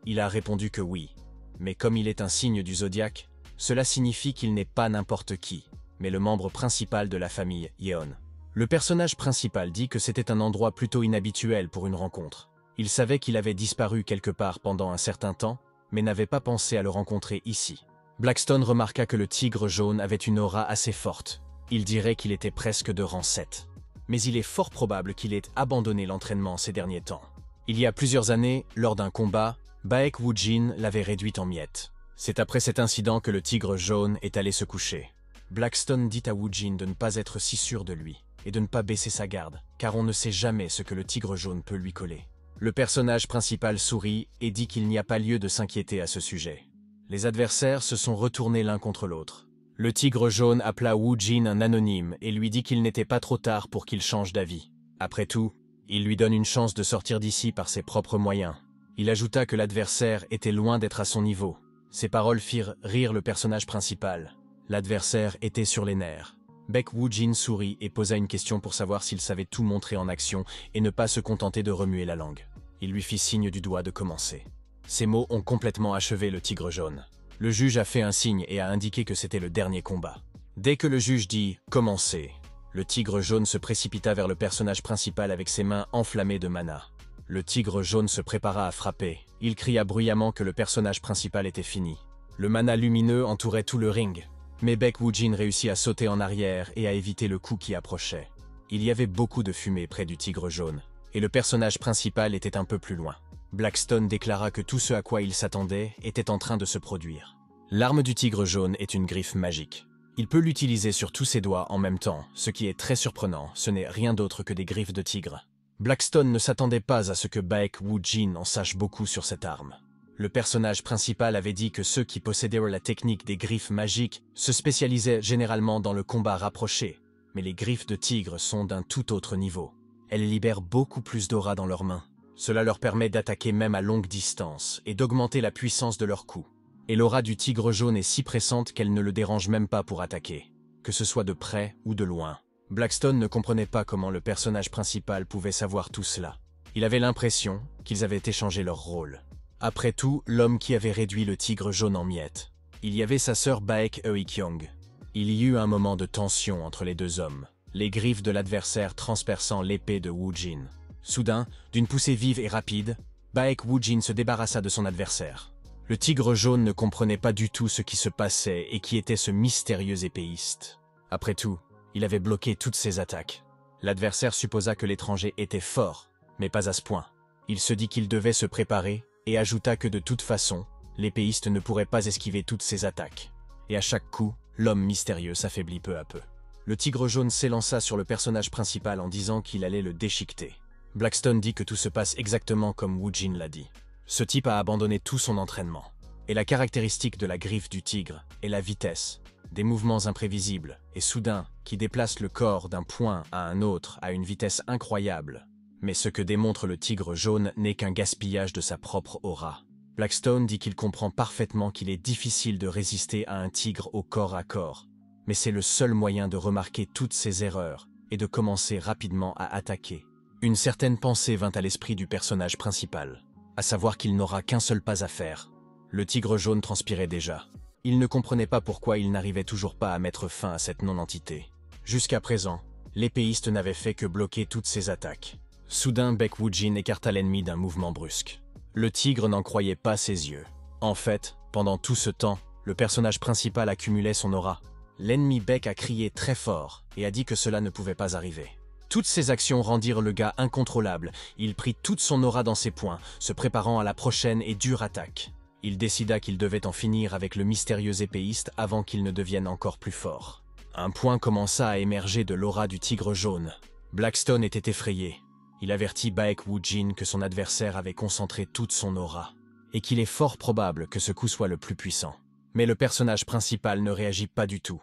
Il a répondu que oui. Mais comme il est un signe du zodiaque, cela signifie qu'il n'est pas n'importe qui, mais le membre principal de la famille Yeon. Le personnage principal dit que c'était un endroit plutôt inhabituel pour une rencontre. Il savait qu'il avait disparu quelque part pendant un certain temps, mais n'avait pas pensé à le rencontrer ici. Blackstone remarqua que le tigre jaune avait une aura assez forte. Il dirait qu'il était presque de rang 7. Mais il est fort probable qu'il ait abandonné l'entraînement ces derniers temps. Il y a plusieurs années, lors d'un combat, Baek Woojin l'avait réduit en miettes. C'est après cet incident que le tigre jaune est allé se coucher. Blackstone dit à Woojin de ne pas être si sûr de lui et de ne pas baisser sa garde, car on ne sait jamais ce que le tigre jaune peut lui coller. Le personnage principal sourit et dit qu'il n'y a pas lieu de s'inquiéter à ce sujet. Les adversaires se sont retournés l'un contre l'autre. Le tigre jaune appela Woojin un anonyme et lui dit qu'il n'était pas trop tard pour qu'il change d'avis. Après tout, il lui donne une chance de sortir d'ici par ses propres moyens. Il ajouta que l'adversaire était loin d'être à son niveau. Ces paroles firent rire le personnage principal. L'adversaire était sur les nerfs. Baek Woojin sourit et posa une question pour savoir s'il savait tout montrer en action et ne pas se contenter de remuer la langue. Il lui fit signe du doigt de commencer. Ces mots ont complètement achevé le tigre jaune. Le juge a fait un signe et a indiqué que c'était le dernier combat. Dès que le juge dit « Commencez », le tigre jaune se précipita vers le personnage principal avec ses mains enflammées de mana. Le tigre jaune se prépara à frapper. Il cria bruyamment que le personnage principal était fini. Le mana lumineux entourait tout le ring, mais Baek Woo-jin réussit à sauter en arrière et à éviter le coup qui approchait. Il y avait beaucoup de fumée près du tigre jaune, et le personnage principal était un peu plus loin. Blackstone déclara que tout ce à quoi il s'attendait était en train de se produire. L'arme du tigre jaune est une griffe magique. Il peut l'utiliser sur tous ses doigts en même temps, ce qui est très surprenant, ce n'est rien d'autre que des griffes de tigre. Blackstone ne s'attendait pas à ce que Baek Woo-jin en sache beaucoup sur cette arme. Le personnage principal avait dit que ceux qui possédaient la technique des griffes magiques se spécialisaient généralement dans le combat rapproché, mais les griffes de tigre sont d'un tout autre niveau. Elles libèrent beaucoup plus d'aura dans leurs mains. Cela leur permet d'attaquer même à longue distance et d'augmenter la puissance de leurs coups. Et l'aura du tigre jaune est si pressante qu'elle ne le dérange même pas pour attaquer, que ce soit de près ou de loin. Blackstone ne comprenait pas comment le personnage principal pouvait savoir tout cela. Il avait l'impression qu'ils avaient échangé leur rôle. Après tout, l'homme qui avait réduit le tigre jaune en miettes. Il y avait sa sœur Baek Eui-kyung. Il y eut un moment de tension entre les deux hommes, les griffes de l'adversaire transperçant l'épée de Woo-jin. Soudain, d'une poussée vive et rapide, Baek Woo-jin se débarrassa de son adversaire. Le tigre jaune ne comprenait pas du tout ce qui se passait et qui était ce mystérieux épéiste. Après tout, il avait bloqué toutes ses attaques. L'adversaire supposa que l'étranger était fort, mais pas à ce point. Il se dit qu'il devait se préparer et ajouta que de toute façon, l'épéiste ne pourrait pas esquiver toutes ses attaques. Et à chaque coup, l'homme mystérieux s'affaiblit peu à peu. Le tigre jaune s'élança sur le personnage principal en disant qu'il allait le déchiqueter. Blackstone dit que tout se passe exactement comme Woo-jin l'a dit. Ce type a abandonné tout son entraînement. Et la caractéristique de la griffe du tigre est la vitesse, des mouvements imprévisibles et soudains qui déplacent le corps d'un point à un autre à une vitesse incroyable. Mais ce que démontre le tigre jaune n'est qu'un gaspillage de sa propre aura. Blackstone dit qu'il comprend parfaitement qu'il est difficile de résister à un tigre au corps à corps, mais c'est le seul moyen de remarquer toutes ses erreurs et de commencer rapidement à attaquer. Une certaine pensée vint à l'esprit du personnage principal, à savoir qu'il n'aura qu'un seul pas à faire. Le tigre jaune transpirait déjà. Il ne comprenait pas pourquoi il n'arrivait toujours pas à mettre fin à cette non-entité. Jusqu'à présent, l'épéiste n'avait fait que bloquer toutes ses attaques. Soudain, Baek Woo-jin écarta l'ennemi d'un mouvement brusque. Le tigre n'en croyait pas ses yeux. En fait, pendant tout ce temps, le personnage principal accumulait son aura. L'ennemi Baek a crié très fort et a dit que cela ne pouvait pas arriver. Toutes ces actions rendirent le gars incontrôlable. Il prit toute son aura dans ses poings, se préparant à la prochaine et dure attaque. Il décida qu'il devait en finir avec le mystérieux épéiste avant qu'il ne devienne encore plus fort. Un point commença à émerger de l'aura du tigre jaune. Blackstone était effrayé. Il avertit Baek Woo-jin que son adversaire avait concentré toute son aura, et qu'il est fort probable que ce coup soit le plus puissant. Mais le personnage principal ne réagit pas du tout,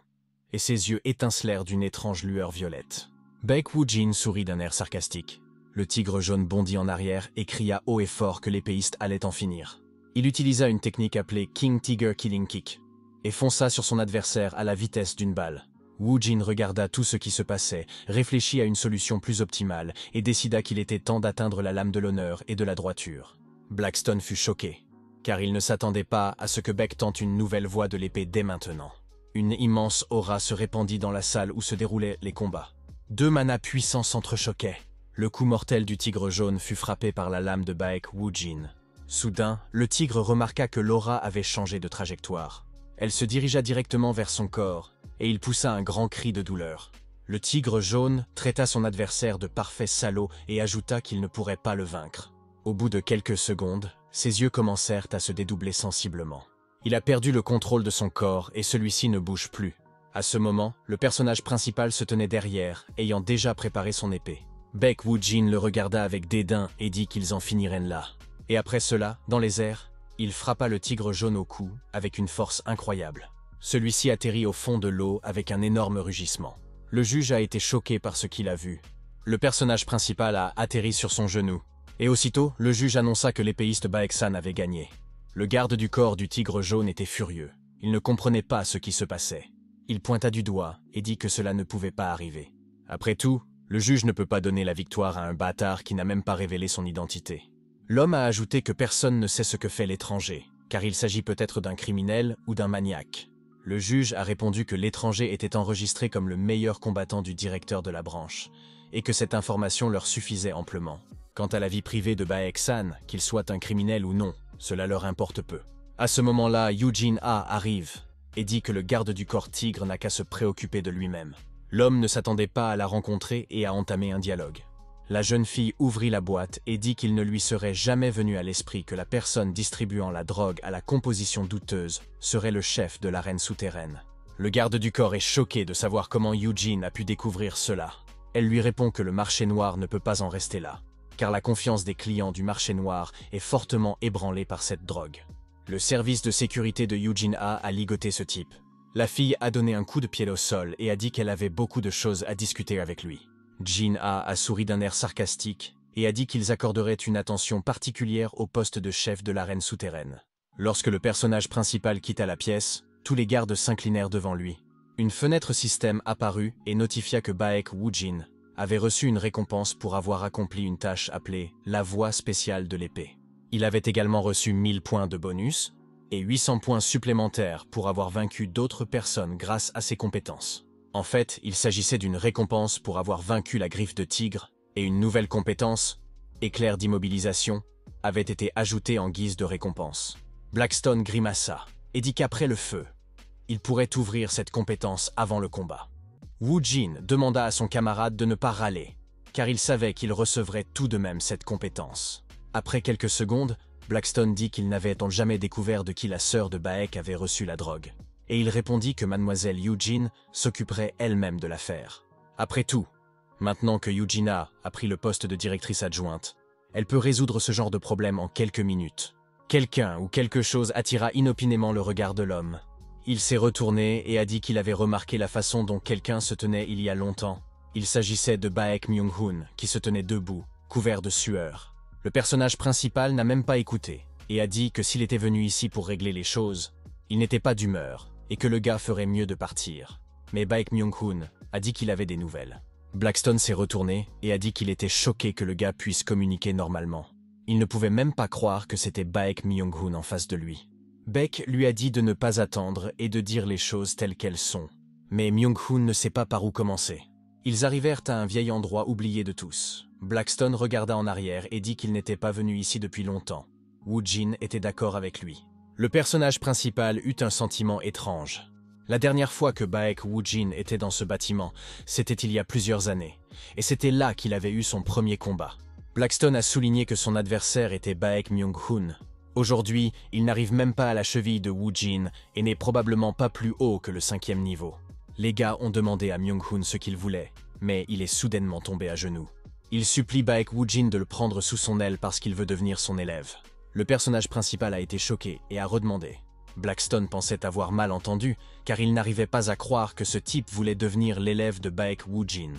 et ses yeux étincelèrent d'une étrange lueur violette. Baek Woo-jin sourit d'un air sarcastique. Le tigre jaune bondit en arrière et cria haut et fort que l'épéiste allait en finir. Il utilisa une technique appelée King Tiger Killing Kick, et fonça sur son adversaire à la vitesse d'une balle. Woo-jin regarda tout ce qui se passait, réfléchit à une solution plus optimale et décida qu'il était temps d'atteindre la lame de l'honneur et de la droiture. Blackstone fut choqué, car il ne s'attendait pas à ce que Baek tente une nouvelle voie de l'épée dès maintenant. Une immense aura se répandit dans la salle où se déroulaient les combats. Deux manas puissants s'entrechoquaient. Le coup mortel du tigre jaune fut frappé par la lame de Baek Woo-jin. Soudain, le tigre remarqua que l'aura avait changé de trajectoire. Elle se dirigea directement vers son corps, et il poussa un grand cri de douleur. Le tigre jaune traita son adversaire de parfait salaud et ajouta qu'il ne pourrait pas le vaincre. Au bout de quelques secondes, ses yeux commencèrent à se dédoubler sensiblement. Il a perdu le contrôle de son corps et celui-ci ne bouge plus. À ce moment, le personnage principal se tenait derrière, ayant déjà préparé son épée. Baek Woo-jin le regarda avec dédain et dit qu'ils en finiraient là. Et après cela, dans les airs, il frappa le tigre jaune au cou avec une force incroyable. Celui-ci atterrit au fond de l'eau avec un énorme rugissement. Le juge a été choqué par ce qu'il a vu. Le personnage principal a atterri sur son genou. Et aussitôt, le juge annonça que l'épéiste Baek-san avait gagné. Le garde du corps du tigre jaune était furieux. Il ne comprenait pas ce qui se passait. Il pointa du doigt et dit que cela ne pouvait pas arriver. Après tout, le juge ne peut pas donner la victoire à un bâtard qui n'a même pas révélé son identité. L'homme a ajouté que personne ne sait ce que fait l'étranger, car il s'agit peut-être d'un criminel ou d'un maniaque. Le juge a répondu que l'étranger était enregistré comme le meilleur combattant du directeur de la branche, et que cette information leur suffisait amplement. Quant à la vie privée de Baek-san, qu'il soit un criminel ou non, cela leur importe peu. À ce moment-là, Eugene A arrive et dit que le garde du corps tigre n'a qu'à se préoccuper de lui-même. L'homme ne s'attendait pas à la rencontrer et à entamer un dialogue. La jeune fille ouvrit la boîte et dit qu'il ne lui serait jamais venu à l'esprit que la personne distribuant la drogue à la composition douteuse serait le chef de l'arène souterraine. Le garde du corps est choqué de savoir comment Eugene a pu découvrir cela. Elle lui répond que le marché noir ne peut pas en rester là, car la confiance des clients du marché noir est fortement ébranlée par cette drogue. Le service de sécurité de Eugene a ligoté ce type. La fille a donné un coup de pied au sol et a dit qu'elle avait beaucoup de choses à discuter avec lui. Jin a souri d'un air sarcastique et a dit qu'ils accorderaient une attention particulière au poste de chef de l'arène souterraine. Lorsque le personnage principal quitta la pièce, tous les gardes s'inclinèrent devant lui. Une fenêtre système apparut et notifia que Baek Woojin avait reçu une récompense pour avoir accompli une tâche appelée la voie spéciale de l'épée. Il avait également reçu 1000 points de bonus et 800 points supplémentaires pour avoir vaincu d'autres personnes grâce à ses compétences. En fait, il s'agissait d'une récompense pour avoir vaincu la griffe de tigre, et une nouvelle compétence, éclair d'immobilisation, avait été ajoutée en guise de récompense. Blackstone grimaça et dit qu'après le feu, il pourrait ouvrir cette compétence avant le combat. Woojin demanda à son camarade de ne pas râler, car il savait qu'il recevrait tout de même cette compétence. Après quelques secondes, Blackstone dit qu'il n'avait jamais découvert de qui la sœur de Baek avait reçu la drogue. Et il répondit que mademoiselle Eugene s'occuperait elle-même de l'affaire. Après tout, maintenant que Eugenia a pris le poste de directrice adjointe, elle peut résoudre ce genre de problème en quelques minutes. Quelqu'un ou quelque chose attira inopinément le regard de l'homme. Il s'est retourné et a dit qu'il avait remarqué la façon dont quelqu'un se tenait il y a longtemps. Il s'agissait de Baek Myung-hoon, qui se tenait debout, couvert de sueur. Le personnage principal n'a même pas écouté, et a dit que s'il était venu ici pour régler les choses, il n'était pas d'humeur, et que le gars ferait mieux de partir. Mais Baek Myung-hoon a dit qu'il avait des nouvelles. Blackstone s'est retourné et a dit qu'il était choqué que le gars puisse communiquer normalement. Il ne pouvait même pas croire que c'était Baek Myung-hoon en face de lui. Baek lui a dit de ne pas attendre et de dire les choses telles qu'elles sont. Mais Myung-hoon ne sait pas par où commencer. Ils arrivèrent à un vieil endroit oublié de tous. Blackstone regarda en arrière et dit qu'il n'était pas venu ici depuis longtemps. Woojin était d'accord avec lui. Le personnage principal eut un sentiment étrange. La dernière fois que Baek Woojin était dans ce bâtiment, c'était il y a plusieurs années, et c'était là qu'il avait eu son premier combat. Blackstone a souligné que son adversaire était Baek Myung-hoon. Aujourd'hui, il n'arrive même pas à la cheville de Woojin et n'est probablement pas plus haut que le 5e niveau. Les gars ont demandé à Myung-hoon ce qu'il voulait, mais il est soudainement tombé à genoux. Il supplie Baek Woojin de le prendre sous son aile parce qu'il veut devenir son élève. Le personnage principal a été choqué et a redemandé. Blackstone pensait avoir mal entendu, car il n'arrivait pas à croire que ce type voulait devenir l'élève de Baek Woojin.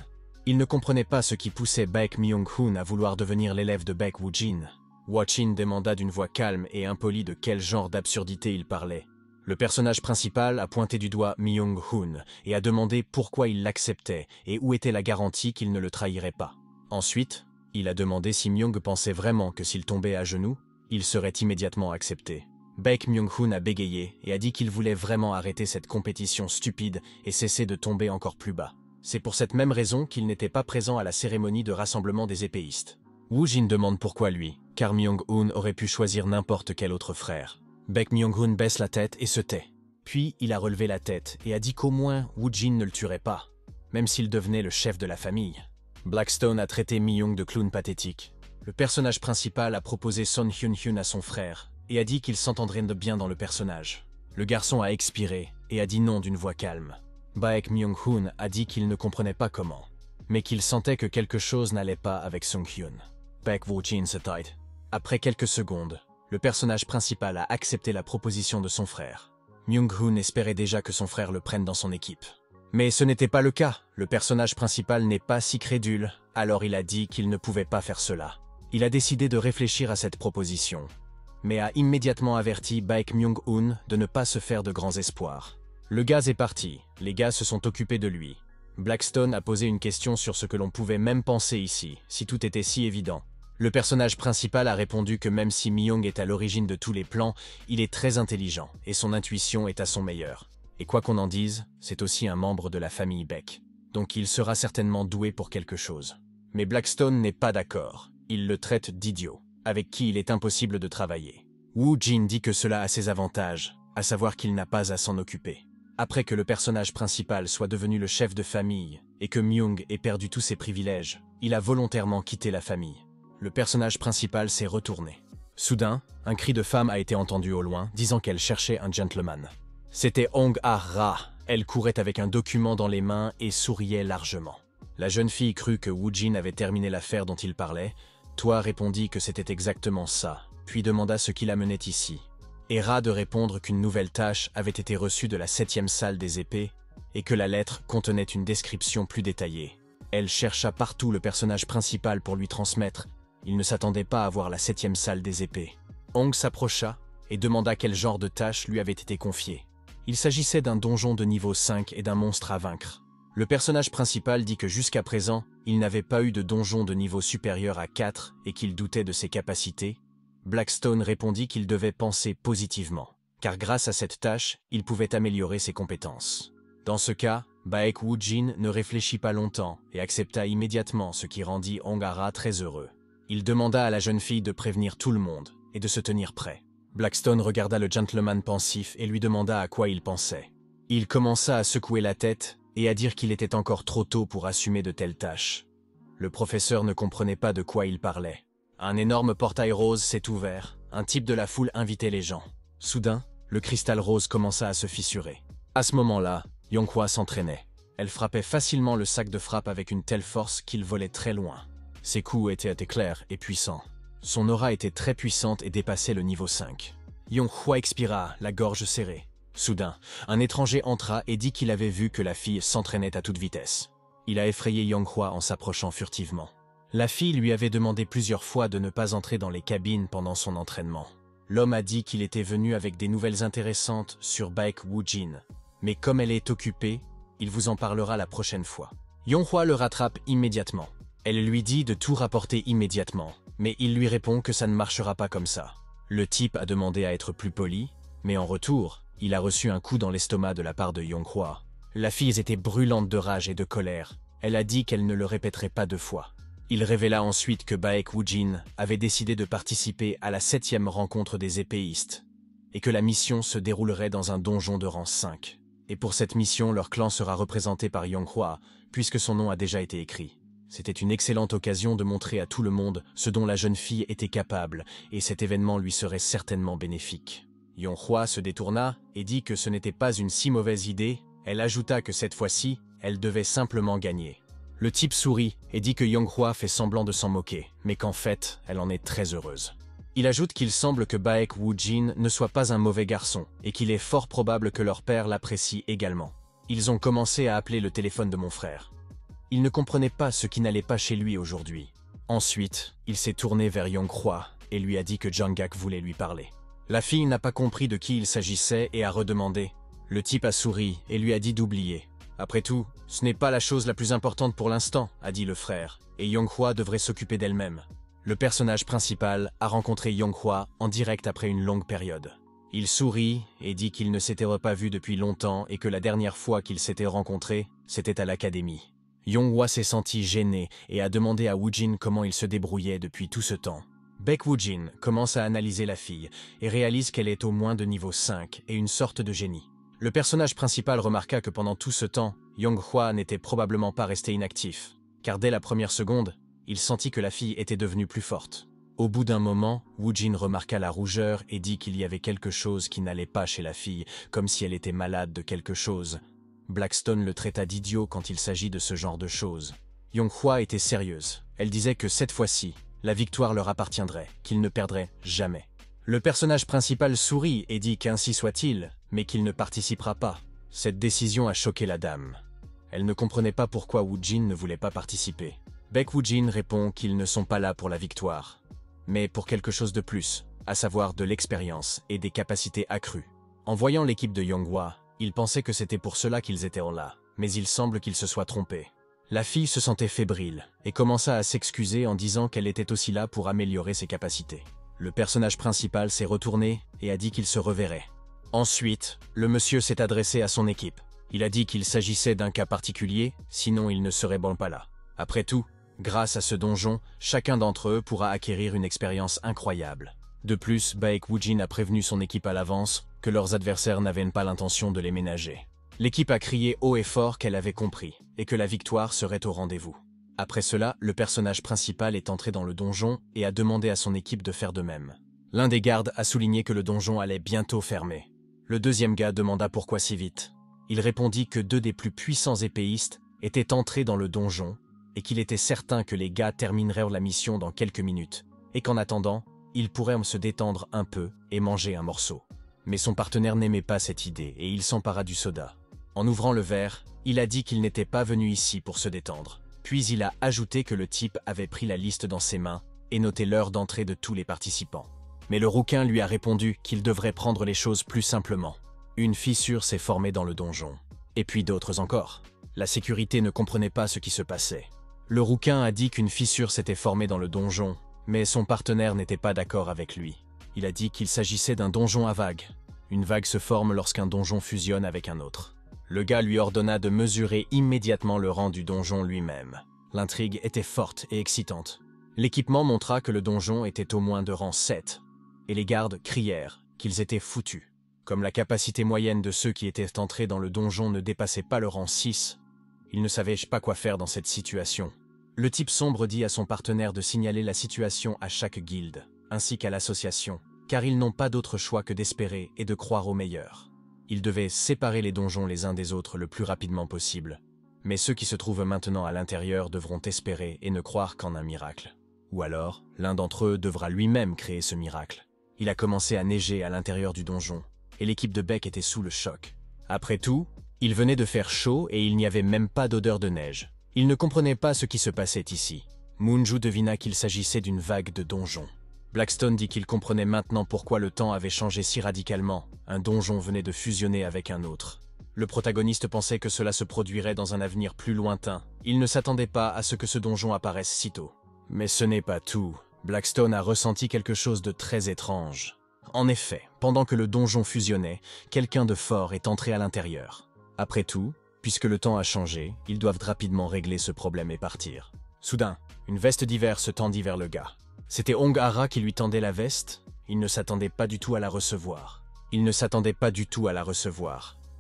Il ne comprenait pas ce qui poussait Baek Myung-hoon à vouloir devenir l'élève de Baek Woojin. Woojin demanda d'une voix calme et impolie de quel genre d'absurdité il parlait. Le personnage principal a pointé du doigt Myung-hoon et a demandé pourquoi il l'acceptait et où était la garantie qu'il ne le trahirait pas. Ensuite, il a demandé si Myung pensait vraiment que s'il tombait à genoux, il serait immédiatement accepté. Baek Myung-hoon a bégayé et a dit qu'il voulait vraiment arrêter cette compétition stupide et cesser de tomber encore plus bas. C'est pour cette même raison qu'il n'était pas présent à la cérémonie de rassemblement des épéistes. Woojin demande pourquoi lui, car Myung-hoon aurait pu choisir n'importe quel autre frère. Baek Myung-hoon baisse la tête et se tait. Puis il a relevé la tête et a dit qu'au moins Woojin ne le tuerait pas, même s'il devenait le chef de la famille. Blackstone a traité Myung de clown pathétique. Le personnage principal a proposé Son Hyun-hyun à son frère et a dit qu'il s'entendrait de bien dans le personnage. Le garçon a expiré et a dit non d'une voix calme. Baek Myung-hoon a dit qu'il ne comprenait pas comment, mais qu'il sentait que quelque chose n'allait pas avec Sung-hyun. Baek Woojin se tait. Après quelques secondes, le personnage principal a accepté la proposition de son frère. Myung-hoon espérait déjà que son frère le prenne dans son équipe. Mais ce n'était pas le cas, le personnage principal n'est pas si crédule, alors il a dit qu'il ne pouvait pas faire cela. Il a décidé de réfléchir à cette proposition, mais a immédiatement averti Baek Myung-hoon de ne pas se faire de grands espoirs. Le gaz est parti, les gars se sont occupés de lui. Blackstone a posé une question sur ce que l'on pouvait même penser ici, si tout était si évident. Le personnage principal a répondu que même si Myung est à l'origine de tous les plans, il est très intelligent et son intuition est à son meilleur. Et quoi qu'on en dise, c'est aussi un membre de la famille Baek. Donc il sera certainement doué pour quelque chose. Mais Blackstone n'est pas d'accord. il le traite d'idiot, avec qui il est impossible de travailler. Woo Jin dit que cela a ses avantages, à savoir qu'il n'a pas à s'en occuper. Après que le personnage principal soit devenu le chef de famille et que Myung ait perdu tous ses privilèges, il a volontairement quitté la famille. Le personnage principal s'est retourné. Soudain, un cri de femme a été entendu au loin, disant qu'elle cherchait un gentleman. C'était Hong Ah-ra. Elle courait avec un document dans les mains et souriait largement. La jeune fille crut que Woo Jin avait terminé l'affaire dont il parlait. Toi répondit que c'était exactement ça, puis demanda ce qui l'amenait ici. Ra de répondre qu'une nouvelle tâche avait été reçue de la 7e salle des épées et que la lettre contenait une description plus détaillée. Elle chercha partout le personnage principal pour lui transmettre. Il ne s'attendait pas à voir la 7e salle des épées. Hong s'approcha et demanda quel genre de tâche lui avait été confiée. Il s'agissait d'un donjon de niveau 5 et d'un monstre à vaincre. Le personnage principal dit que jusqu'à présent, il n'avait pas eu de donjon de niveau supérieur à 4 et qu'il doutait de ses capacités. Blackstone répondit qu'il devait penser positivement, car grâce à cette tâche, il pouvait améliorer ses compétences. Dans ce cas, Baek Woo Jin ne réfléchit pas longtemps et accepta immédiatement, ce qui rendit Hong Ah-ra très heureux. Il demanda à la jeune fille de prévenir tout le monde et de se tenir prêt. Blackstone regarda le gentleman pensif et lui demanda à quoi il pensait. Il commença à secouer la tête et à dire qu'il était encore trop tôt pour assumer de telles tâches. Le professeur ne comprenait pas de quoi il parlait. Un énorme portail rose s'est ouvert, un type de la foule invitait les gens. Soudain, le cristal rose commença à se fissurer. À ce moment-là, Yonghwa s'entraînait. Elle frappait facilement le sac de frappe avec une telle force qu'il volait très loin. Ses coups étaient éclairs et puissants. Son aura était très puissante et dépassait le niveau 5. Yonghwa expira, la gorge serrée. Soudain, un étranger entra et dit qu'il avait vu que la fille s'entraînait à toute vitesse. Il a effrayé Yonghwa en s'approchant furtivement. La fille lui avait demandé plusieurs fois de ne pas entrer dans les cabines pendant son entraînement. L'homme a dit qu'il était venu avec des nouvelles intéressantes sur Baek Woo Jin. Mais comme elle est occupée, il vous en parlera la prochaine fois. Yonghwa le rattrape immédiatement. Elle lui dit de tout rapporter immédiatement, mais il lui répond que ça ne marchera pas comme ça. Le type a demandé à être plus poli, mais en retour, il a reçu un coup dans l'estomac de la part de Yonghwa. La fille était brûlante de rage et de colère. Elle a dit qu'elle ne le répéterait pas 2 fois. Il révéla ensuite que Baek Woo Jin avait décidé de participer à la 7e rencontre des épéistes, et que la mission se déroulerait dans un donjon de rang 5. Et pour cette mission, leur clan sera représenté par Yonghwa, puisque son nom a déjà été écrit. C'était une excellente occasion de montrer à tout le monde ce dont la jeune fille était capable, et cet événement lui serait certainement bénéfique. Yonghwa se détourna et dit que ce n'était pas une si mauvaise idée. Elle ajouta que cette fois-ci, elle devait simplement gagner. Le type sourit et dit que Yonghwa fait semblant de s'en moquer, mais qu'en fait, elle en est très heureuse. Il ajoute qu'il semble que Baek Woo Jin ne soit pas un mauvais garçon et qu'il est fort probable que leur père l'apprécie également. Ils ont commencé à appeler le téléphone de mon frère. Il ne comprenait pas ce qui n'allait pas chez lui aujourd'hui. Ensuite, il s'est tourné vers Yonghwa et lui a dit que Jang-gak voulait lui parler. La fille n'a pas compris de qui il s'agissait et a redemandé. Le type a souri et lui a dit d'oublier. Après tout, ce n'est pas la chose la plus importante pour l'instant, a dit le frère, et Yonghwa devrait s'occuper d'elle-même. Le personnage principal a rencontré Yonghwa en direct après une longue période. Il sourit et dit qu'il ne s'était pas vu depuis longtemps et que la dernière fois qu'ils s'étaient rencontrés, c'était à l'académie. Yonghwa s'est senti gêné et a demandé à Woo Jin comment il se débrouillait depuis tout ce temps. Baek Woo Jin commence à analyser la fille et réalise qu'elle est au moins de niveau 5 et une sorte de génie. Le personnage principal remarqua que pendant tout ce temps, Yonghwa n'était probablement pas resté inactif, car dès la première seconde, il sentit que la fille était devenue plus forte. Au bout d'un moment, Woo Jin remarqua la rougeur et dit qu'il y avait quelque chose qui n'allait pas chez la fille, comme si elle était malade de quelque chose. Blackstone le traita d'idiot quand il s'agit de ce genre de choses. Yonghwa était sérieuse. Elle disait que cette fois-ci, la victoire leur appartiendrait, qu'ils ne perdraient jamais. Le personnage principal sourit et dit qu'ainsi soit-il, mais qu'il ne participera pas. Cette décision a choqué la dame. Elle ne comprenait pas pourquoi Woo Jin ne voulait pas participer. Baek Woo Jin répond qu'ils ne sont pas là pour la victoire, mais pour quelque chose de plus, à savoir de l'expérience et des capacités accrues. En voyant l'équipe de Yonghwa, il pensait que c'était pour cela qu'ils étaient là, mais il semble qu'il se soit trompé. La fille se sentait fébrile et commença à s'excuser en disant qu'elle était aussi là pour améliorer ses capacités. Le personnage principal s'est retourné et a dit qu'il se reverrait. Ensuite, le monsieur s'est adressé à son équipe. Il a dit qu'il s'agissait d'un cas particulier, sinon il ne serait bon pas là. Après tout, Grâce à ce donjon, chacun d'entre eux pourra acquérir une expérience incroyable. De plus, Baek Woojin a prévenu son équipe à l'avance que leurs adversaires n'avaient pas l'intention de les ménager. L'équipe a crié haut et fort qu'elle avait compris, et que la victoire serait au rendez-vous. Après cela, le personnage principal est entré dans le donjon et a demandé à son équipe de faire de même. L'un des gardes a souligné que le donjon allait bientôt fermer. Le deuxième gars demanda pourquoi si vite. Il répondit que deux des plus puissants épéistes étaient entrés dans le donjon et qu'il était certain que les gars termineraient la mission dans quelques minutes, et qu'en attendant, ils pourraient se détendre un peu et manger un morceau. Mais son partenaire n'aimait pas cette idée et il s'empara du soda. En ouvrant le verre, il a dit qu'il n'était pas venu ici pour se détendre. Puis il a ajouté que le type avait pris la liste dans ses mains et noté l'heure d'entrée de tous les participants. Mais le rouquin lui a répondu qu'il devrait prendre les choses plus simplement. Une fissure s'est formée dans le donjon. Et puis d'autres encore. La sécurité ne comprenait pas ce qui se passait. Le rouquin a dit qu'une fissure s'était formée dans le donjon, mais son partenaire n'était pas d'accord avec lui. Il a dit qu'il s'agissait d'un donjon à vagues. Une vague se forme lorsqu'un donjon fusionne avec un autre. Le gars lui ordonna de mesurer immédiatement le rang du donjon lui-même. L'intrigue était forte et excitante. L'équipement montra que le donjon était au moins de rang 7, et les gardes crièrent qu'ils étaient foutus. Comme la capacité moyenne de ceux qui étaient entrés dans le donjon ne dépassait pas le rang 6, ils ne savaient pas quoi faire dans cette situation. Le type sombre dit à son partenaire de signaler la situation à chaque guilde, ainsi qu'à l'association, car ils n'ont pas d'autre choix que d'espérer et de croire au meilleur. Ils devaient séparer les donjons les uns des autres le plus rapidement possible. Mais ceux qui se trouvent maintenant à l'intérieur devront espérer et ne croire qu'en un miracle. Ou alors, l'un d'entre eux devra lui-même créer ce miracle. Il a commencé à neiger à l'intérieur du donjon, et l'équipe de Baek était sous le choc. Après tout, il venait de faire chaud et il n'y avait même pas d'odeur de neige. Il ne comprenait pas ce qui se passait ici. Moonju devina qu'il s'agissait d'une vague de donjons. Blackstone dit qu'il comprenait maintenant pourquoi le temps avait changé si radicalement. Un donjon venait de fusionner avec un autre. Le protagoniste pensait que cela se produirait dans un avenir plus lointain. Il ne s'attendait pas à ce que ce donjon apparaisse si tôt. Mais ce n'est pas tout. Blackstone a ressenti quelque chose de très étrange. En effet, pendant que le donjon fusionnait, quelqu'un de fort est entré à l'intérieur. Après tout, puisque le temps a changé, ils doivent rapidement régler ce problème et partir. Soudain, une veste d'hiver se tendit vers le gars. C'était Hong-Hara qui lui tendait la veste. Il ne s'attendait pas du tout à la recevoir.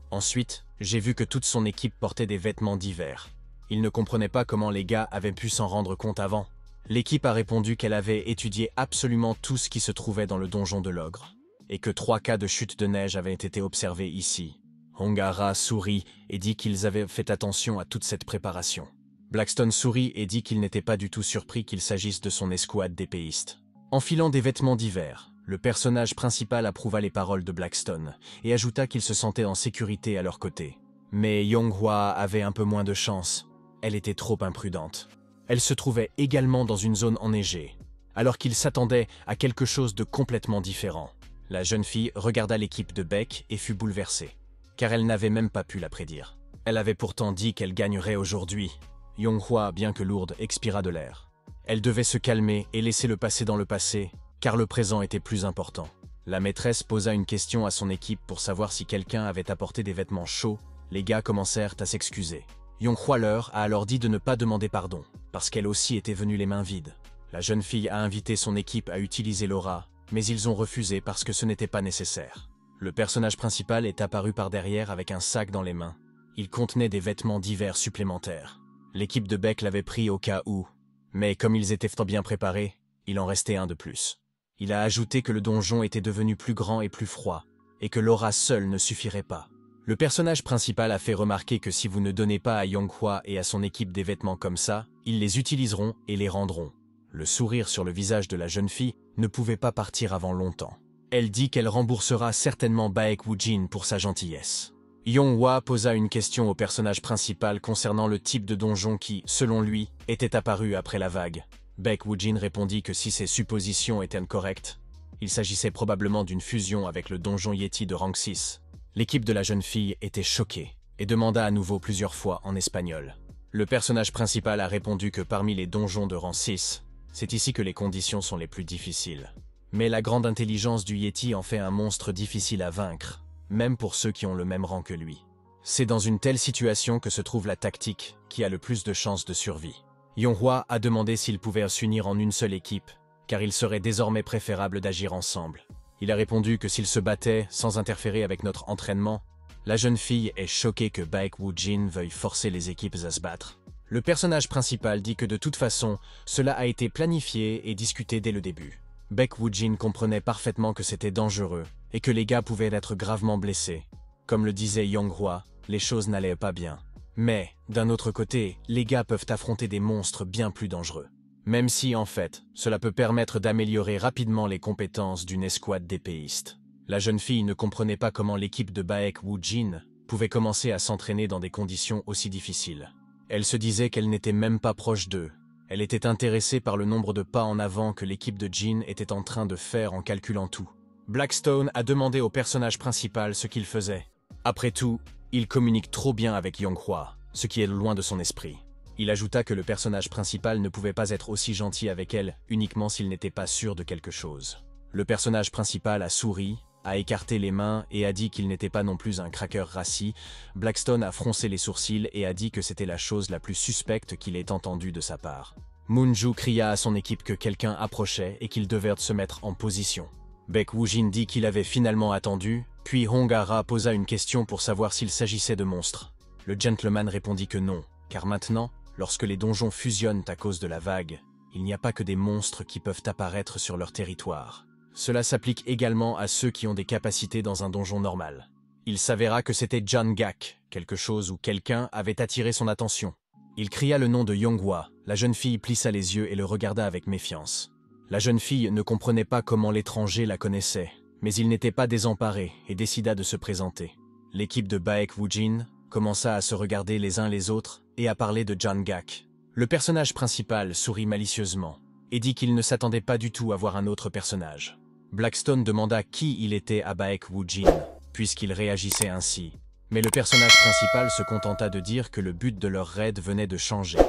Ensuite, j'ai vu que toute son équipe portait des vêtements d'hiver. Il ne comprenait pas comment les gars avaient pu s'en rendre compte avant. L'équipe a répondu qu'elle avait étudié absolument tout ce qui se trouvait dans le donjon de l'ogre, et que 3 cas de chute de neige avaient été observés ici. Hong-Hara sourit et dit qu'ils avaient fait attention à toute cette préparation. Blackstone sourit et dit qu'il n'était pas du tout surpris qu'il s'agisse de son escouade d'épéistes. Enfilant des vêtements d'hiver, le personnage principal approuva les paroles de Blackstone et ajouta qu'il se sentait en sécurité à leur côté. Mais Yonghwa avait un peu moins de chance. Elle était trop imprudente. Elle se trouvait également dans une zone enneigée, alors qu'il s'attendait à quelque chose de complètement différent. La jeune fille regarda l'équipe de Baek et fut bouleversée, car elle n'avait même pas pu la prédire. Elle avait pourtant dit qu'elle gagnerait aujourd'hui. Yonghwa, bien que lourde, expira de l'air. Elle devait se calmer et laisser le passé dans le passé, car le présent était plus important. La maîtresse posa une question à son équipe pour savoir si quelqu'un avait apporté des vêtements chauds. Les gars commencèrent à s'excuser. Yonghwa leur a alors dit de ne pas demander pardon, parce qu'elle aussi était venue les mains vides. La jeune fille a invité son équipe à utiliser l'aura, mais ils ont refusé parce que ce n'était pas nécessaire. Le personnage principal est apparu par derrière avec un sac dans les mains. Il contenait des vêtements d'hiver supplémentaires. L'équipe de Baek l'avait pris au cas où, mais comme ils étaient fort bien préparés, il en restait un de plus. Il a ajouté que le donjon était devenu plus grand et plus froid, et que l'aura seule ne suffirait pas. Le personnage principal a fait remarquer que si vous ne donnez pas à Yonghwa et à son équipe des vêtements comme ça, ils les utiliseront et les rendront. Le sourire sur le visage de la jeune fille ne pouvait pas partir avant longtemps. Elle dit qu'elle remboursera certainement Baek Woojin pour sa gentillesse. Yonghwa posa une question au personnage principal concernant le type de donjon qui, selon lui, était apparu après la vague. Baek Woojin répondit que si ses suppositions étaient correctes, il s'agissait probablement d'une fusion avec le donjon Yeti de rang 6. L'équipe de la jeune fille était choquée et demanda à nouveau plusieurs fois en espagnol. Le personnage principal a répondu que parmi les donjons de rang 6, c'est ici que les conditions sont les plus difficiles. Mais la grande intelligence du Yeti en fait un monstre difficile à vaincre, même pour ceux qui ont le même rang que lui. C'est dans une telle situation que se trouve la tactique qui a le plus de chances de survie. Yonghua a demandé s'ils pouvaient s'unir en une seule équipe, car il serait désormais préférable d'agir ensemble. Il a répondu que s'ils se battaient sans interférer avec notre entraînement, la jeune fille est choquée que Baek Woo-jin veuille forcer les équipes à se battre. Le personnage principal dit que de toute façon, cela a été planifié et discuté dès le début. Baek Woo-jin comprenait parfaitement que c'était dangereux et que les gars pouvaient être gravement blessés. Comme le disait Yonghua, les choses n'allaient pas bien. Mais, d'un autre côté, les gars peuvent affronter des monstres bien plus dangereux. Même si, en fait, cela peut permettre d'améliorer rapidement les compétences d'une escouade d'épéistes. La jeune fille ne comprenait pas comment l'équipe de Baek Woo-jin pouvait commencer à s'entraîner dans des conditions aussi difficiles. Elle se disait qu'elle n'était même pas proche d'eux. Elle était intéressée par le nombre de pas en avant que l'équipe de Jin était en train de faire en calculant tout. Blackstone a demandé au personnage principal ce qu'il faisait. Après tout, il communique trop bien avec Yonghua, ce qui est loin de son esprit. Il ajouta que le personnage principal ne pouvait pas être aussi gentil avec elle uniquement s'il n'était pas sûr de quelque chose. Le personnage principal a souri, a écarté les mains et a dit qu'il n'était pas non plus un craqueur rassis. Blackstone a froncé les sourcils et a dit que c'était la chose la plus suspecte qu'il ait entendue de sa part. Moonju cria à son équipe que quelqu'un approchait et qu'ils devaient se mettre en position. Baek Woo-jin dit qu'il avait finalement attendu, puis Hongara posa une question pour savoir s'il s'agissait de monstres. Le gentleman répondit que non, car maintenant, lorsque les donjons fusionnent à cause de la vague, il n'y a pas que des monstres qui peuvent apparaître sur leur territoire. Cela s'applique également à ceux qui ont des capacités dans un donjon normal. Il s'avéra que c'était Jangak, quelque chose ou quelqu'un avait attiré son attention. Il cria le nom de Yonghua, la jeune fille plissa les yeux et le regarda avec méfiance. La jeune fille ne comprenait pas comment l'étranger la connaissait, mais il n'était pas désemparé et décida de se présenter. L'équipe de Baek Woo-jin commença à se regarder les uns les autres et à parler de Jangak. Le personnage principal sourit malicieusement et dit qu'il ne s'attendait pas du tout à voir un autre personnage. Blackstone demanda qui il était à Baek Woo-jin, puisqu'il réagissait ainsi. Mais le personnage principal se contenta de dire que le but de leur raid venait de changer.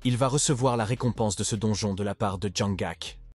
Il va recevoir la récompense de ce donjon de la part de Jangak.